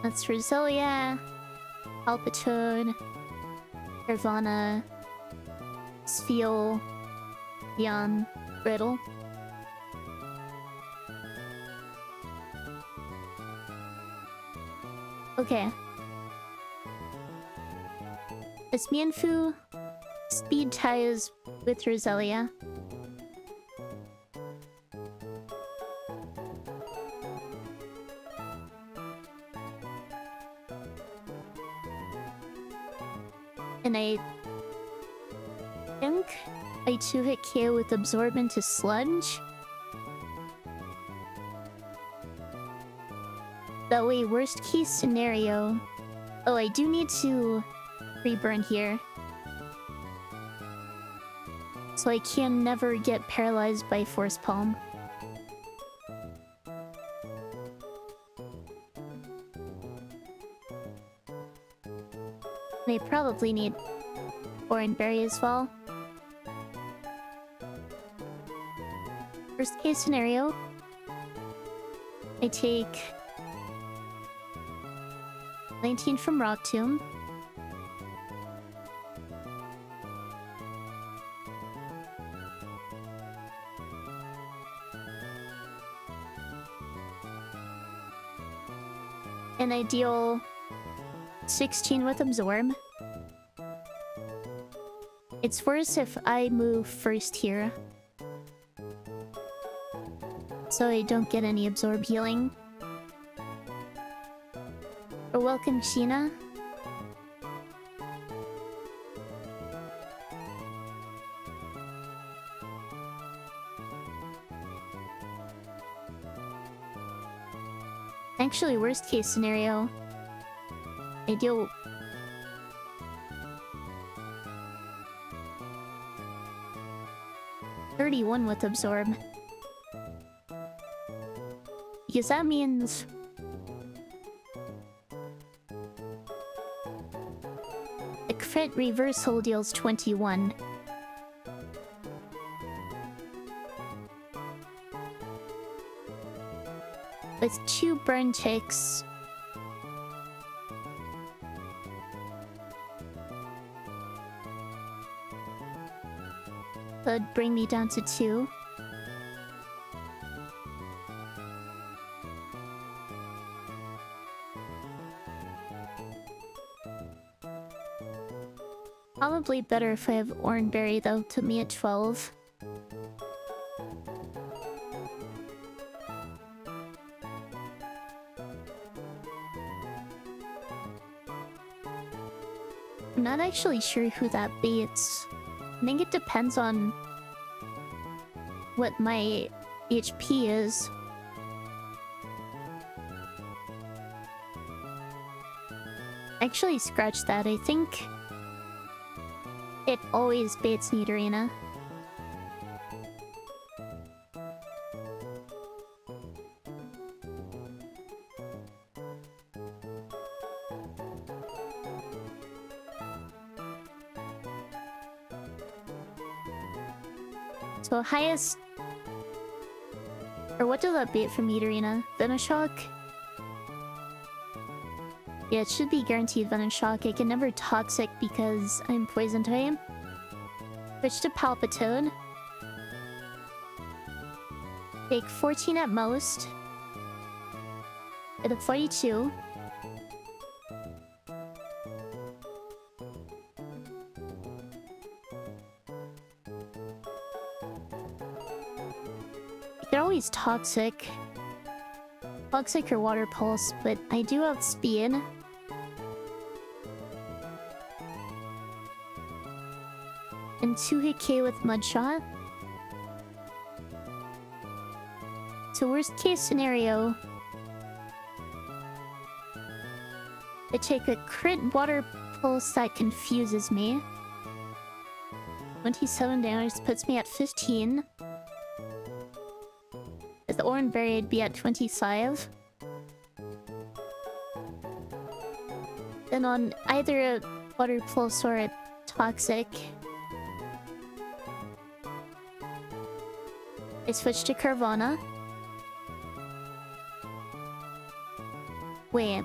That's Roselia, Palpitude, Nirvana, Spiel, Beyond, Riddle. Okay. It's Mianfu speed ties with Roselia. And I think I 2-hit KO with Absorb into Sludge. That way, worst case scenario... Oh, I do need to reburn here. So I can never get paralyzed by Force Palm. They probably need Orange Berry as well. Worst case scenario, I take 19 from Rock Tomb. And I deal 16 with Absorb. It's worse if I move first here, so I don't get any Absorb healing. Or welcome, Sheena. Actually, worst case scenario, I deal 31 with Absorb. Because that means... the crit reversal deals 21. With 2 burn ticks... that'd bring me down to 2. Probably better if I have Oranberry though, to me at 12. I'm not actually sure who that beats. I think it depends on what my HP is. Actually, scratch that. I think it always baits Nidorina. So highest Or what does that bait from Meteorina? Venoshock? Yeah, it should be guaranteed Venoshock. I can never Toxic because I'm Poison type. Switch to Palpitoad. Take 14 at most. At a 42. They're always Toxic. Toxic or Water Pulse, but I do have Speed. And 2-hit K with Mudshot. So worst case scenario, I take a crit Water Pulse that confuses me. 27 damage puts me at 15. With the Oran Berry, I'd be at 25. Then on either a Water Pulse or a Toxic, I switch to Carvana. Wait.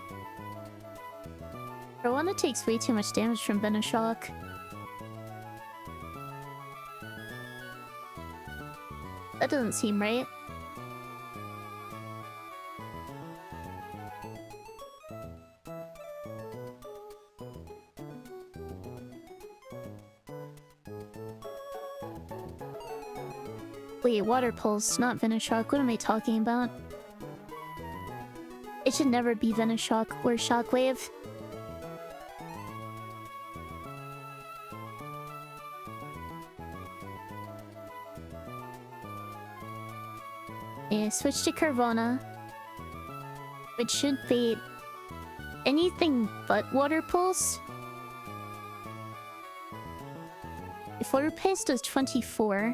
Carvana takes way too much damage from Venoshock. That doesn't seem right. Wait, Water Pulse, not Venoshock. What am I talking about? It should never be Venoshock or Shockwave. Yeah, switch to Carvana, which should bait anything but Water Pulse. If Water Pulse does 24,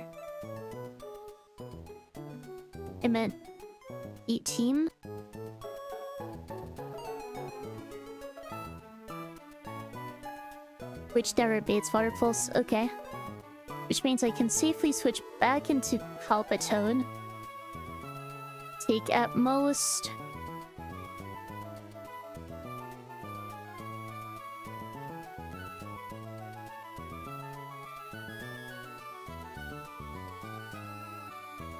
I meant 18. Which never baits Water Pulse, okay. Which means I can safely switch back into Palpitoad. Take at most...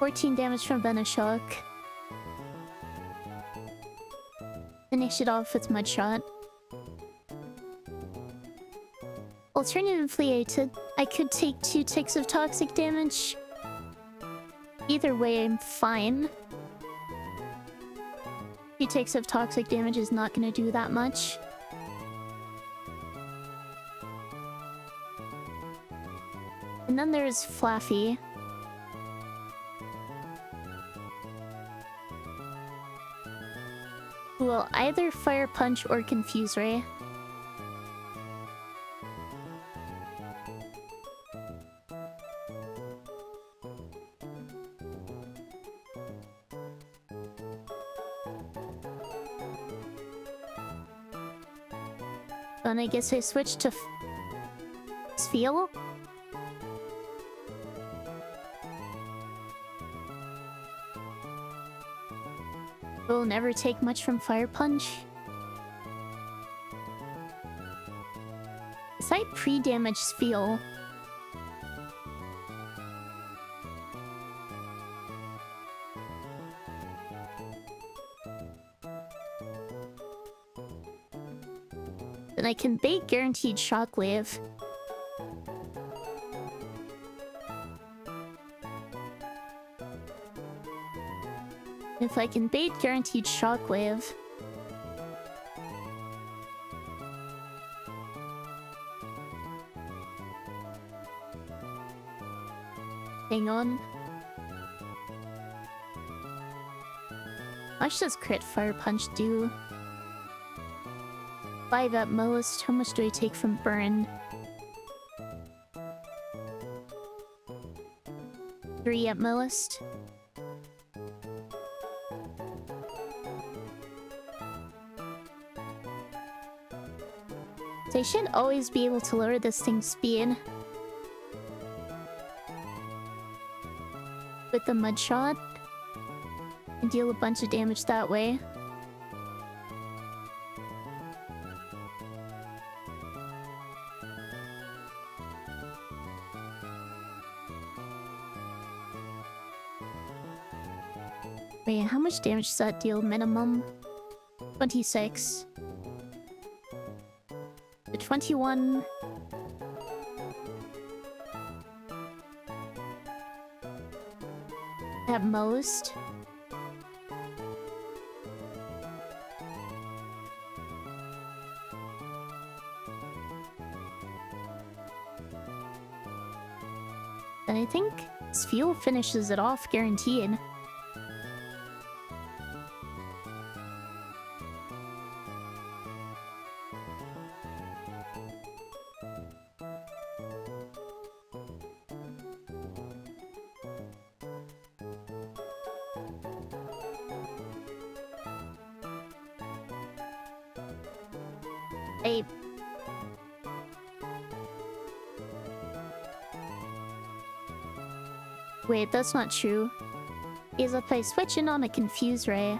...14 damage from Venoshock. Finish it off with Mudshot. Alternatively, I could take 2 ticks of toxic damage. Either way, I'm fine. 2 ticks of toxic damage is not gonna do that much. And then there's Flaffy. Who will either Fire Punch or Confuse Ray. And I guess I switched to Spheal. Will never take much from Fire Punch. If I pre-damage Spheal, then I can bait guaranteed Shockwave. If I can bait guaranteed Shockwave, hang on. How much does crit Fire Punch do? 5 at most. How much do I take from Burn? 3 at most. So I should always be able to lower this thing's speed with the Mudshot. and deal a bunch of damage that way. Wait, how much damage does that deal minimum? 26. The 21. At most. And I think this fuel finishes it off, guaranteed. Wait, that's not true. Is if I switch in on a confuse ray,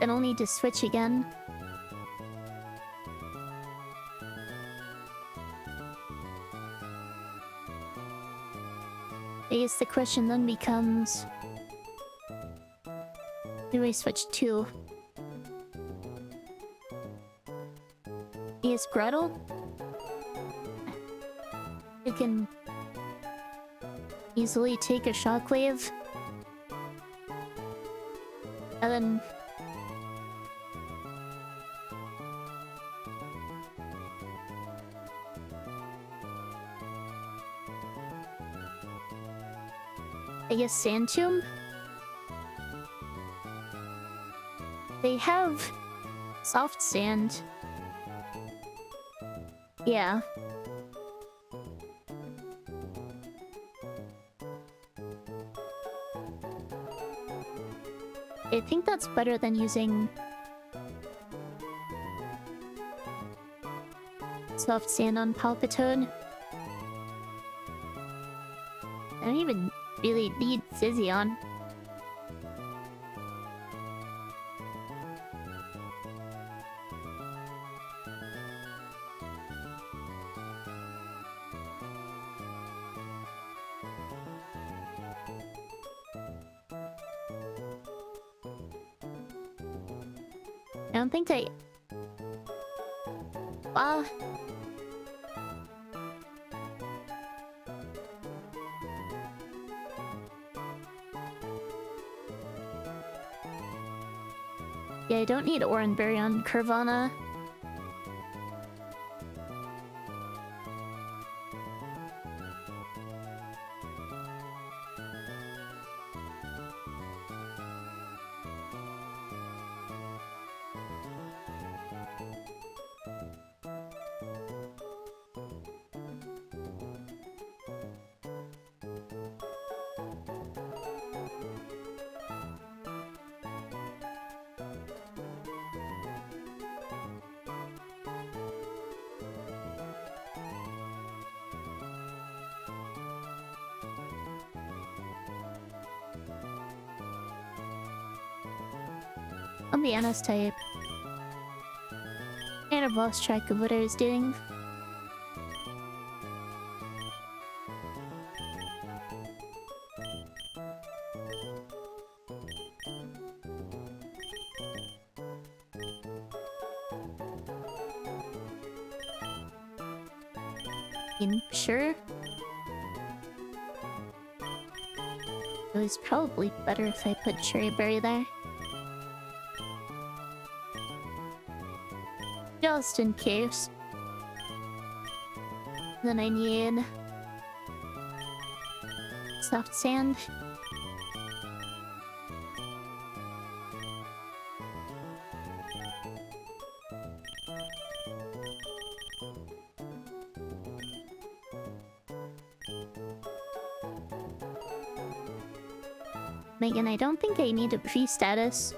then I'll need to switch again. I guess the question then becomes... who do I switch to? Is Gretel? It can easily take a shockwave. And then... I guess Sand Tomb? They have soft sand. Yeah. I think that's better than using soft sand on Palpitoad. I don't even really need Zizzion. I don't think I... yeah, I don't need Oranberry on Carvana. I'll be honest type. And I've lost track of what I was doing. Sure. It was probably better if I put Cherry Berry there. Just in case. Then I need soft sand. Megan, I don't think I need a pre-status.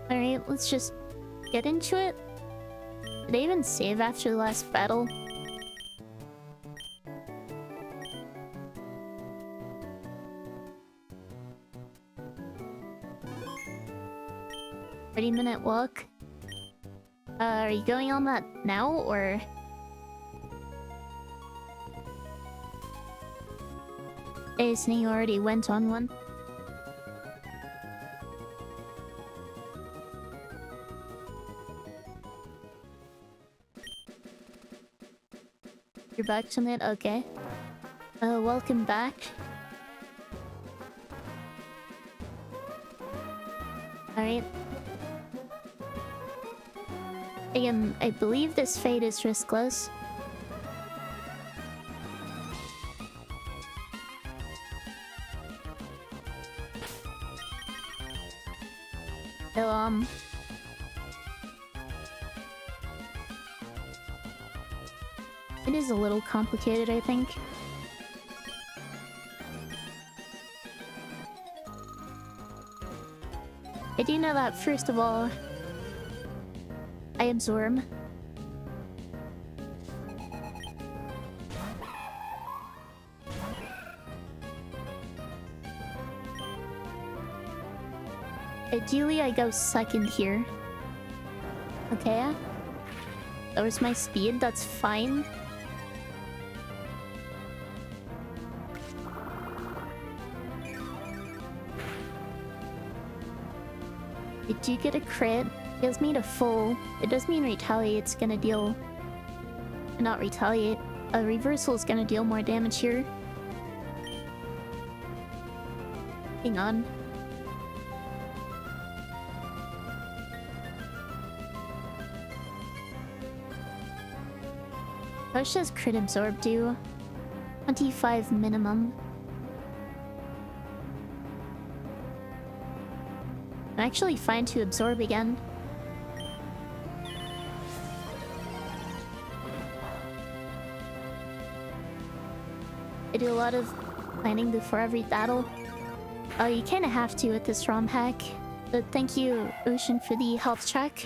Alright, let's just get into it. Did I even save after the last battle? "30-minute walk." Are you going on that now, or...? Isn't you already went on one? You're back from it? Okay. Welcome back. Alright. I believe this fate is riskless. So, it is a little complicated, I think. I do know that, first of all, I absorb. Ideally, I go second here. Okay. That was my speed, that's fine. I do get a crit. Gives me to full. It does mean retaliate's gonna deal... Not retaliate. A reversal is gonna deal more damage here. Hang on. How much does crit absorb do? 25 minimum. I'm actually fine to absorb again. I do a lot of planning before every battle. Oh, you kinda have to with this ROM hack. But thank you, Ocean, for the health check.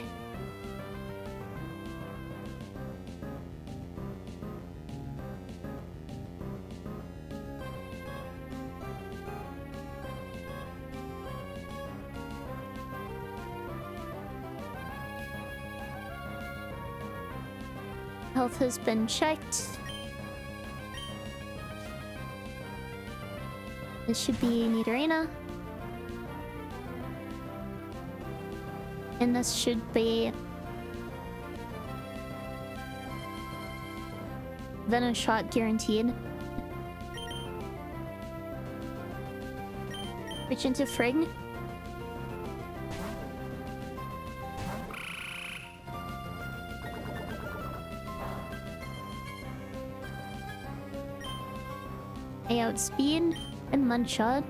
Health has been checked. This should be Nidorina. And this should be... Venom shot guaranteed. Reach into Frigg. I outspeed and Munchot.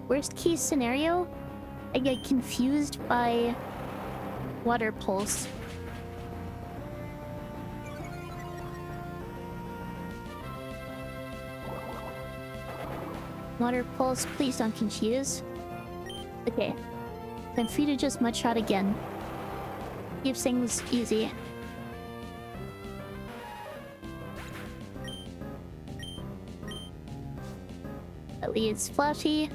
Worst case scenario, I get confused by Water Pulse. Water Pulse, please don't confuse. Okay. I'm free to just Munchot again. Keeps things easy. That leaves Flashy.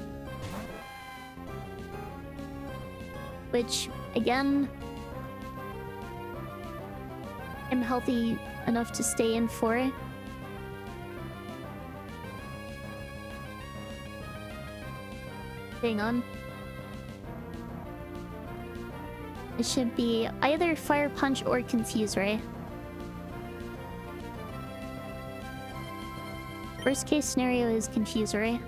Which, again... I'm healthy enough to stay in for it. Hang on. It should be either Fire Punch or Confuse Ray. Worst case scenario is Confuse Ray.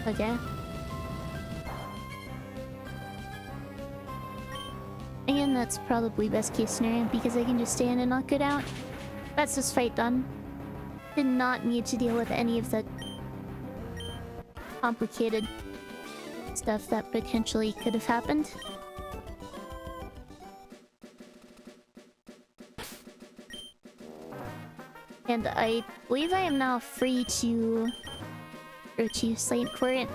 Okay. Again, that's probably best case scenario because I can just stay in and knock it out. That's this fight done. Did not need to deal with any of the complicated stuff that potentially could have happened. And I believe I am now free to go to Slate Court.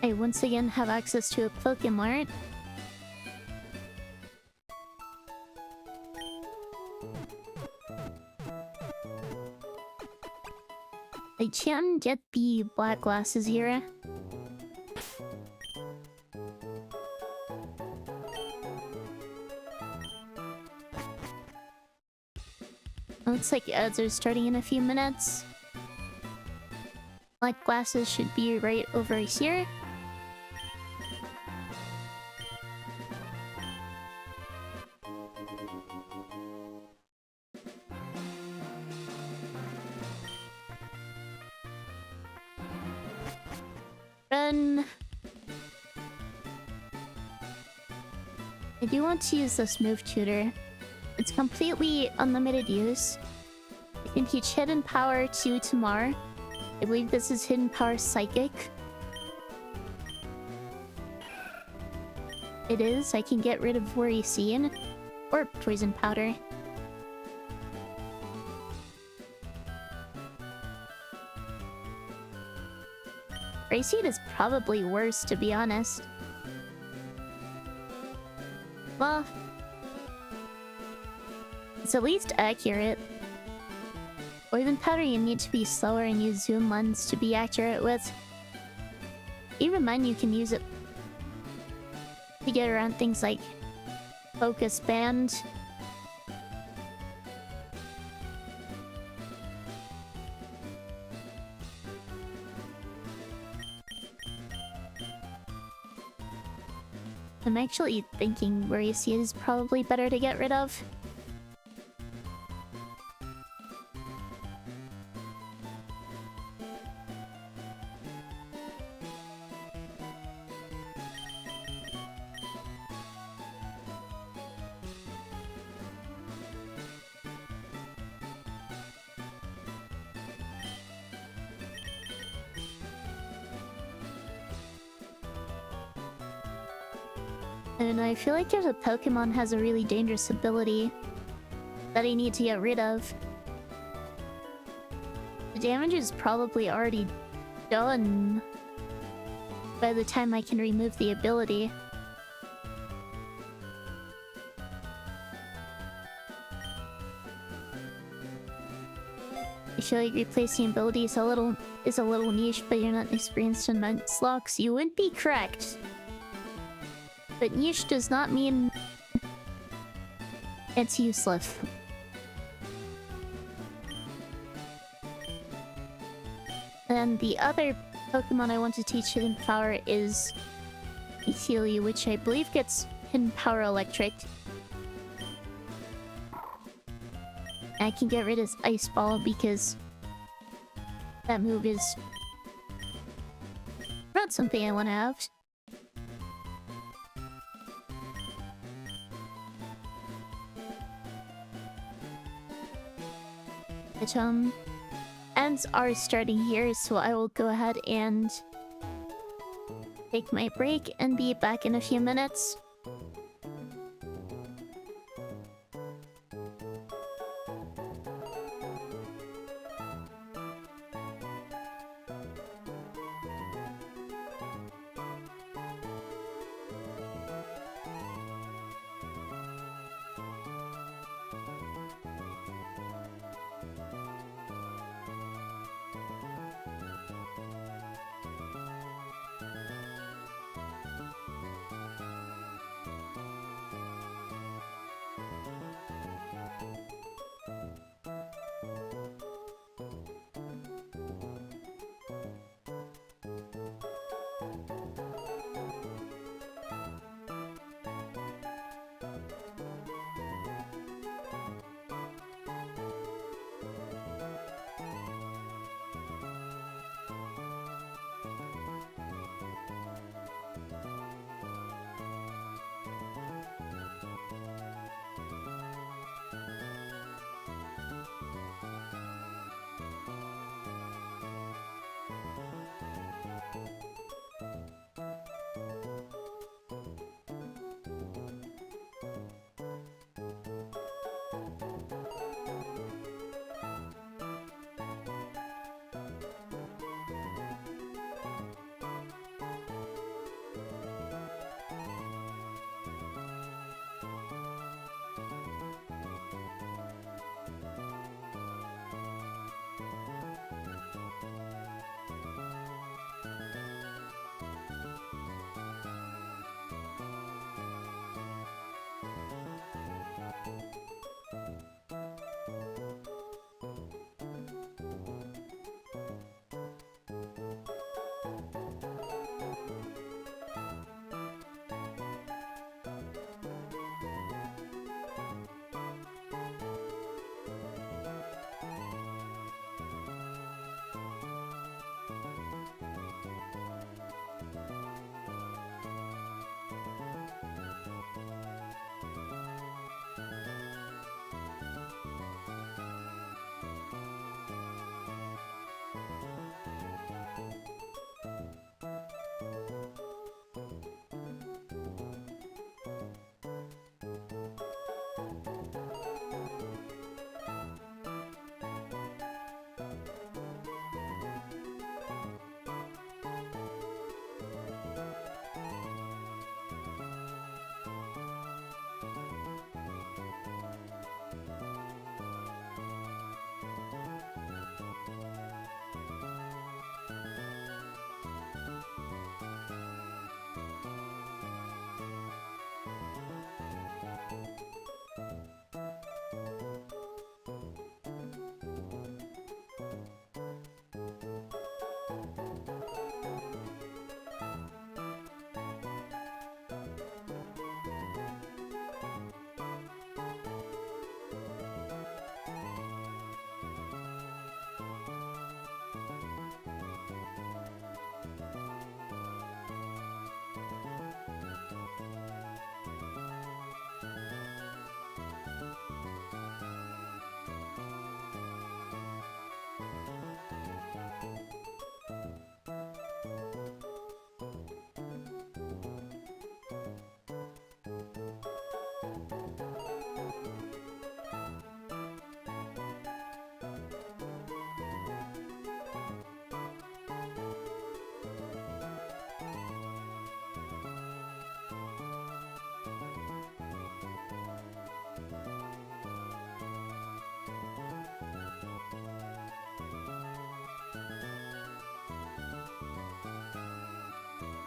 I once again have access to a Pokemon. I can get the black glasses here. Looks like ads are starting in a few minutes. Black glasses should be right over here. Run. I do want to use this move tutor. It's completely unlimited use. I can teach Hidden Power to Tamar. I believe this is Hidden Power Psychic. It is. I can get rid of Worry Scene or Poison Powder. Worry Scene is probably worse, to be honest. Well, it's at least accurate. Poison Powder you need to be slower and use Zoom Lens to be accurate with. Even mine you can use it to get around things like Focus Band. I'm actually thinking Worry Scene is probably better to get rid of. And I feel like if a Pokemon has a really dangerous ability that I need to get rid of, the damage is probably already done by the time I can remove the ability. I feel like replacing abilities is a little niche, but you're not experienced in Nuzlocke. You would be correct. But niche does not mean it's useless. And the other Pokemon I want to teach Hidden Power is Etheli, which I believe gets Hidden Power Electric. I can get rid of Ice Ball because that move is not something I want to have. But ends are starting here, so I will go ahead and take my break and be back in a few minutes.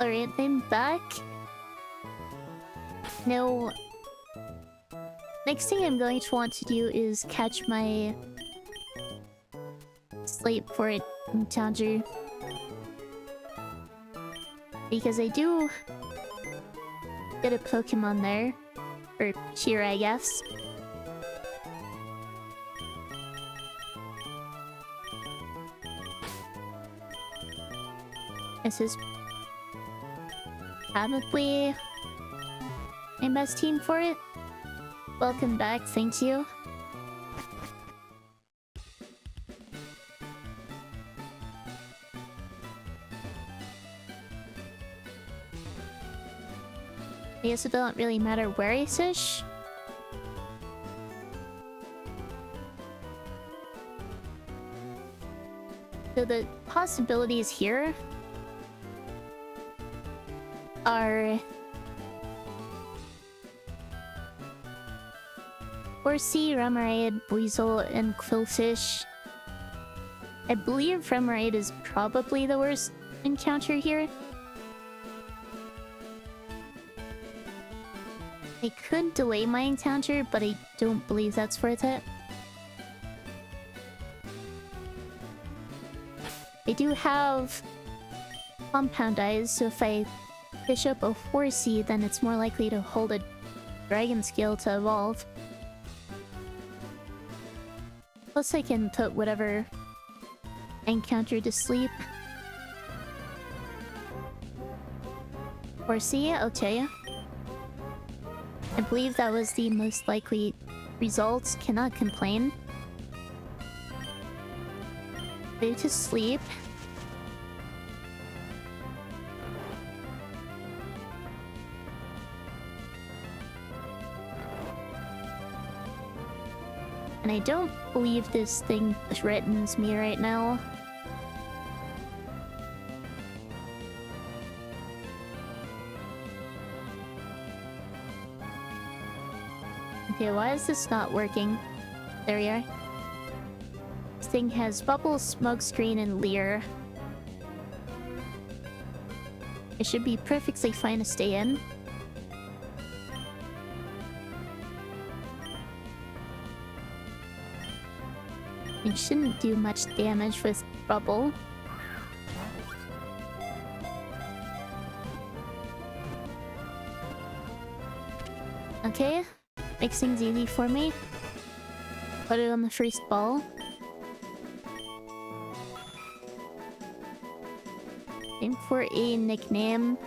Alright, I'm back. Now, next thing I'm going to want to do is catch my sleep for it encounter. Because I do get a Pokemon there. Or cheer, I guess. This is probably my best team for it. Welcome back, thank you. I guess it doesn't really matter where I fish. So the possibilities here are Horsey, Remoraid, Weasel, and Quillfish. I believe Remoraid is probably the worst encounter here. I could delay my encounter, but I don't believe that's worth it. I do have Compound Eyes, so if I fish up a Horsey, then it's more likely to hold a Dragon Scale to evolve. Plus I can put whatever I encounter to sleep. Horsey, okay. I believe that was the most likely result. Cannot complain. Go to sleep. And I don't believe this thing threatens me right now. Okay, why is this not working? There we are. This thing has Bubble, Smokescreen, and Leer. It should be perfectly fine to stay in. It shouldn't do much damage with Bubble. Okay. Makes things easy for me. Put it on the first ball. Aim for a nickname.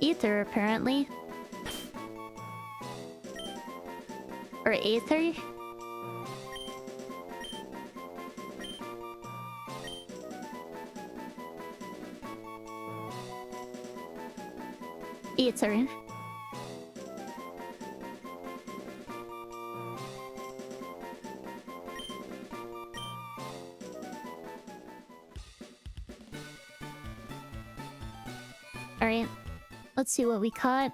Ether, apparently. Or Aether? Ether. Alright, let's see what we caught.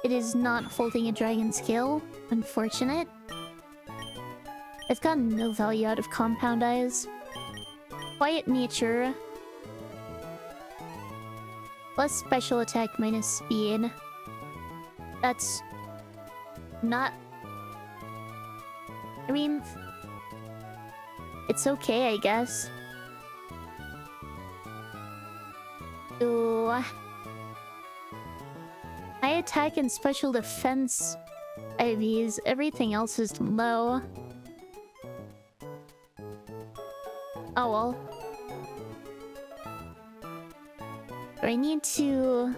It is not holding a dragon scale. Unfortunate. I've gotten no value out of Compound Eyes. Quiet Nature. Plus special attack minus speed. That's not... I mean... It's okay, I guess. So... high attack and special defense IVs. Everything else is low. Oh well. Do I need to...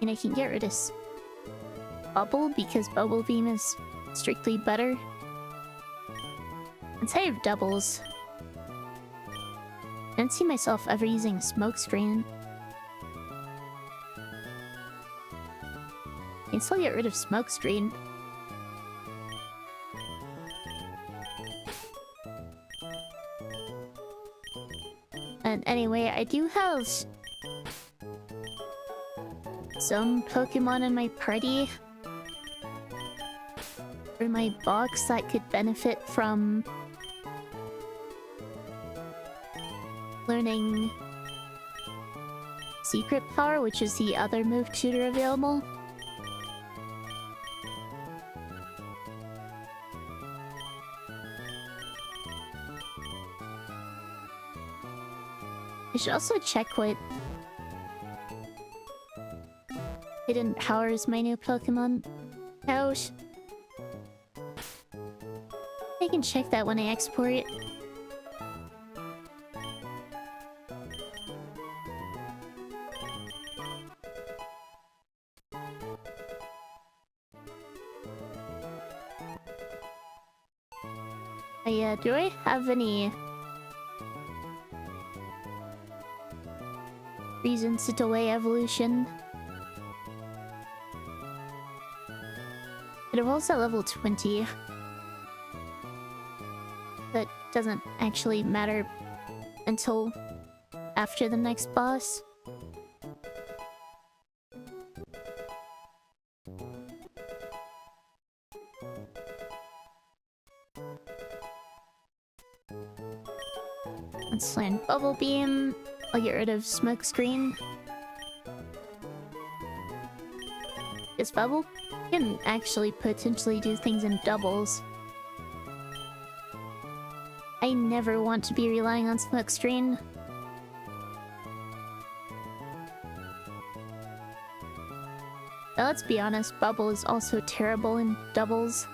and I can get rid of Bubble because Bubble Beam is strictly better. And save doubles. I don't see myself ever using Smokescreen. I can still get rid of Smokescreen. And anyway, I do have some Pokemon in my party or my box that could benefit from learning Secret Power, which is the other move tutor available. I should also check what hidden powers my new Pokemon out. I can check that when I export. Yeah, do I have any reasons to delay evolution? It evolves at level 20. That doesn't actually matter until after the next boss. Let's learn Bubble Beam. I'll get rid of Smoke Screen. This Bubble can actually potentially do things in doubles. I never want to be relying on Smoke Screen. Now let's be honest, Bubble is also terrible in doubles.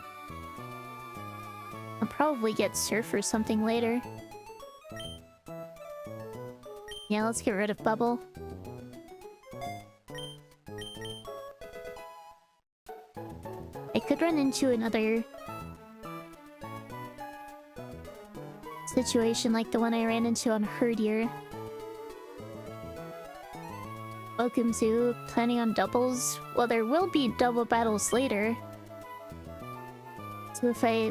I'll probably get Surf or something later. Yeah, let's get rid of Bubble. I could run into another situation like the one I ran into on Herdier. Welcome to planning on doubles. Well, there will be double battles later. So if I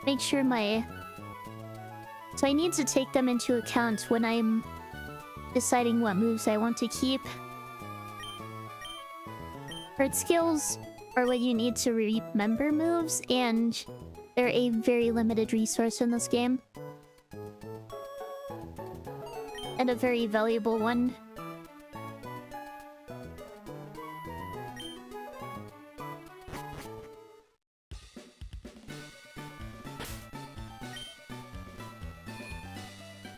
make sure my... So I need to take them into account when I'm deciding what moves I want to keep. Hurt skills are what you need to remember moves, and they're a very limited resource in this game. And a very valuable one.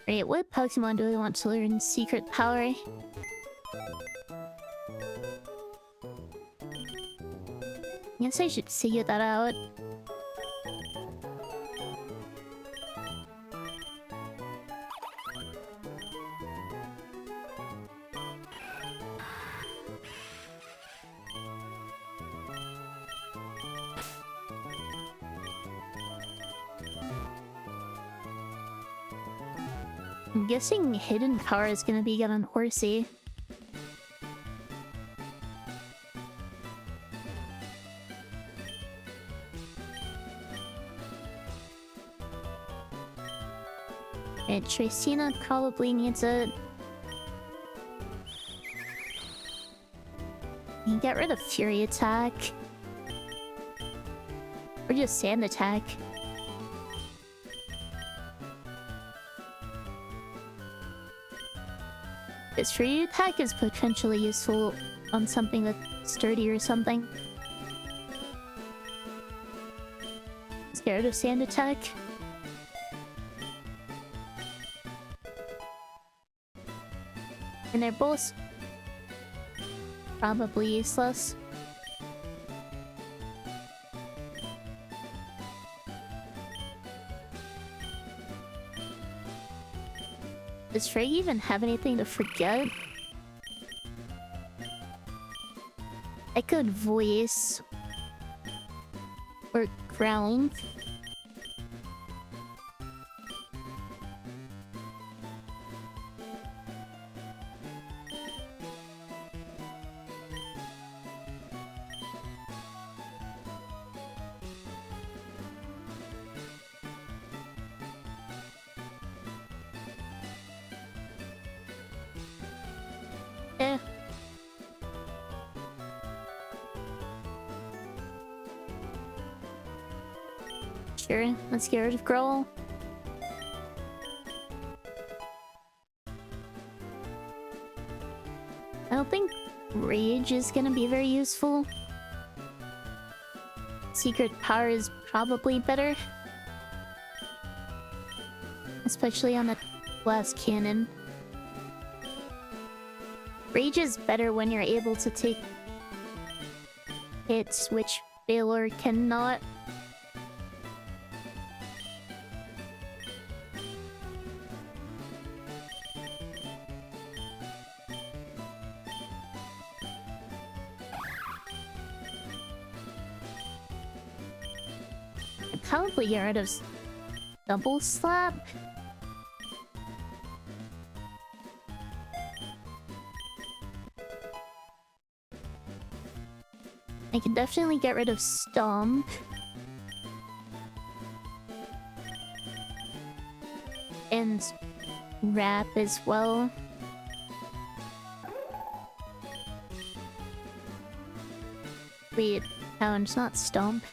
Right, what Pokemon do I want to learn Secret Power? I guess I should figure that out. I'm guessing Hidden Power is gonna be good on Horsey. And Tracina probably needs it. You can get rid of Fury Attack. Or just Sand Attack. This Fury Attack is potentially useful on something that's sturdy or something. Let's get rid of Sand Attack. And they're both probably useless. Does Frey even have anything to forget? I could Voice. Or Ground. Sure, let's get rid of Growl. I don't think Rage is gonna be very useful. Secret Power is probably better. Especially on the glass cannon. Rage is better when you're able to take hits, which Baylor cannot. I'd probably get rid of Double Slap. I can definitely get rid of Stomp. And Wrap as well. Wait, Pound, not Stomp.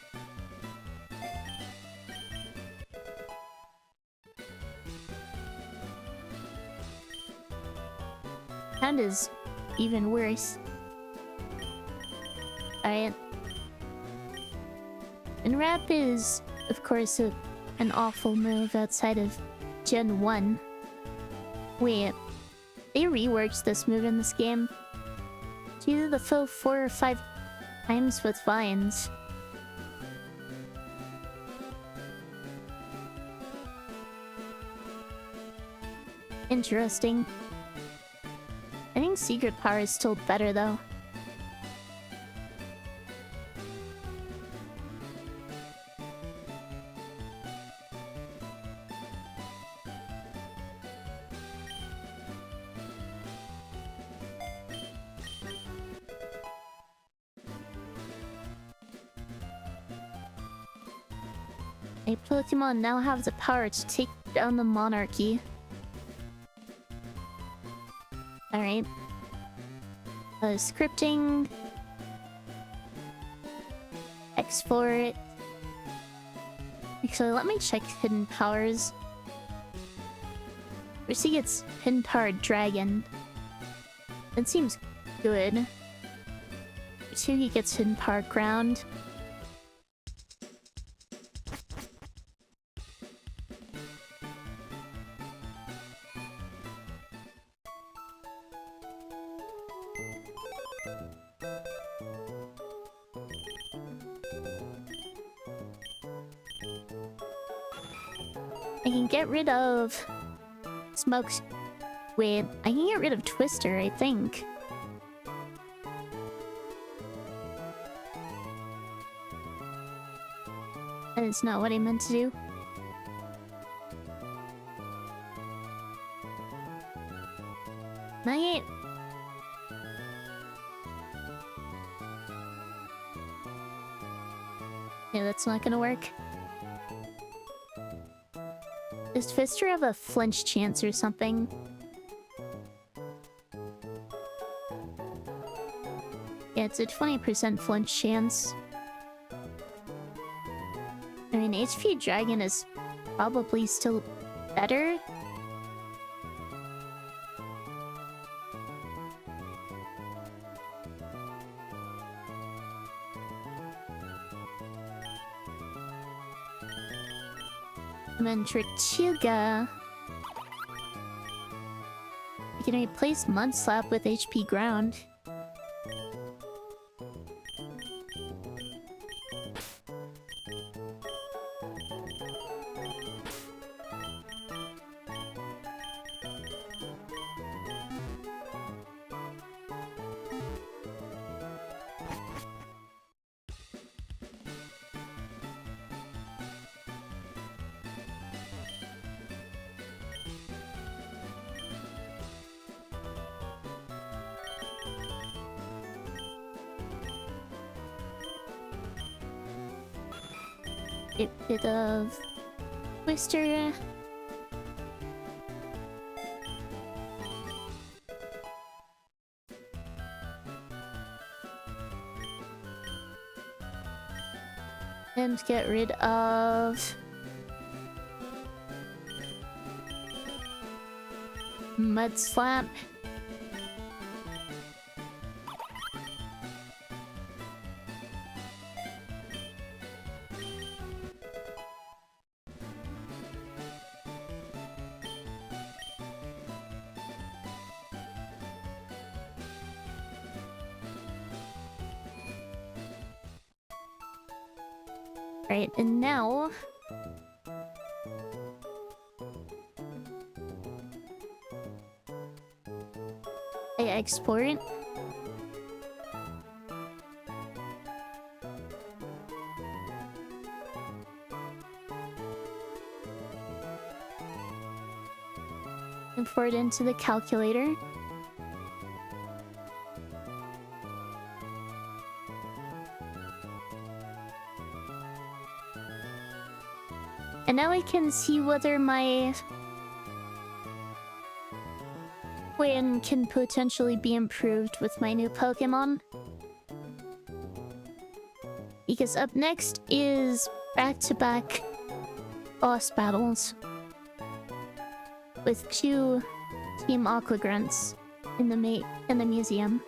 Pound is even worse. Alright. And Wrap is, of course, an awful move outside of Gen 1. Wait, they reworked this move in this game. Do the fill 4 or 5 times with vines. Interesting. I think Secret Power is still better though. A Pokemon now have the power to take down the monarchy. Alright. Scripting. Export. Actually, let me check hidden powers. First he gets hidden powered dragon. That seems good. 2 he gets hidden powered ground. I can get rid of Smokes. Wait, I can get rid of Twister, I think. That is not what I meant to do. Not yet. Yeah, that's not gonna work. Does Twister have a flinch chance or something? Yeah, it's a 20% flinch chance. I mean, HP Dragon is probably still better. And then Tortuga. We can replace Mudslap with HP Ground. A bit of Twister. And get rid of Mud Slap. Right, and now... I export. Import into the calculator. And now I can see whether my win can potentially be improved with my new Pokemon. Because up next is back-to-back boss battles with 2 Team Aqua Grunts in the museum.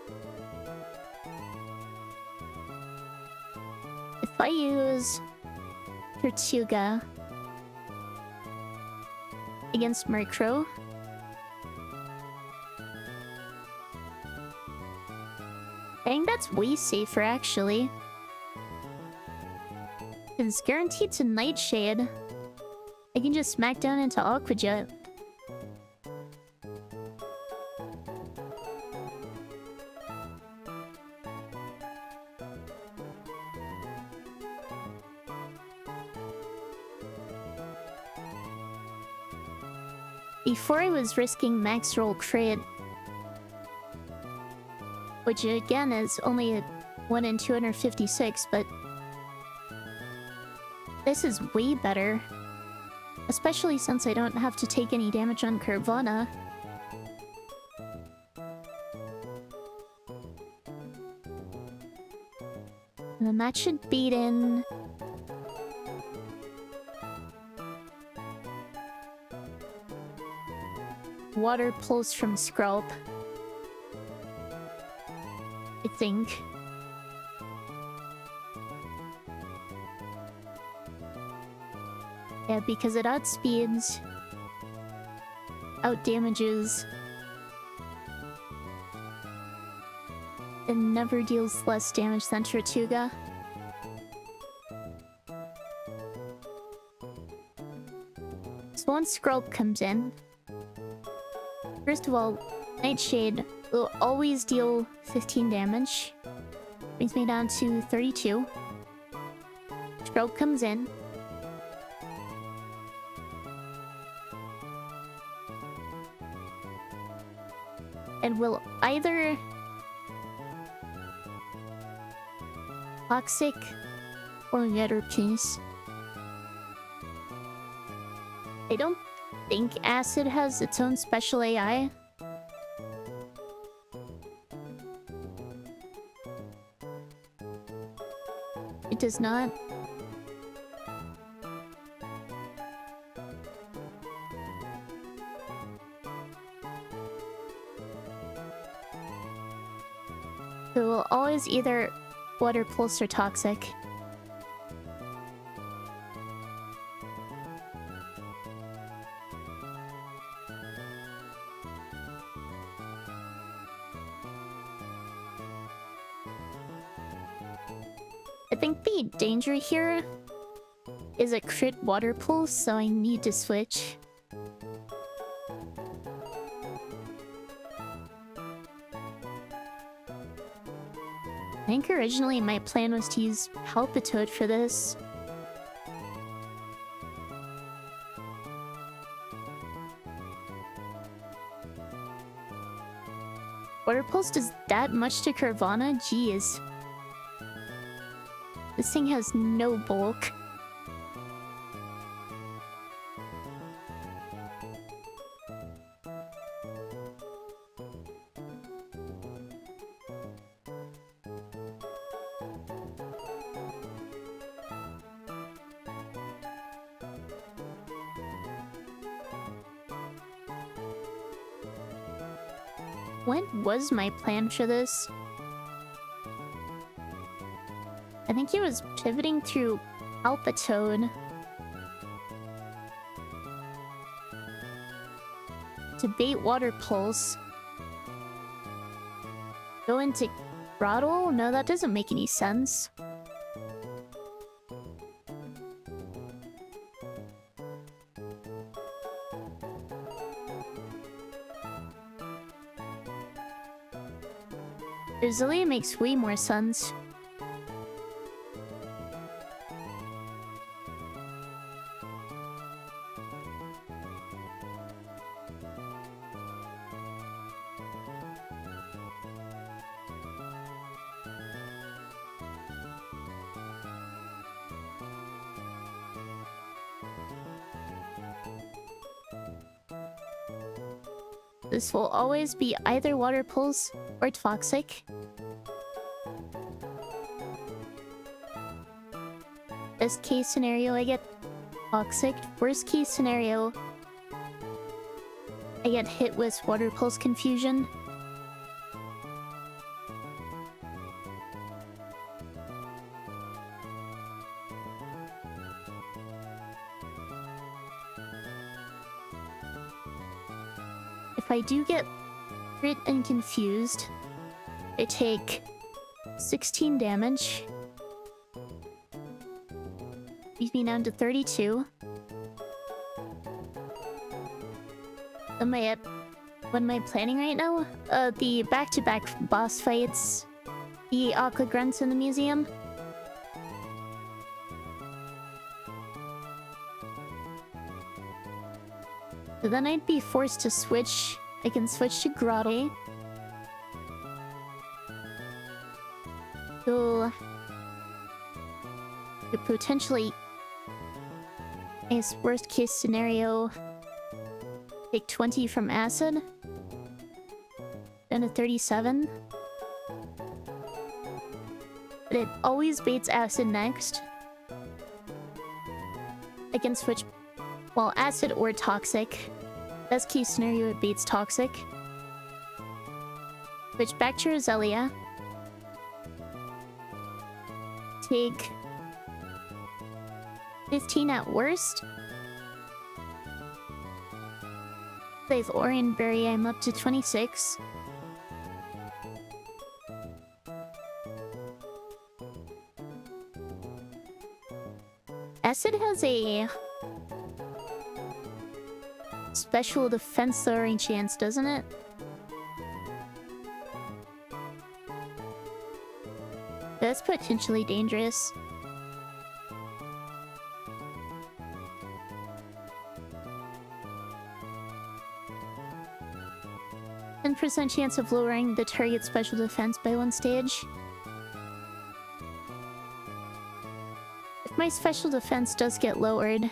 If I use Tortuga against Murkrow, I think that's way safer, actually. It's guaranteed to Nightshade. I can just smack down into Aqua Jet. Before I was risking max roll crit, which again is only a 1 in 256, but this is way better. Especially since I don't have to take any damage on Carvana. And then that should beat in... Water Pulse from Skrulp. I think. Yeah, because it outspeeds, outdamages, and never deals less damage than Tortuga. So once Skrulp comes in, first of all, Nightshade will always deal 15 damage. Brings me down to 32. Skrulp comes in. And will either Toxic or Letter Piece. I don't think Acid has its own special AI. It does not. So it will always either Water Pulse or Toxic. I think the danger here is a crit Water Pulse, so I need to switch. I think originally my plan was to use Palpitoad for this. Water Pulse does that much to Carvana? Jeez. This thing has no bulk. What was my plan for this? I think it was pivoting through Alpatone to bait Water Pulse. Go into Grottle? No, that doesn't make any sense. Rosalia makes way more sense. This will always be either Water Pulse or Toxic. Best case scenario, I get Toxic. Worst case scenario, I get hit with Water Pulse Confusion. If I do get crit and confused, I take 16 damage. Leaves me down to 32. What am I planning right now? The back-to-back boss fights. The Aqua Grunts in the museum. So then I'd be forced to switch. I can switch to Grotto. So... could potentially... I guess worst case scenario... take 20 from Acid. Down to 37. But it always baits Acid next. I can switch... well, Acid or Toxic. Best case scenario, it baits Toxic. Switch back to Rosalia. Take 15 at worst. With Orion Berry, I'm up to 26. Acid has a special defense lowering chance, doesn't it? That's potentially dangerous. %, chance of lowering the target's special defense by 1 stage. If my special defense does get lowered,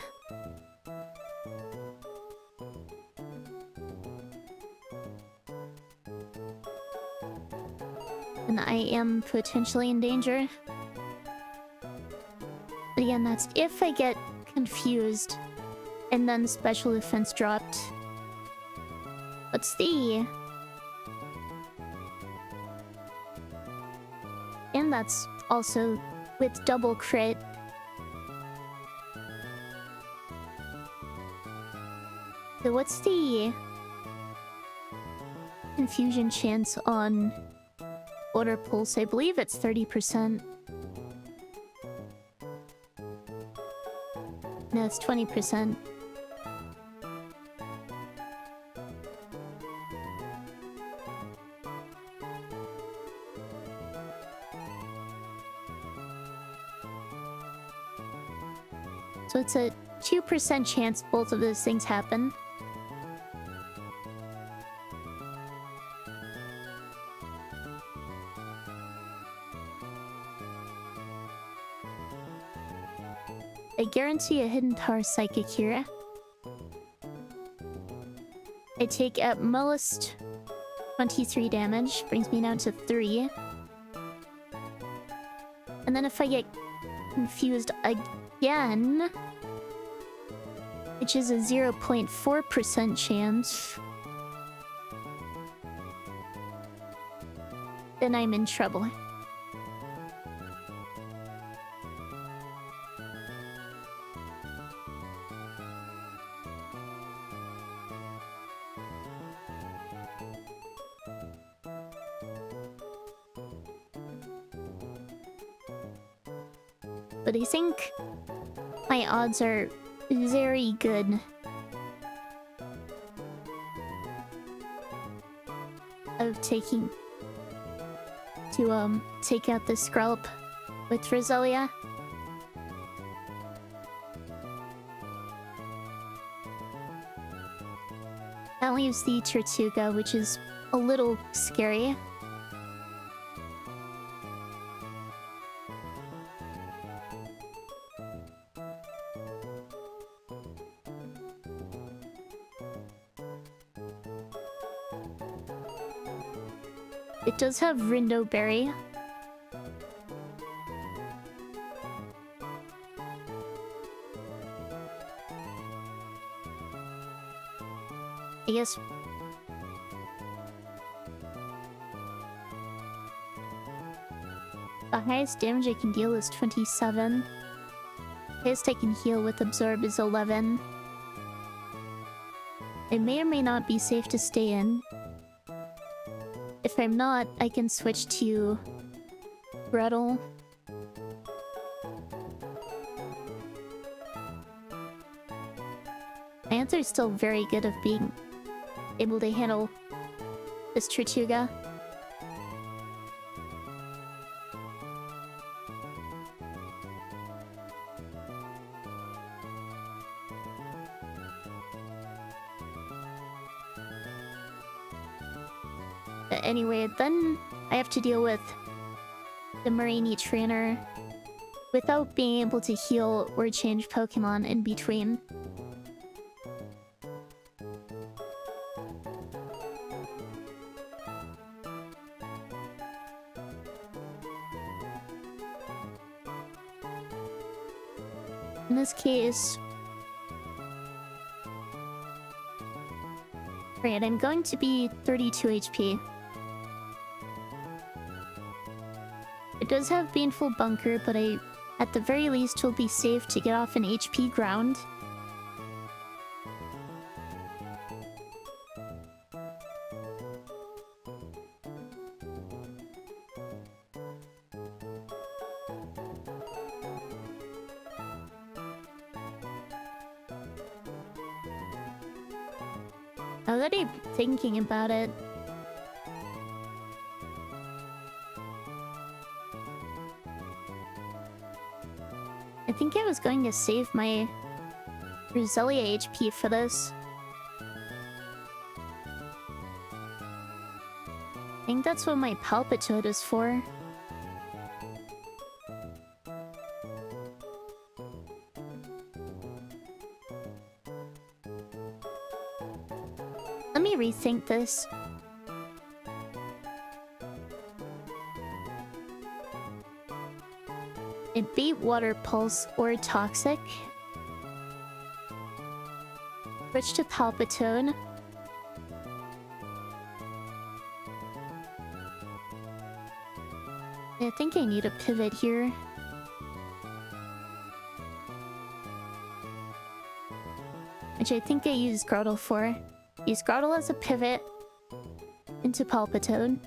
then I am potentially in danger. But again, that's if I get confused and then special defense dropped. Let's see. And that's also with double crit. So what's the confusion chance on Water Pulse? I believe it's 30%. No, it's 20%. So it's a 2% chance both of those things happen. I guarantee a Hidden Tower Psychic here. I take at most 23 damage, brings me down to 3. And then if I get confused again, which is a 0.4% chance, then I'm in trouble. But I think my odds are very good of taking to take out the Skrelp with Roselia. That leaves the Tortuga, which is a little scary. It does have Rindo Berry. I guess the highest damage I can deal is 27. The highest I can heal with Absorb is 11. It may or may not be safe to stay in. If I'm not, I can switch to Gretel. My answer is still very good of being able to handle this Tortuga. Anyway, then I have to deal with the Marini trainer without being able to heal or change Pokemon in between. In this case... Right, I'm going to be 32 HP. It does have Baneful Bunker, but I, at the very least, will be safe to get off an HP ground. Now that I'm thinking about it, I think I was going to save my Roselia HP for this. I think that's what my Palpitoad is for. Let me rethink this. It beat Water Pulse or Toxic. Switch to Palpitoad. I think I need a pivot here. Which I think I used Grotle for. Use Grotle as a pivot into Palpitoad.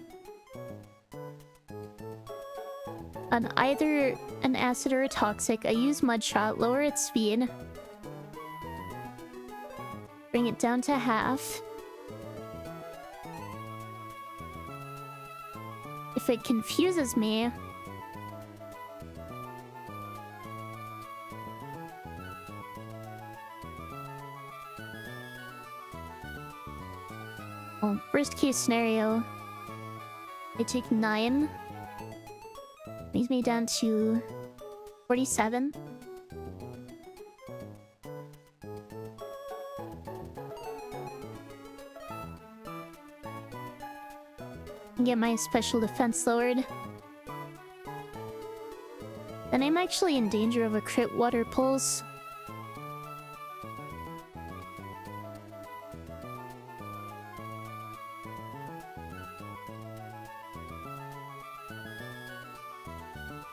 On either an Acid or a Toxic, I use Mud Shot, lower its speed. Bring it down to half. If it confuses me... Well, worst case scenario, I take 9. Brings me down to 47. And get my special defense lowered. Then I'm actually in danger of a crit Water Pulse.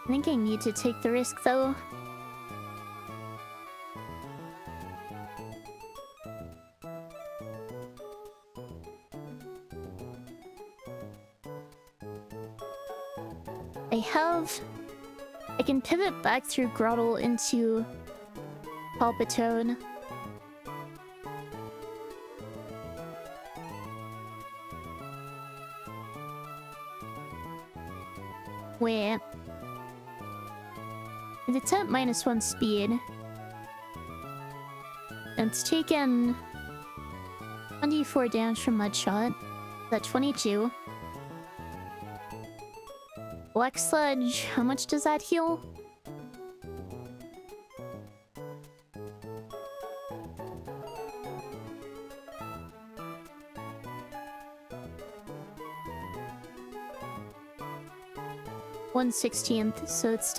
I think I need to take the risk though. I can pivot back through Grottle into Palpitone. Wait. If it's at -1 speed, and it's taken 24 damage from Mudshot. That 22. Black Sludge, how much does that heal? (1/16), so it's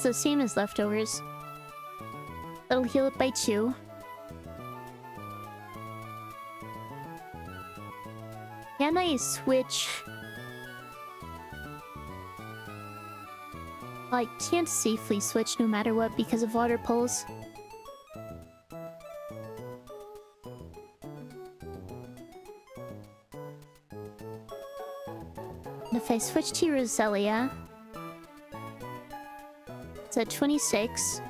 the same as leftovers. That'll heal it by 2. Can I switch? I can't safely switch no matter what because of Water Pulse. If I switch to Roselia, it's at 26.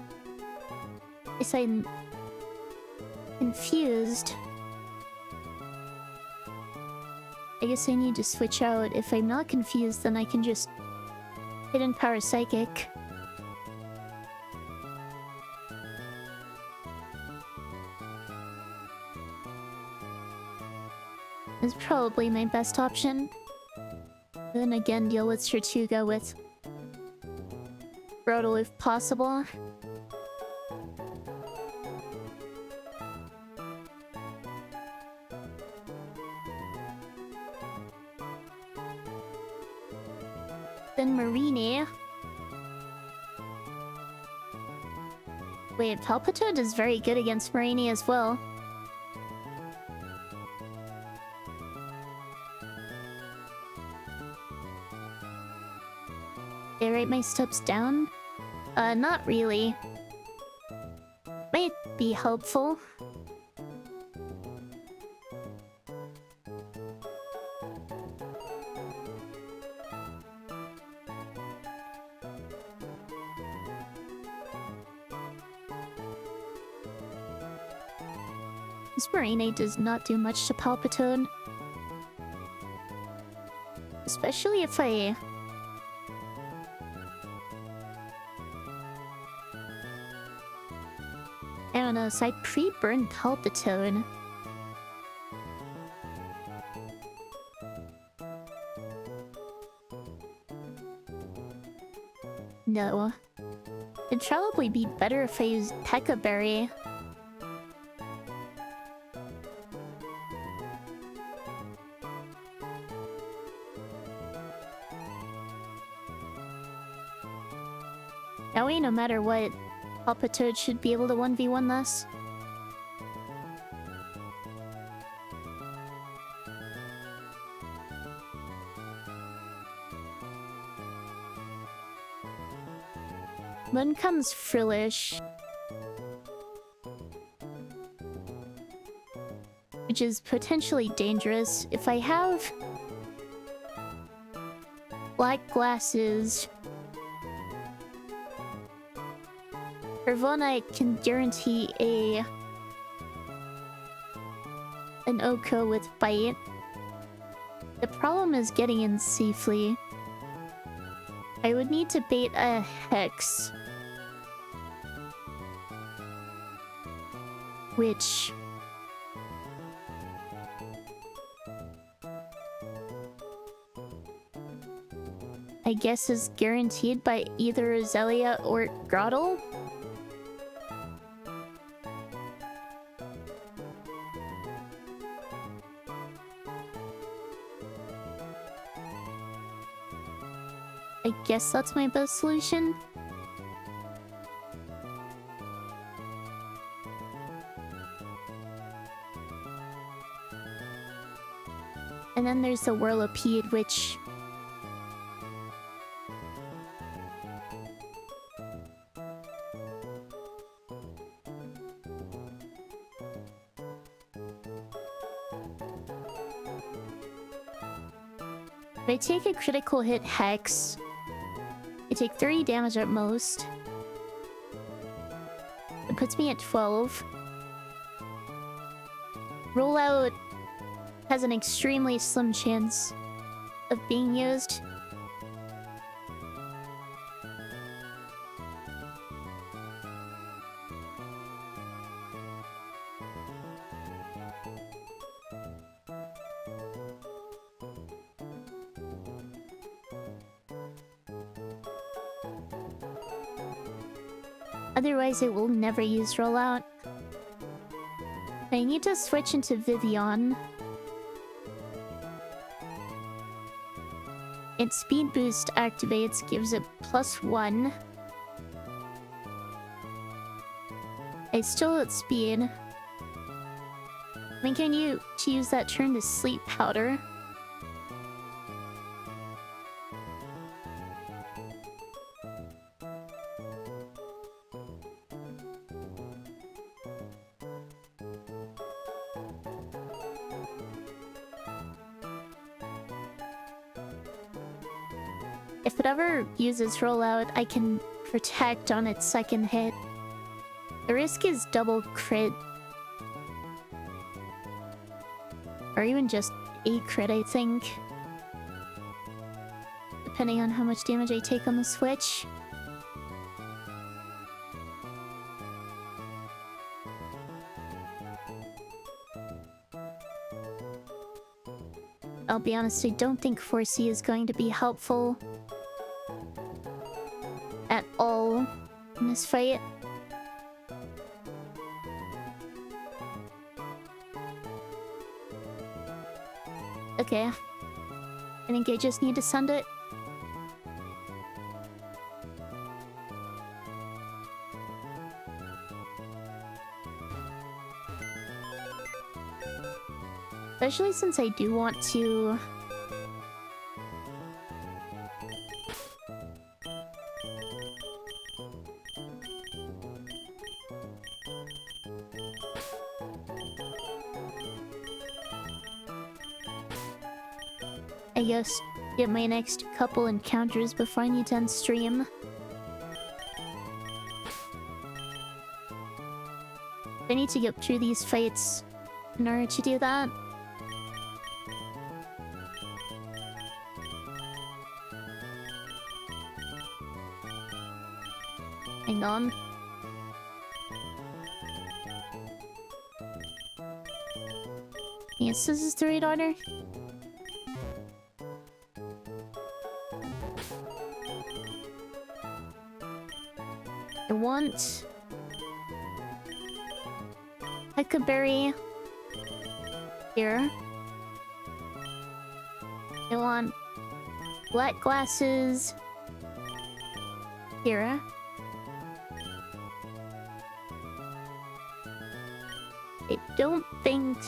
If I'm confused, I guess I need to switch out. If I'm not confused, then I can just Hidden Power Psychic. Is probably my best option. Then again, deal with Chertuga with Grottle if possible. Then Marini. Wait, Palpitoad is very good against Marini as well. Did I write my steps down? Not really. Might be helpful. This Marini does not do much to Palpitoad. Especially if I don't know, so I pre-burned Palpitoad. No. It'd probably be better if I used Pekka Berry. That way, no matter what, Palpitoad should be able to 1v1 this. Then comes Frillish, which is potentially dangerous. If I have black glasses, Ravonna can guarantee an Oko with Bite. The problem is getting in safely. I would need to bait a Hex, which I guess is guaranteed by either Roselia or Grottle. I guess that's my best solution. And then there's the Whirlipede, which If I take a critical hit hex, I take 30 damage at most. It puts me at 12. Rollout has an extremely slim chance of being used. Otherwise, it will never use rollout. I need to switch into VGen. Its speed boost activates, gives it +1. I still at speed. I mean, can you use that turn to sleep powder? If it ever uses rollout, I can protect on its second hit. The risk is double crit. Or even just a crit, I think. Depending on how much damage I take on the switch. I'll be honest, I don't think 4C is going to be helpful at all in this fight. Okay. I think I just need to send it. Especially since I do want to... I guess get my next couple encounters before I need to end stream. I need to get through these fights in order to do that. Hang on. Yes, this is the right order. I want Huckleberry here. I want black glasses here. I don't think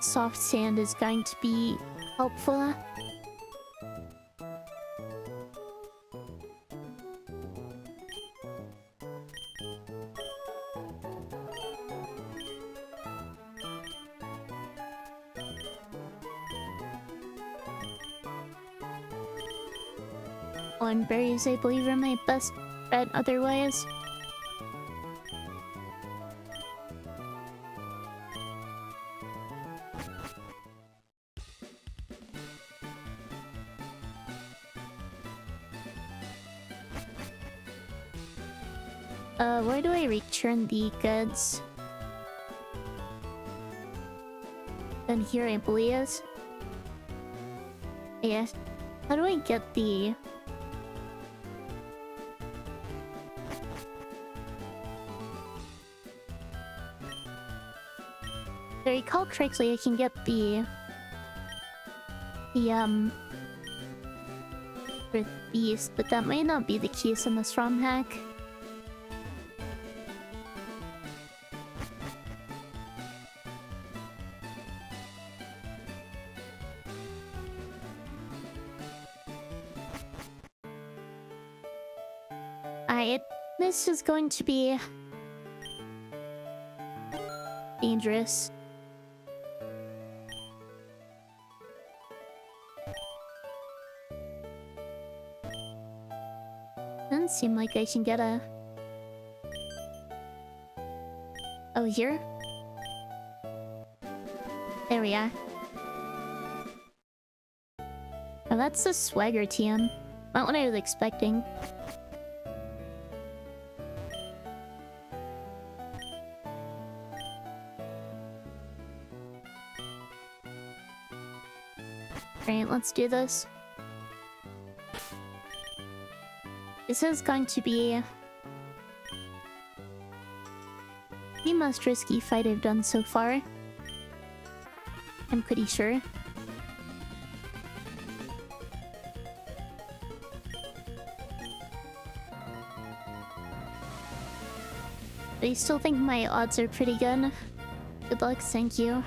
soft sand is going to be helpful. And berries, I believe, are my best bet otherwise. Where do I return the goods? And here, I believe. Yes. How do I get the... If I recall correctly, I can get the beast, but that might not be the case in this ROM hack. This is going to be dangerous. seem like I can get a... Oh, here? There we are. Oh, that's the swagger TM. Not what I was expecting. Alright, let's do this. This is going to be the most risky fight I've done so far. I'm pretty sure. But I still think my odds are pretty good. Good luck, thank you.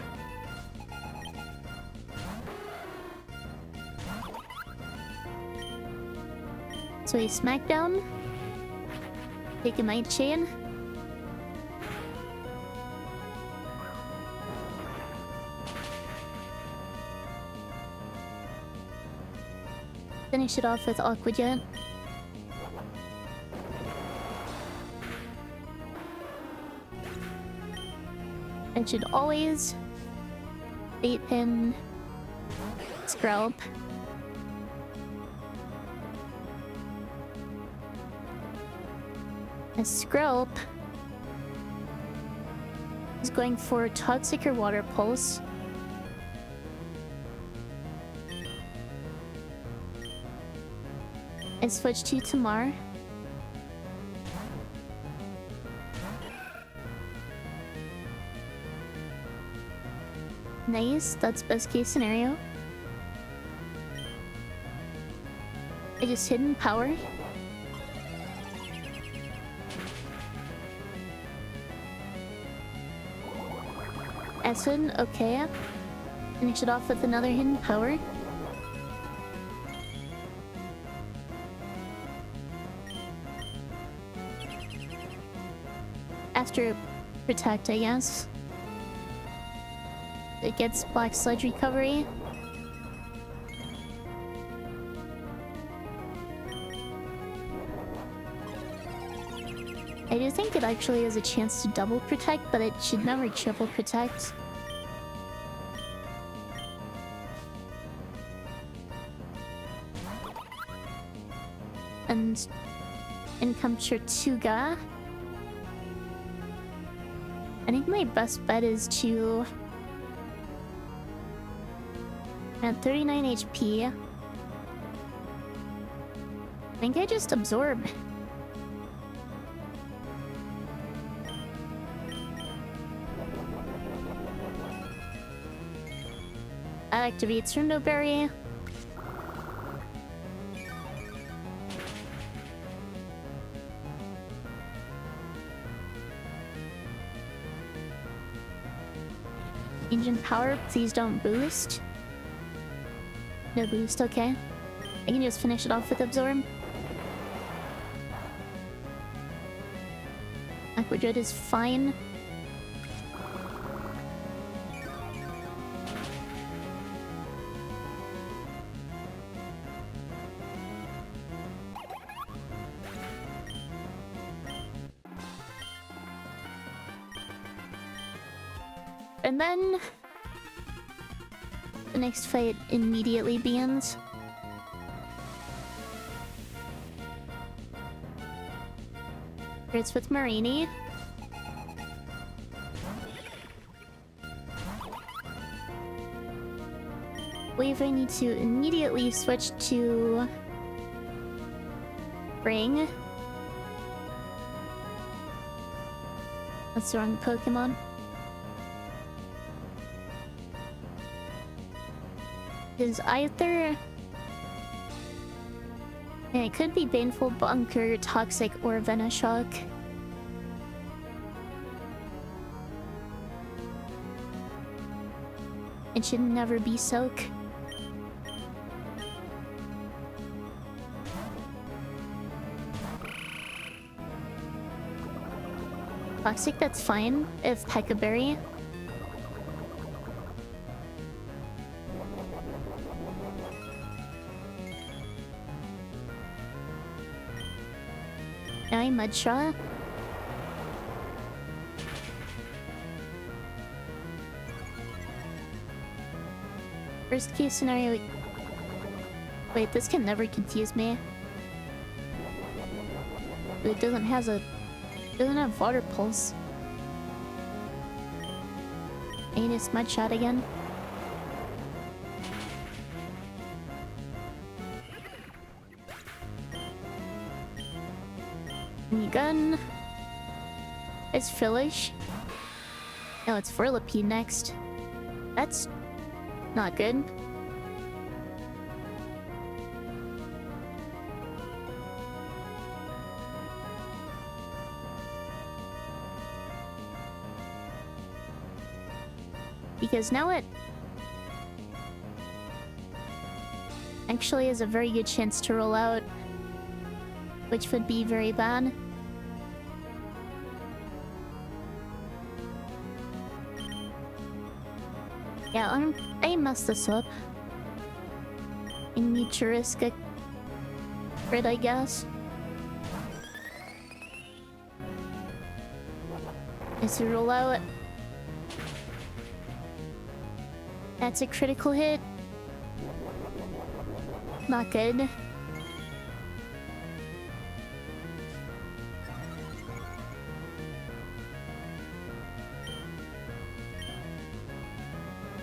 So a smackdown. Take a might chain. Finish it off with Aqua Jet. I should always bait pin Scrub. A Scrub is going for Toxic or Water Pulse. I switch to Tamar. Nice, that's best case scenario. I just hidden power. Acid, okay. Finish it off with another hidden power. After protect, I guess. It gets Black Sludge recovery. I do think it actually has a chance to double protect, but it should never triple protect. And in comes Tortuga. I think my best bet is to... at 39 HP. I think I just absorb. That activates Rindo Berry. Engine power, please don't boost. No boost, okay. I can just finish it off with Absorb. Aqua Jet is fine. And then the next fight immediately begins. It's with Marini. Believe I need to immediately switch to Ring. That's the wrong Pokemon. Is either... yeah, it could be Baneful Bunker, Toxic, or Venoshock. It should never be Soak. Toxic, that's fine. If Pekka Berry. Now I mud shot. Worst case scenario. Wait, this can never confuse me. It doesn't have water pulse. Anus mud shot again. New gun. It's Frillish. No, it's Vorlipede next. That's not good. Because now it actually has a very good chance to roll out, which would be very bad. Yeah, I messed this up. I need to risk a crit, I guess. Is to roll out. That's a critical hit. Not good.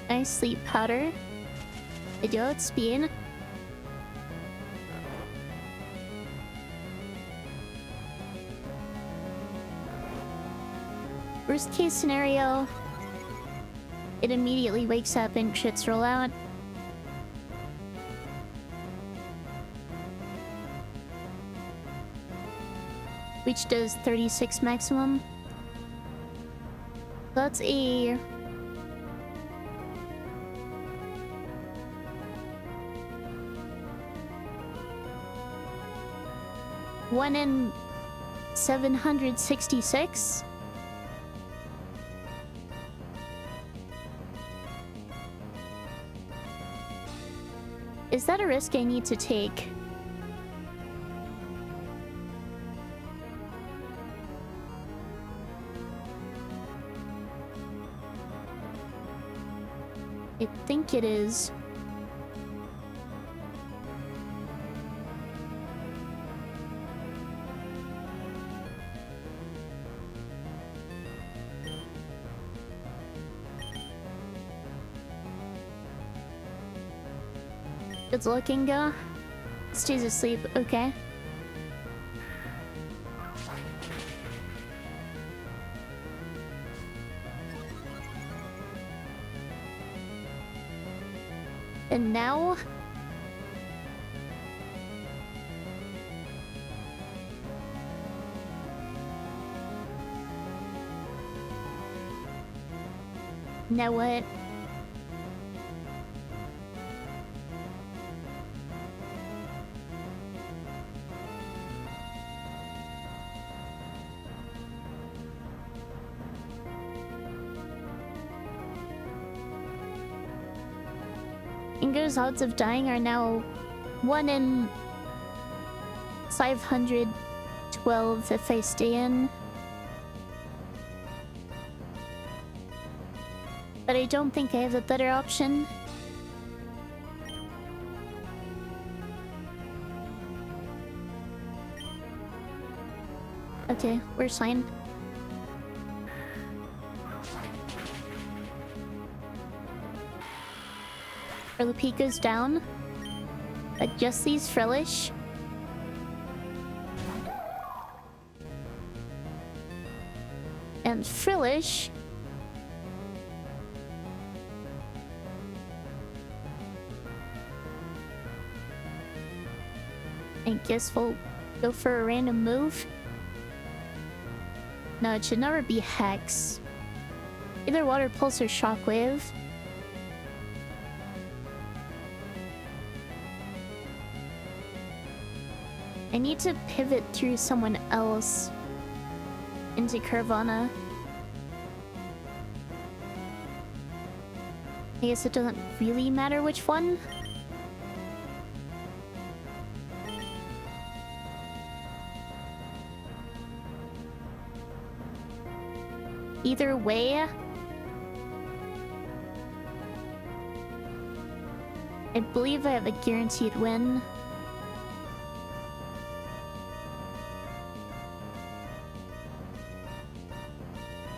Nice sleep powder. I do outspeed. Worst case scenario, it immediately wakes up and crits roll out. Which does 36 maximum. That's a... one in 766. Is that a risk I need to take? I think it is. Good looking, go. Stays asleep, okay. And now... now what? Ingo's odds of dying are now 1 in 512 if I stay in. But I don't think I have a better option. Okay, we're fine. The peak goes down. Adjust these Frillish. And Frillish. I guess we'll go for a random move. No, it should never be Hex. Either Water Pulse or Shockwave. I need to pivot through someone else into Carvana. I guess it doesn't really matter which one. either way, I believe I have a guaranteed win.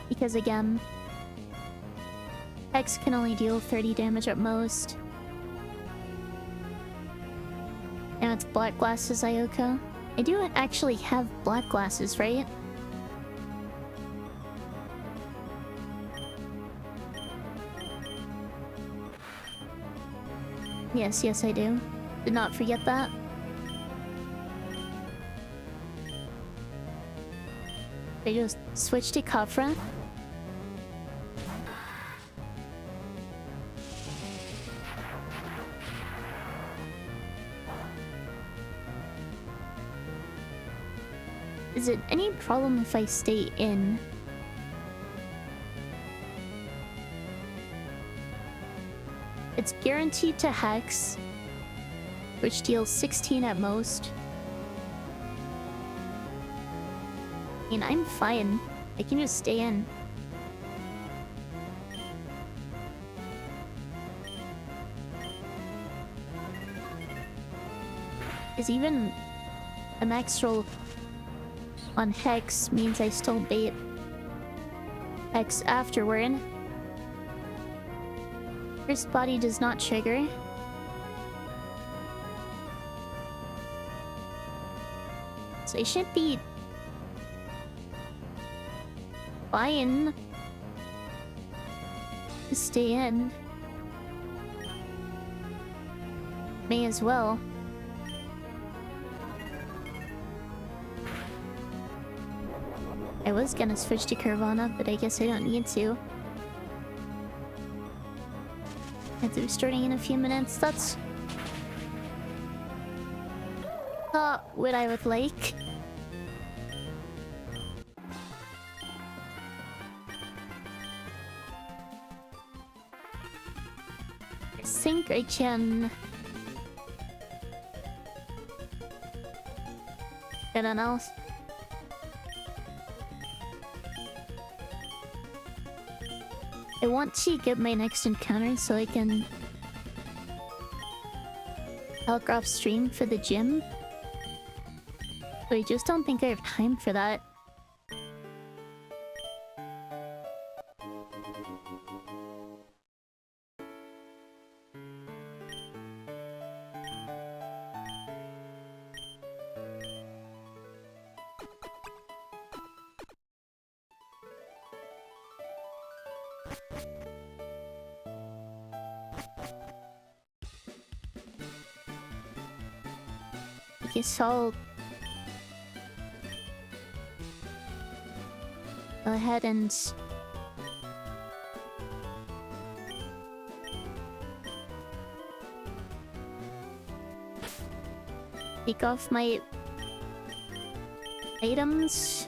Because again, Hex can only deal 30 damage at most. And it's Black Glasses Ioka. I do actually have Black Glasses, right? Yes, yes I do. Did not forget that. I just switched to Kafra. Is it any problem if I stay in? It's guaranteed to Hex, which deals 16 at most. I mean, I'm fine. I can just stay in. Is even a max roll on Hex means I still bait Hex afterward. First body does not trigger. So I should be fine to stay in. May as well. I was gonna switch to Carvana, but I guess I don't need to. I'll be starting in a few minutes. That's not what I would like. I think I can... I don't know. I want to get my next encounter so I can help off stream for the gym. But I just don't think I have time for that. I guess I'll go ahead and take off my items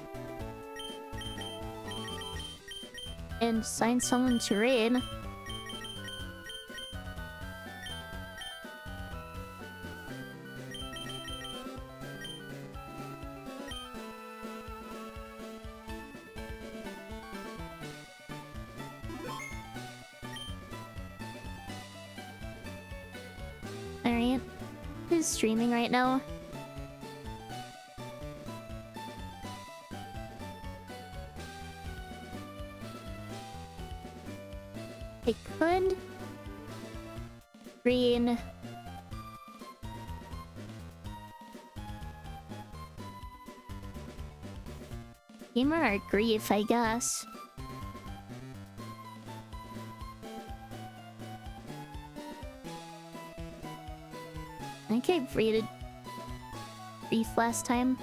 and assign someone to raid. Alright. Who's streaming right now? I could green Gamer or Grief, I guess. I think I rated Grief last time.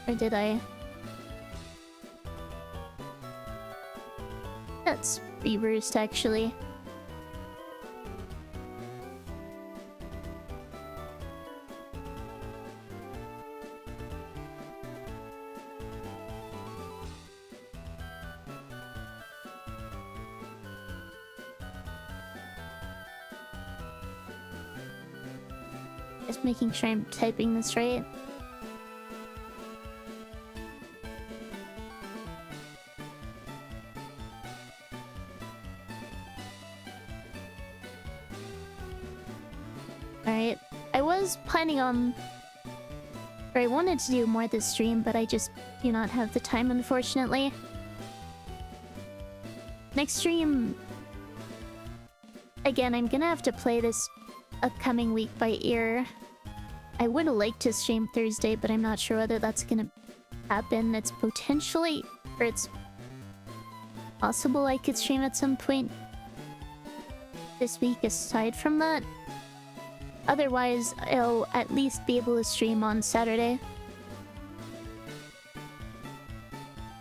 Or did I? That's reversed, actually. Just making sure I'm typing this right. Alright. I was planning on... or I wanted to do more this stream, but I just do not have the time, unfortunately. Next stream... again, I'm gonna have to play this upcoming week by ear. I would like to stream Thursday, but I'm not sure whether that's gonna happen. It's potentially... or it's possible I could stream at some point this week aside from that. Otherwise, I'll at least be able to stream on Saturday.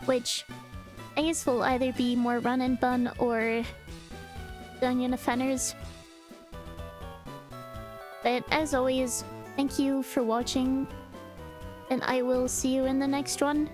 Which I guess will either be more Run and Bun or Dungeon Offenders. But as always, thank you for watching, and I will see you in the next one.